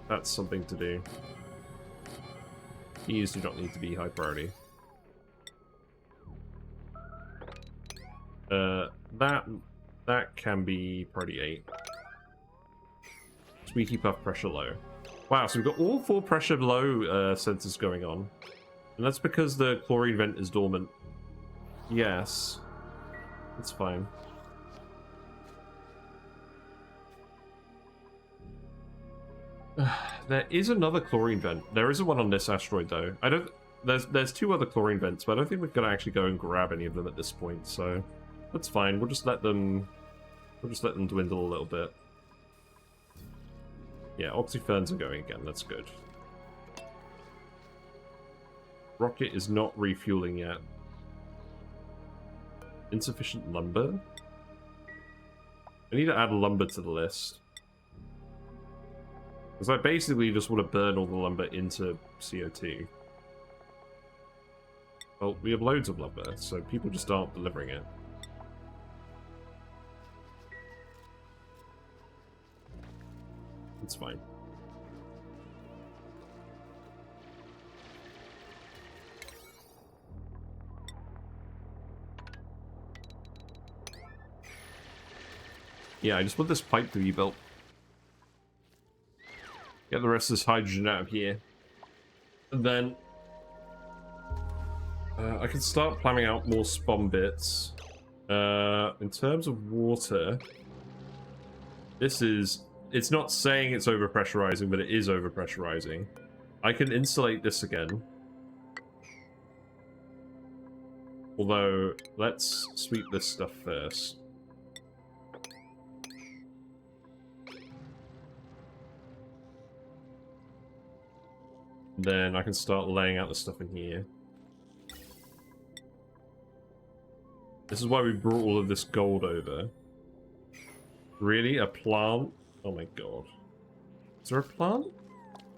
That's something to do. These do not need to be high priority. That can be priority 8. Squeaky Puff pressure low. Wow, so we've got all 4 pressure low sensors going on. And that's because the chlorine vent is dormant. Yes. That's fine. There is another chlorine vent. There isn't one on this asteroid though. I don't. There's 2 other chlorine vents, but I don't think we're gonna actually go and grab any of them at this point. So that's fine. We'll just let them. We'll just let them dwindle a little bit. Yeah, oxyferns are going again. That's good. Rocket is not refueling yet. Insufficient lumber. I need to add lumber to the list. Because I basically just want to burn all the lumber into CO2. Well, we have loads of lumber, so people just aren't delivering it. It's fine. Yeah, I just want this pipe to be built. Get the rest of this hydrogen out of here. And then I can start planning out more SPOM bits. In terms of water, this is... It's not saying it's overpressurizing, but it is overpressurizing. I can insulate this again. Although, let's sweep this stuff first. Then I can start laying out the stuff in here. This is why we brought all of this gold over. Really? A plant? Oh my god. Is there a plant?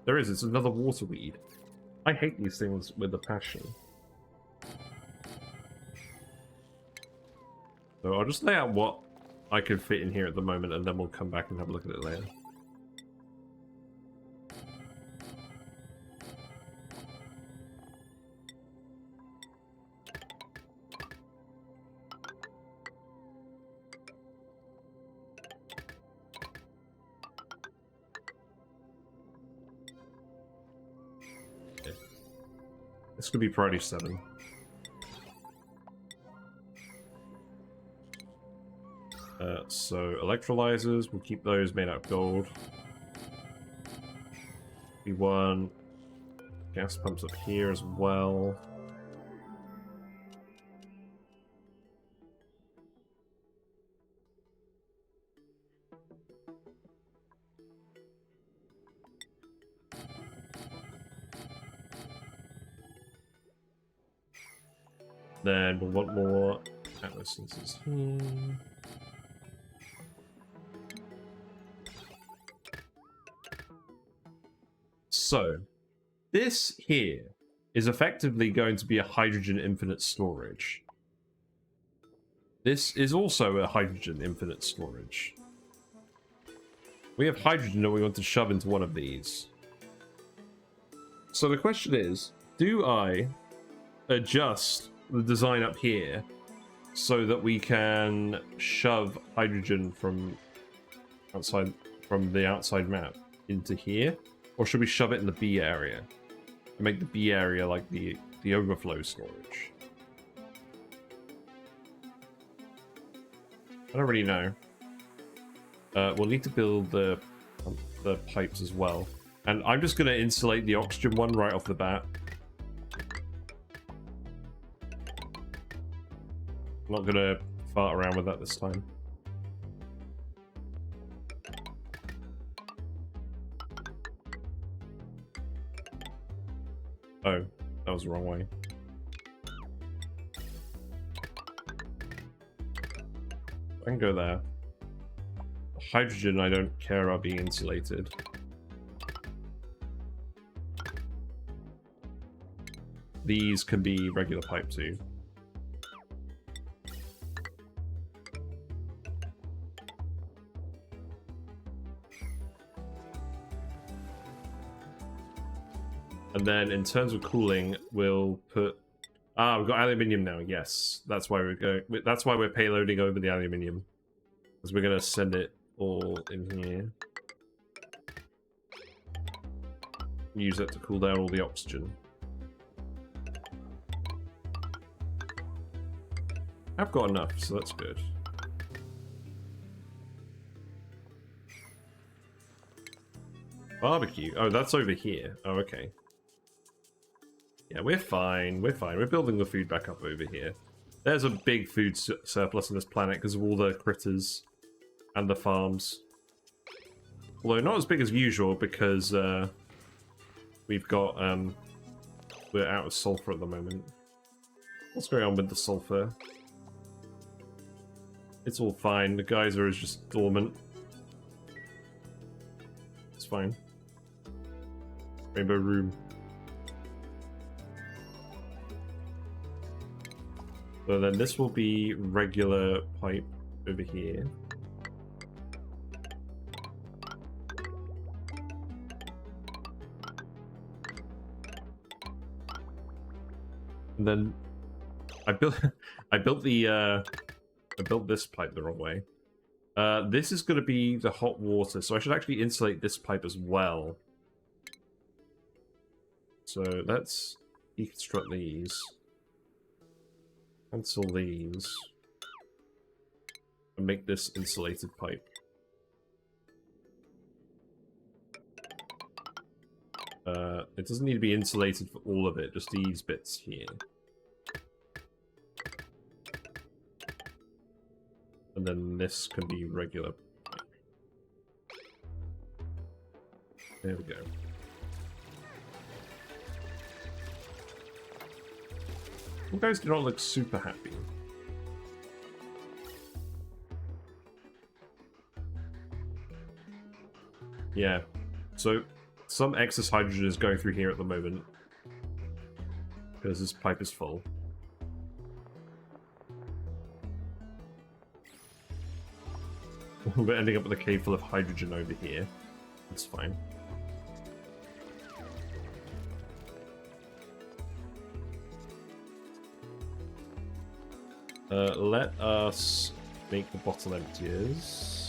There is. It's another water weed. I hate these things with a passion. So I'll just lay out what I can fit in here at the moment, and then we'll come back and have a look at it later. Okay. This could be priority 7. So electrolyzers, we'll keep those made out of gold. We want gas pumps up here as well. Then we'll want more Atlas sensors here. So, this here is effectively going to be a hydrogen infinite storage. This is also a hydrogen infinite storage. We have hydrogen that we want to shove into one of these. So the question is, do I adjust the design up here so that we can shove hydrogen from the outside map into here? Or should we shove it in the B area? And make the B area like the overflow storage? I don't really know. We'll need to build the pipes as well. And I'm just going to insulate the oxygen one right off the bat. I'm not going to fart around with that this time. Oh, that was the wrong way. I can go there. Hydrogen, I don't care about being insulated. These can be regular pipe too. And then in terms of cooling, we'll put... Ah, we've got aluminium now, yes. That's why we're going... That's why we're payloading over the aluminium. Because we're going to send it all in here. Use it to cool down all the oxygen. I've got enough, so that's good. Barbecue. Oh, that's over here. Oh, okay. Yeah, we're fine. We're fine. We're building the food back up over here. There's a big food surplus on this planet because of all the critters and the farms. Although not as big as usual because we've got we're out of sulfur at the moment. What's going on with the sulfur? It's all fine. The geyser is just dormant. It's fine. Rainbow room. So then this will be regular pipe over here. And then I built this pipe the wrong way. This is going to be the hot water, so I should actually insulate this pipe as well. So let's deconstruct these. Cancel these. And make this insulated pipe. It doesn't need to be insulated for all of it, just these bits here. And then this can be regular. There we go. You guys do not look super happy. Yeah, so some excess hydrogen is going through here at the moment because this pipe is full. We're ending up with a cave full of hydrogen over here. That's fine. Let us make the bottle emptiers.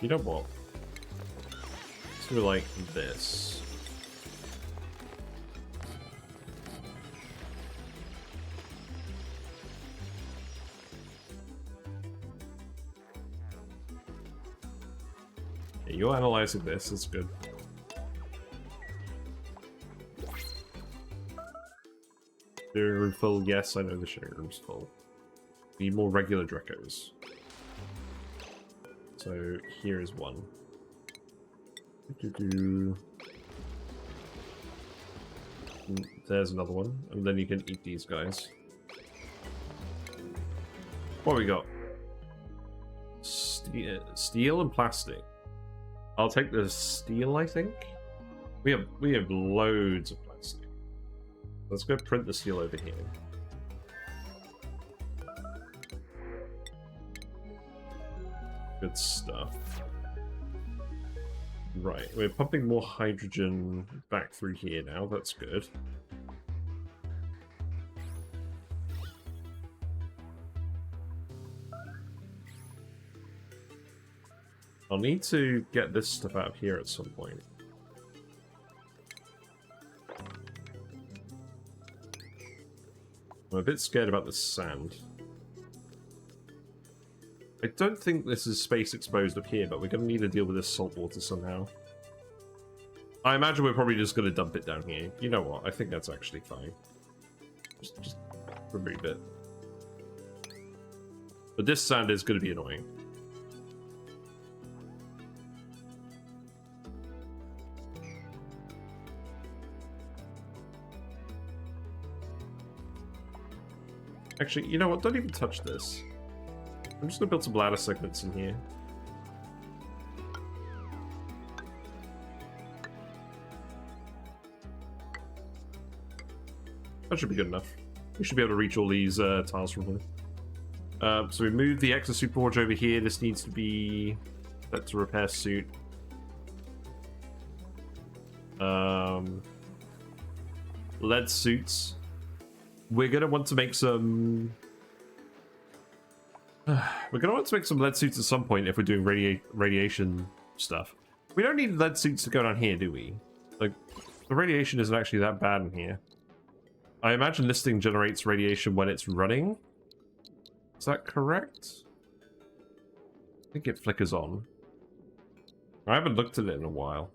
You know what? Let's do like this. Yeah, you're analyzing this, that's good. Sharing room full? Yes, I know the sharing room's full. Need more regular Drecos. So here is one. There's another one, and then you can eat these guys. What we got? Steel and plastic. I'll take the steel, I think. We have loads of plastic. Let's go print the steel over here. Good stuff. Right, we're pumping more hydrogen back through here now, that's good. I'll need to get this stuff out of here at some point. I'm a bit scared about this sand. I don't think this is space exposed up here, but we're going to need to deal with this salt water somehow. I imagine we're probably just going to dump it down here. You know what? I think that's actually fine. Just remove it. But this sand is going to be annoying. Actually, you know what? Don't even touch this. I'm just going to build some ladder segments in here. That should be good enough. We should be able to reach all these tiles from here. So we moved the exosuit forge over here. This needs to be set to repair suit. Lead suits. We're going to want to make some... We're going to want to make some lead suits at some point if we're doing radiation stuff. We don't need lead suits to go down here, do we? Like, the radiation isn't actually that bad in here. I imagine this thing generates radiation when it's running. Is that correct? I think it flickers on. I haven't looked at it in a while.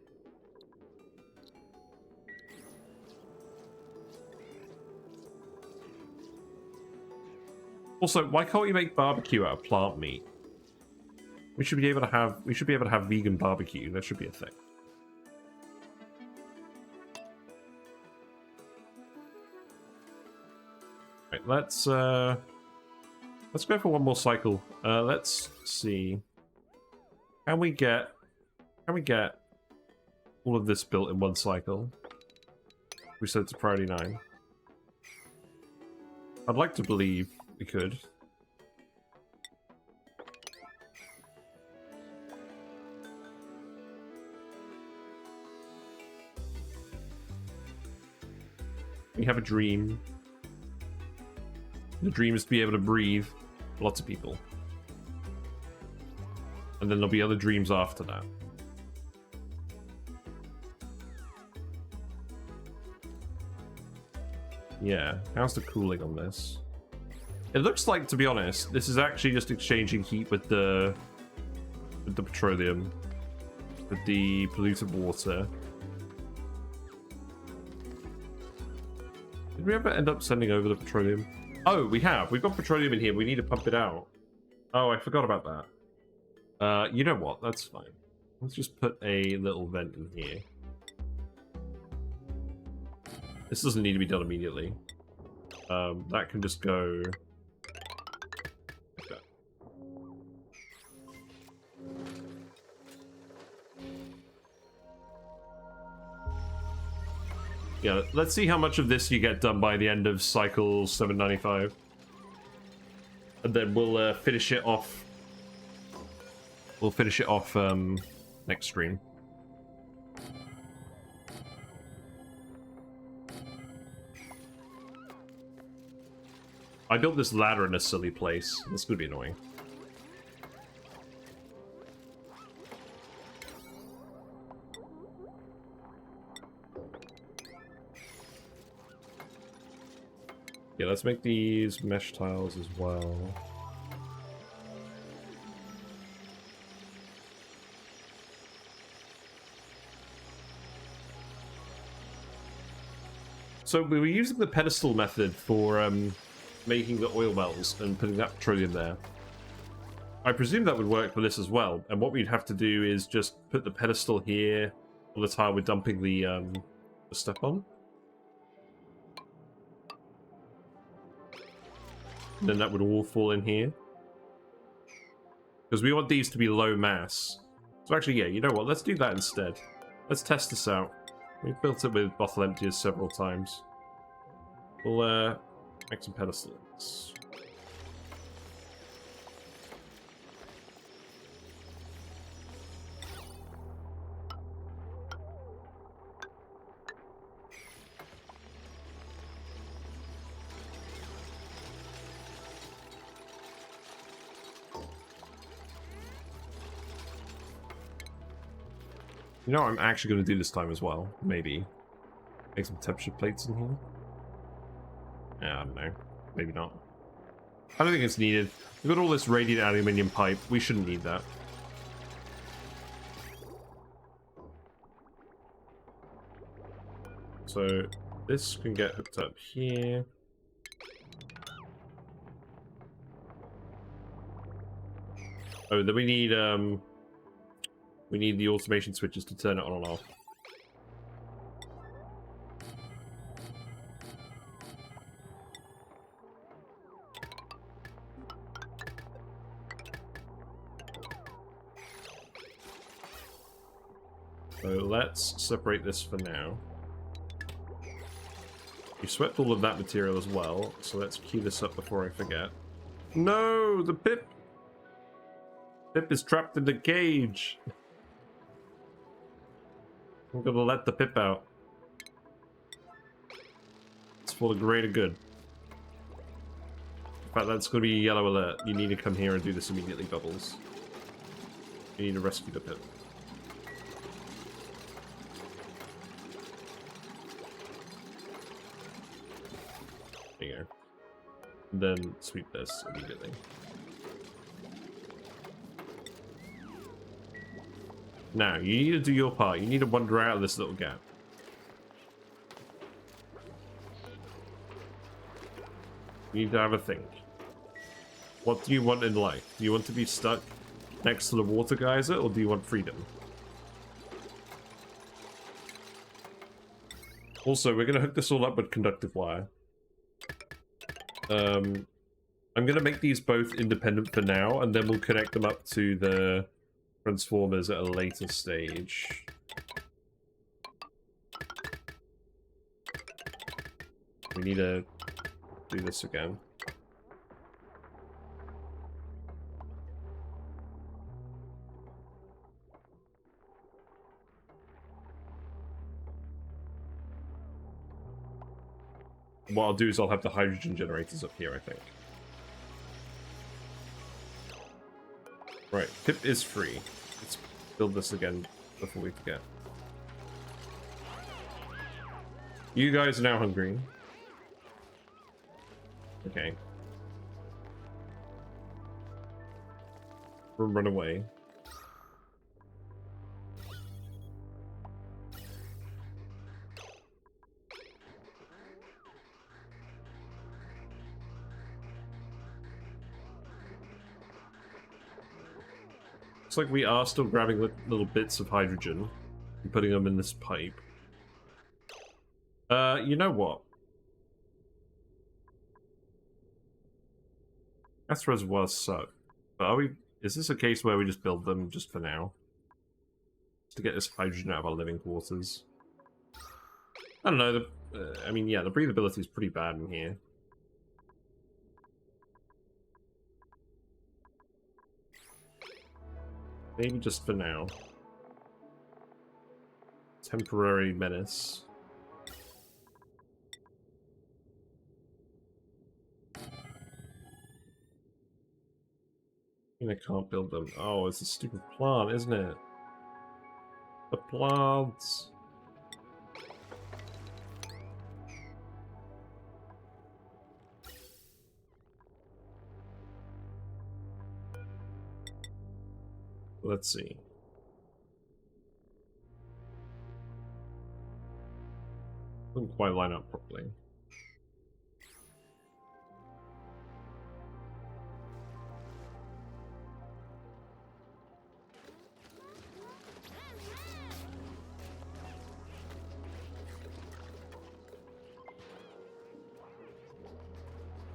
Also, why can't we make barbecue out of plant meat? We should be able to have vegan barbecue. That should be a thing. Right, let's go for one more cycle. Let's see. Can we get all of this built in one cycle? We said it's a priority 9. I'd like to believe we could. We have a dream. The dream is to be able to breathe. Lots of people. And then there'll be other dreams after that. Yeah, how's the cooling on this? It looks like, to be honest, this is actually just exchanging heat with the with the petroleum, with the polluted water. Did we ever end up sending over the petroleum? Oh, we have. We've got petroleum in here. We need to pump it out. Oh, I forgot about that. You know what? That's fine. Let's just put a little vent in here. This doesn't need to be done immediately. That can just go... like that. Yeah, let's see how much of this you get done by the end of cycle 795. And then we'll finish it off. We'll finish it off next stream. I built this ladder in a silly place. This could be annoying. Yeah, let's make these mesh tiles as well. So we were using the pedestal method for making the oil wells and putting that petroleum there. I presume that would work for this as well. And what we'd have to do is just put the pedestal here on the tile we're dumping the stuff on. And then that would all fall in here. Because we want these to be low mass. So actually, yeah, you know what? Let's do that instead. Let's test this out. We've built it with bottle emptiers several times. We'll make some pedestals. You know what I'm actually going to do this time as well? Maybe. Make some temperature plates in here? Yeah, I don't know. Maybe not. I don't think it's needed. We've got all this radiant aluminium pipe. We shouldn't need that. So this can get hooked up here. Oh, then we need the automation switches to turn it on and off. So let's separate this for now. You swept all of that material as well, so let's queue this up before I forget. No, the pip! Pip is trapped in the cage! I'm gonna let the pip out. It's for the greater good. In fact, that's gonna be a yellow alert. You need to come here and do this immediately, Bubbles. You need to rescue the pip. There you go. And then sweep this immediately. Now, you need to do your part. You need to wander out of this little gap. You need to have a think. What do you want in life? Do you want to be stuck next to the water geyser, or do you want freedom? Also, we're going to hook this all up with conductive wire. I'm going to make these both independent for now, and then we'll connect them up to the transformers at a later stage. We need to do this again. What I'll do is I'll have the hydrogen generators up here, I think. Right, pip is free. Let's build this again before we forget. You guys are now hungry. Okay. Run away. Looks like we are still grabbing little bits of hydrogen and putting them in this pipe. You know what? Gas reservoirs suck. But are we... Is this a case where we just build them just for now? Just to get this hydrogen out of our living quarters? I don't know. I mean, yeah, the breathability is pretty bad in here. Maybe just for now. Temporary menace. I can't build them. Oh, it's a stupid plant, isn't it? The plants. Let's see. Doesn't quite line up properly.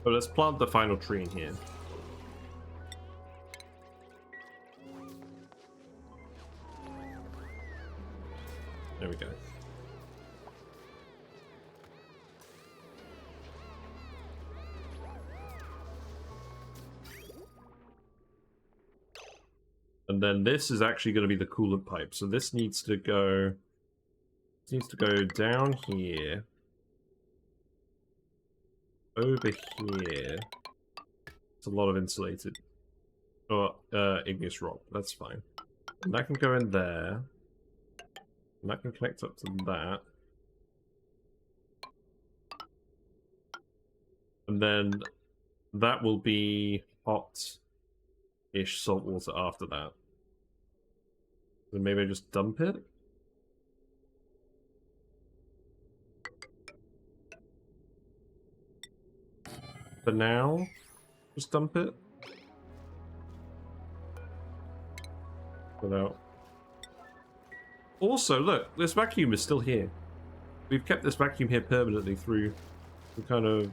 But let's plant the final tree in here. There we go. And then this is actually going to be the coolant pipe. So this needs to go... This needs to go down here. Over here. It's a lot of insulated. Or, igneous rock. That's fine. And that can go in there. And that can connect up to that. And then that will be hot-ish salt water after that. Then maybe I just dump it? For now, just dump it. Without. Also, look, this vacuum is still here. We've kept this vacuum here permanently through the kind of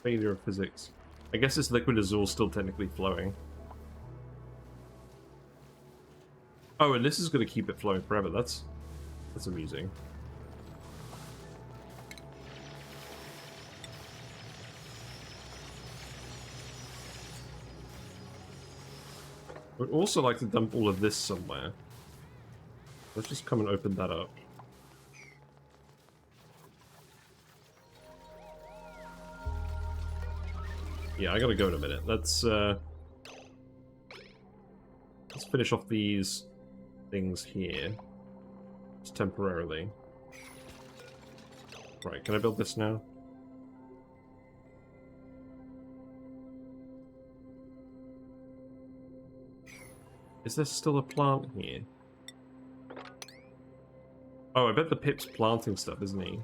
failure of physics. I guess this liquid is all still technically flowing. Oh, and this is going to keep it flowing forever. That's amusing. We'd also like to dump all of this somewhere. Let's just come and open that up. Yeah, I gotta go in a minute. Let's finish off these things here. Just temporarily. Right, can I build this now? Is there still a plant here? Oh, I bet the Pip's planting stuff, isn't he?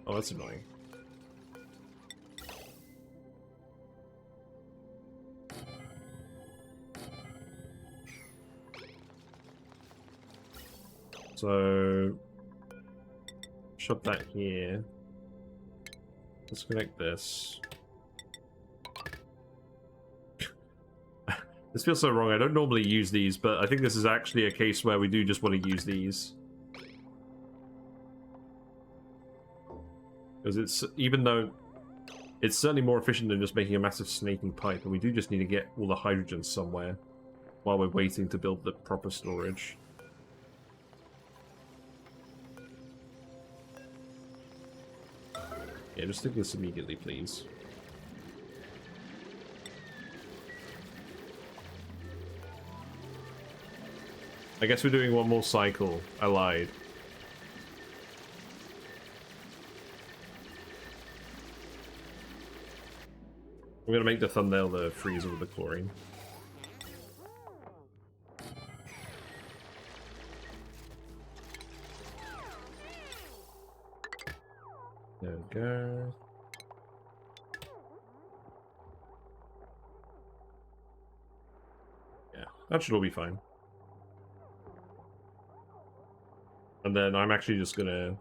Oh, that's annoying. So... shove that here. Let's connect this. This feels so wrong. I don't normally use these, but I think this is actually a case where we do just want to use these. Because it's, even though it's certainly more efficient than just making a massive snaking pipe, and we do just need to get all the hydrogen somewhere while we're waiting to build the proper storage. Yeah, just do this immediately, please. I guess we're doing one more cycle. I lied. I'm gonna make the thumbnail the freezer with the chlorine. There we go. Yeah. that should all be fine. And then I'm actually just gonna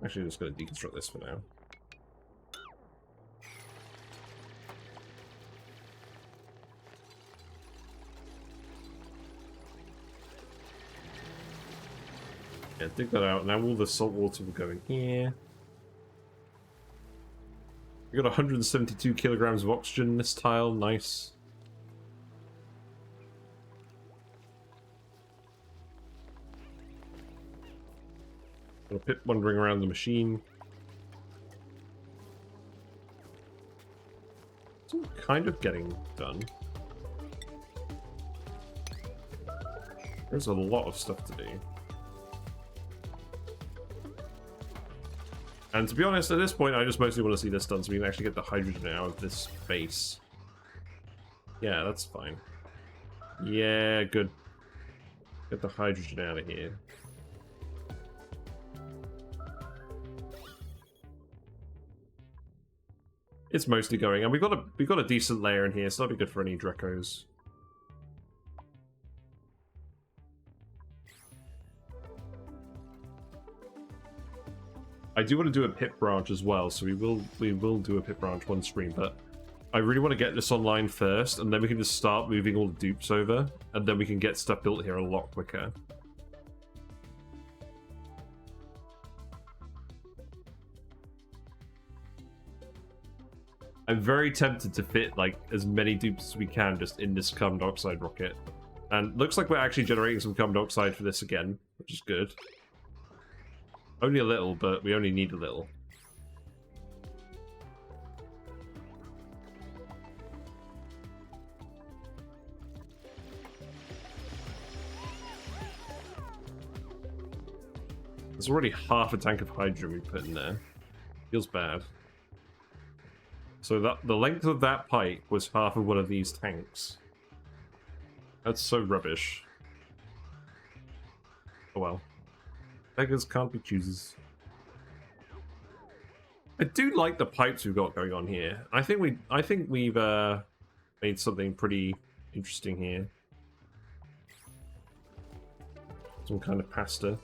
deconstruct this for now. Yeah, dig that out. Now all the salt water will go in here. We got 172 kilograms of oxygen in this tile. Nice. Got a pit wandering around the machine. It's all kind of getting done. There's a lot of stuff to do. And to be honest, at this point, I just mostly want to see this done so we can actually get the hydrogen out of this base. Yeah, that's fine. Yeah, good. Get the hydrogen out of here. It's mostly going, and we've got a decent layer in here, so that'll be good for any Drecos. I do want to do a pit branch as well, so we will do a pit branch one stream, but I really want to get this online first, and then we can just start moving all the dupes over, and then we can get stuff built here a lot quicker. I'm very tempted to fit like as many dupes as we can just in this carbon dioxide rocket. And looks like we're actually generating some carbon dioxide for this again, which is good. Only a little, but we only need a little. There's already half a tank of hydrogen we put in there. Feels bad. So that the length of that pipe was half of one of these tanks. That's so rubbish. Oh well. Beggars can't be choosers. I do like the pipes we've got going on here. I think we've made something pretty interesting here. Some kind of pasta.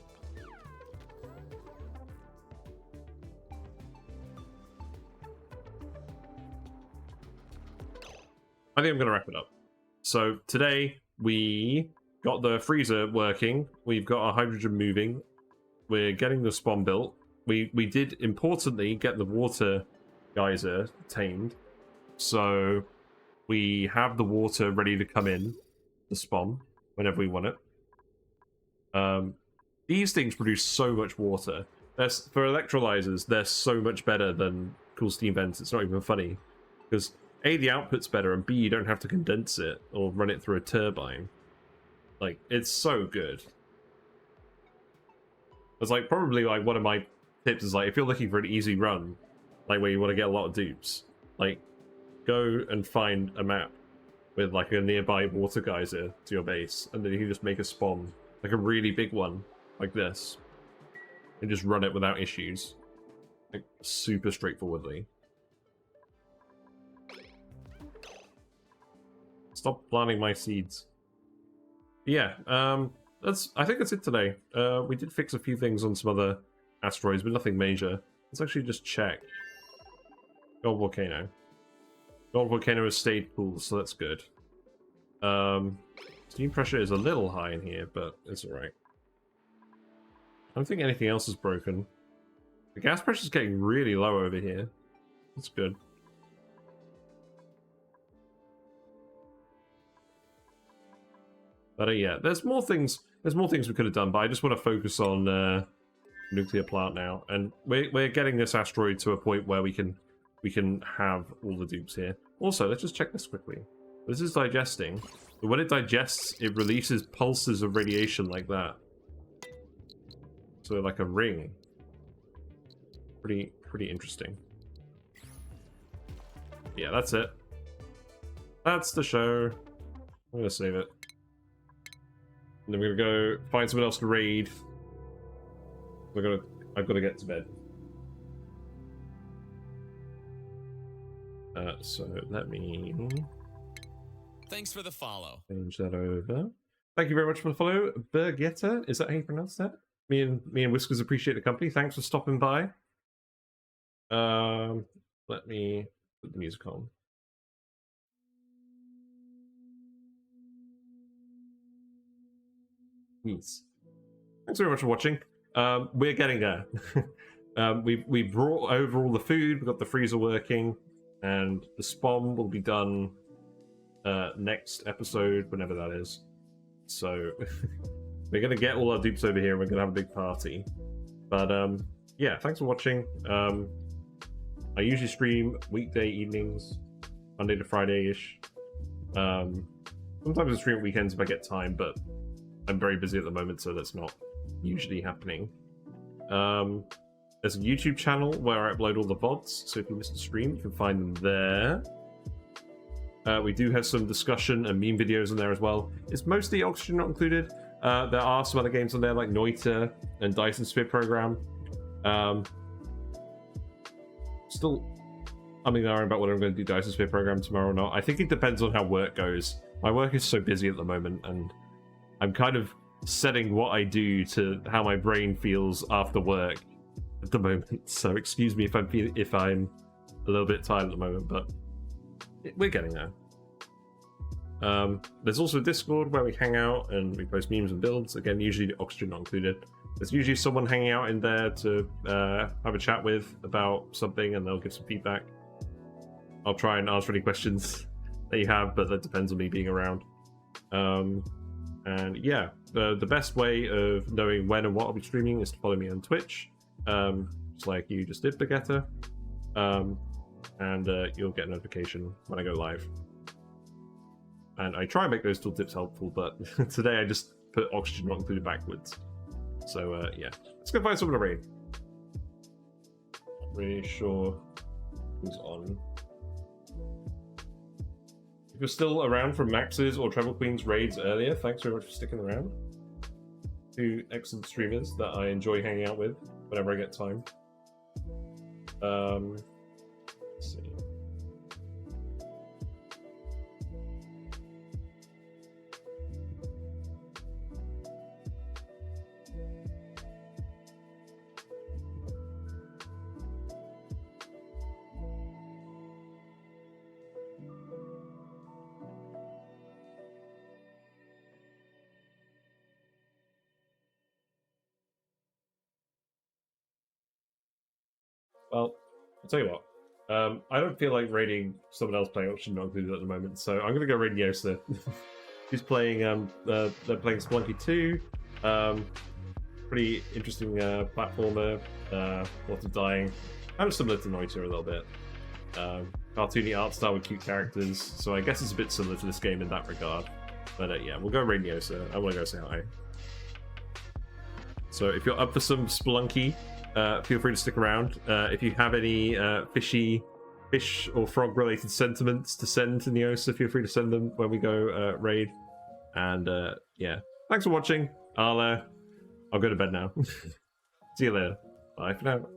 I think I'm going to wrap it up. So today we got the freezer working. We've got our hydrogen moving. We're getting the SPOM built. We did importantly get the water geyser tamed. So we have the water ready to come in the SPOM whenever we want it. These things produce so much water. For electrolyzers, they're so much better than cool steam vents. It's not even funny. Because A, the output's better, and B, you don't have to condense it or run it through a turbine. Like, it's so good. It's like, probably like one of my tips is like, if you're looking for an easy run, like where you want to get a lot of dupes, like, go and find a map with like a nearby water geyser to your base, and then you can just make a SPOM, like a really big one, like this, and just run it without issues. Like, super straightforwardly. Stop planting my seeds. Yeah, I think that's it today. We did fix a few things on some other asteroids, but nothing major. Let's actually just check. Gold volcano. Gold volcano has stayed cool, so that's good. Steam pressure is a little high in here, but it's alright. I don't think anything else is broken. The gas pressure is getting really low over here. That's good. But yeah, there's more things we could have done, but I just want to focus on nuclear plant now, and we're getting this asteroid to a point where we can have all the dupes here. Also, let's just check this quickly. This is digesting, but when it digests, it releases pulses of radiation like that. So like a ring. Pretty interesting. Yeah, that's it. That's the show. I'm gonna save it. And then we're gonna go find someone else to raid. I've got to get to bed. So let me Thanks for the follow. Change that over. Thank you very much for the follow, Bergetta. Is that how you pronounce that? Me and Whiskers appreciate the company. Thanks for stopping by. Let me put the music on. Yes. Thanks very much for watching. We're getting there. We brought over all the food. We've got the freezer working, and the SPOM will be done next episode, whenever that is. So we're gonna get all our dupes over here. And we're gonna have a big party. But yeah, thanks for watching. I usually stream weekday evenings, Monday to Friday-ish. Sometimes I stream at weekends if I get time, but I'm very busy at the moment, so that's not usually happening. There's a YouTube channel where I upload all the VODs, so if you missed a stream, you can find them there. We do have some discussion and meme videos on there as well. It's mostly Oxygen not included. There are some other games on there like Noita and Dyson Sphere Program. Still umming and ahhing about whether I'm going to do Dyson Sphere Program tomorrow or not. I think it depends on how work goes. My work is so busy at the moment, and I'm kind of setting what I do to how my brain feels after work at the moment. So excuse me if I'm a little bit tired at the moment, but we're getting there. There's also Discord where we hang out and we post memes and builds. Again, usually Oxygen not included. There's usually someone hanging out in there to have a chat with about something, and they'll give some feedback. I'll try and answer any questions that you have, but that depends on me being around. And yeah, the best way of knowing when and what I'll be streaming is to follow me on Twitch, just like you just did, Bagetta. And you'll get a notification when I go live. And I try and make those tooltips helpful, but today I just put Oxygen not included backwards. So yeah, let's go find someone to raid. Not really sure who's on. If you're still around from Max's or Treble Queen's raids earlier, thanks very much for sticking around. Two excellent streamers that I enjoy hanging out with whenever I get time. Let's see. Well, I'll tell you what. I don't feel like raiding someone else playing Oxygen not included at the moment, so I'm gonna go raid Yosa. He's playing they're playing Spelunky 2. Pretty interesting platformer, lots of dying. Kind of similar to Noita a little bit. Cartoony art style with cute characters, so I guess it's a bit similar to this game in that regard. But yeah, we'll go raid Yosa. I wanna go say hi. So if you're up for some Spelunky, feel free to stick around. If you have any fish or frog related sentiments to send to Neosa, feel free to send them when we go raid. And yeah, thanks for watching. I'll go to bed now. See you later. Bye for now.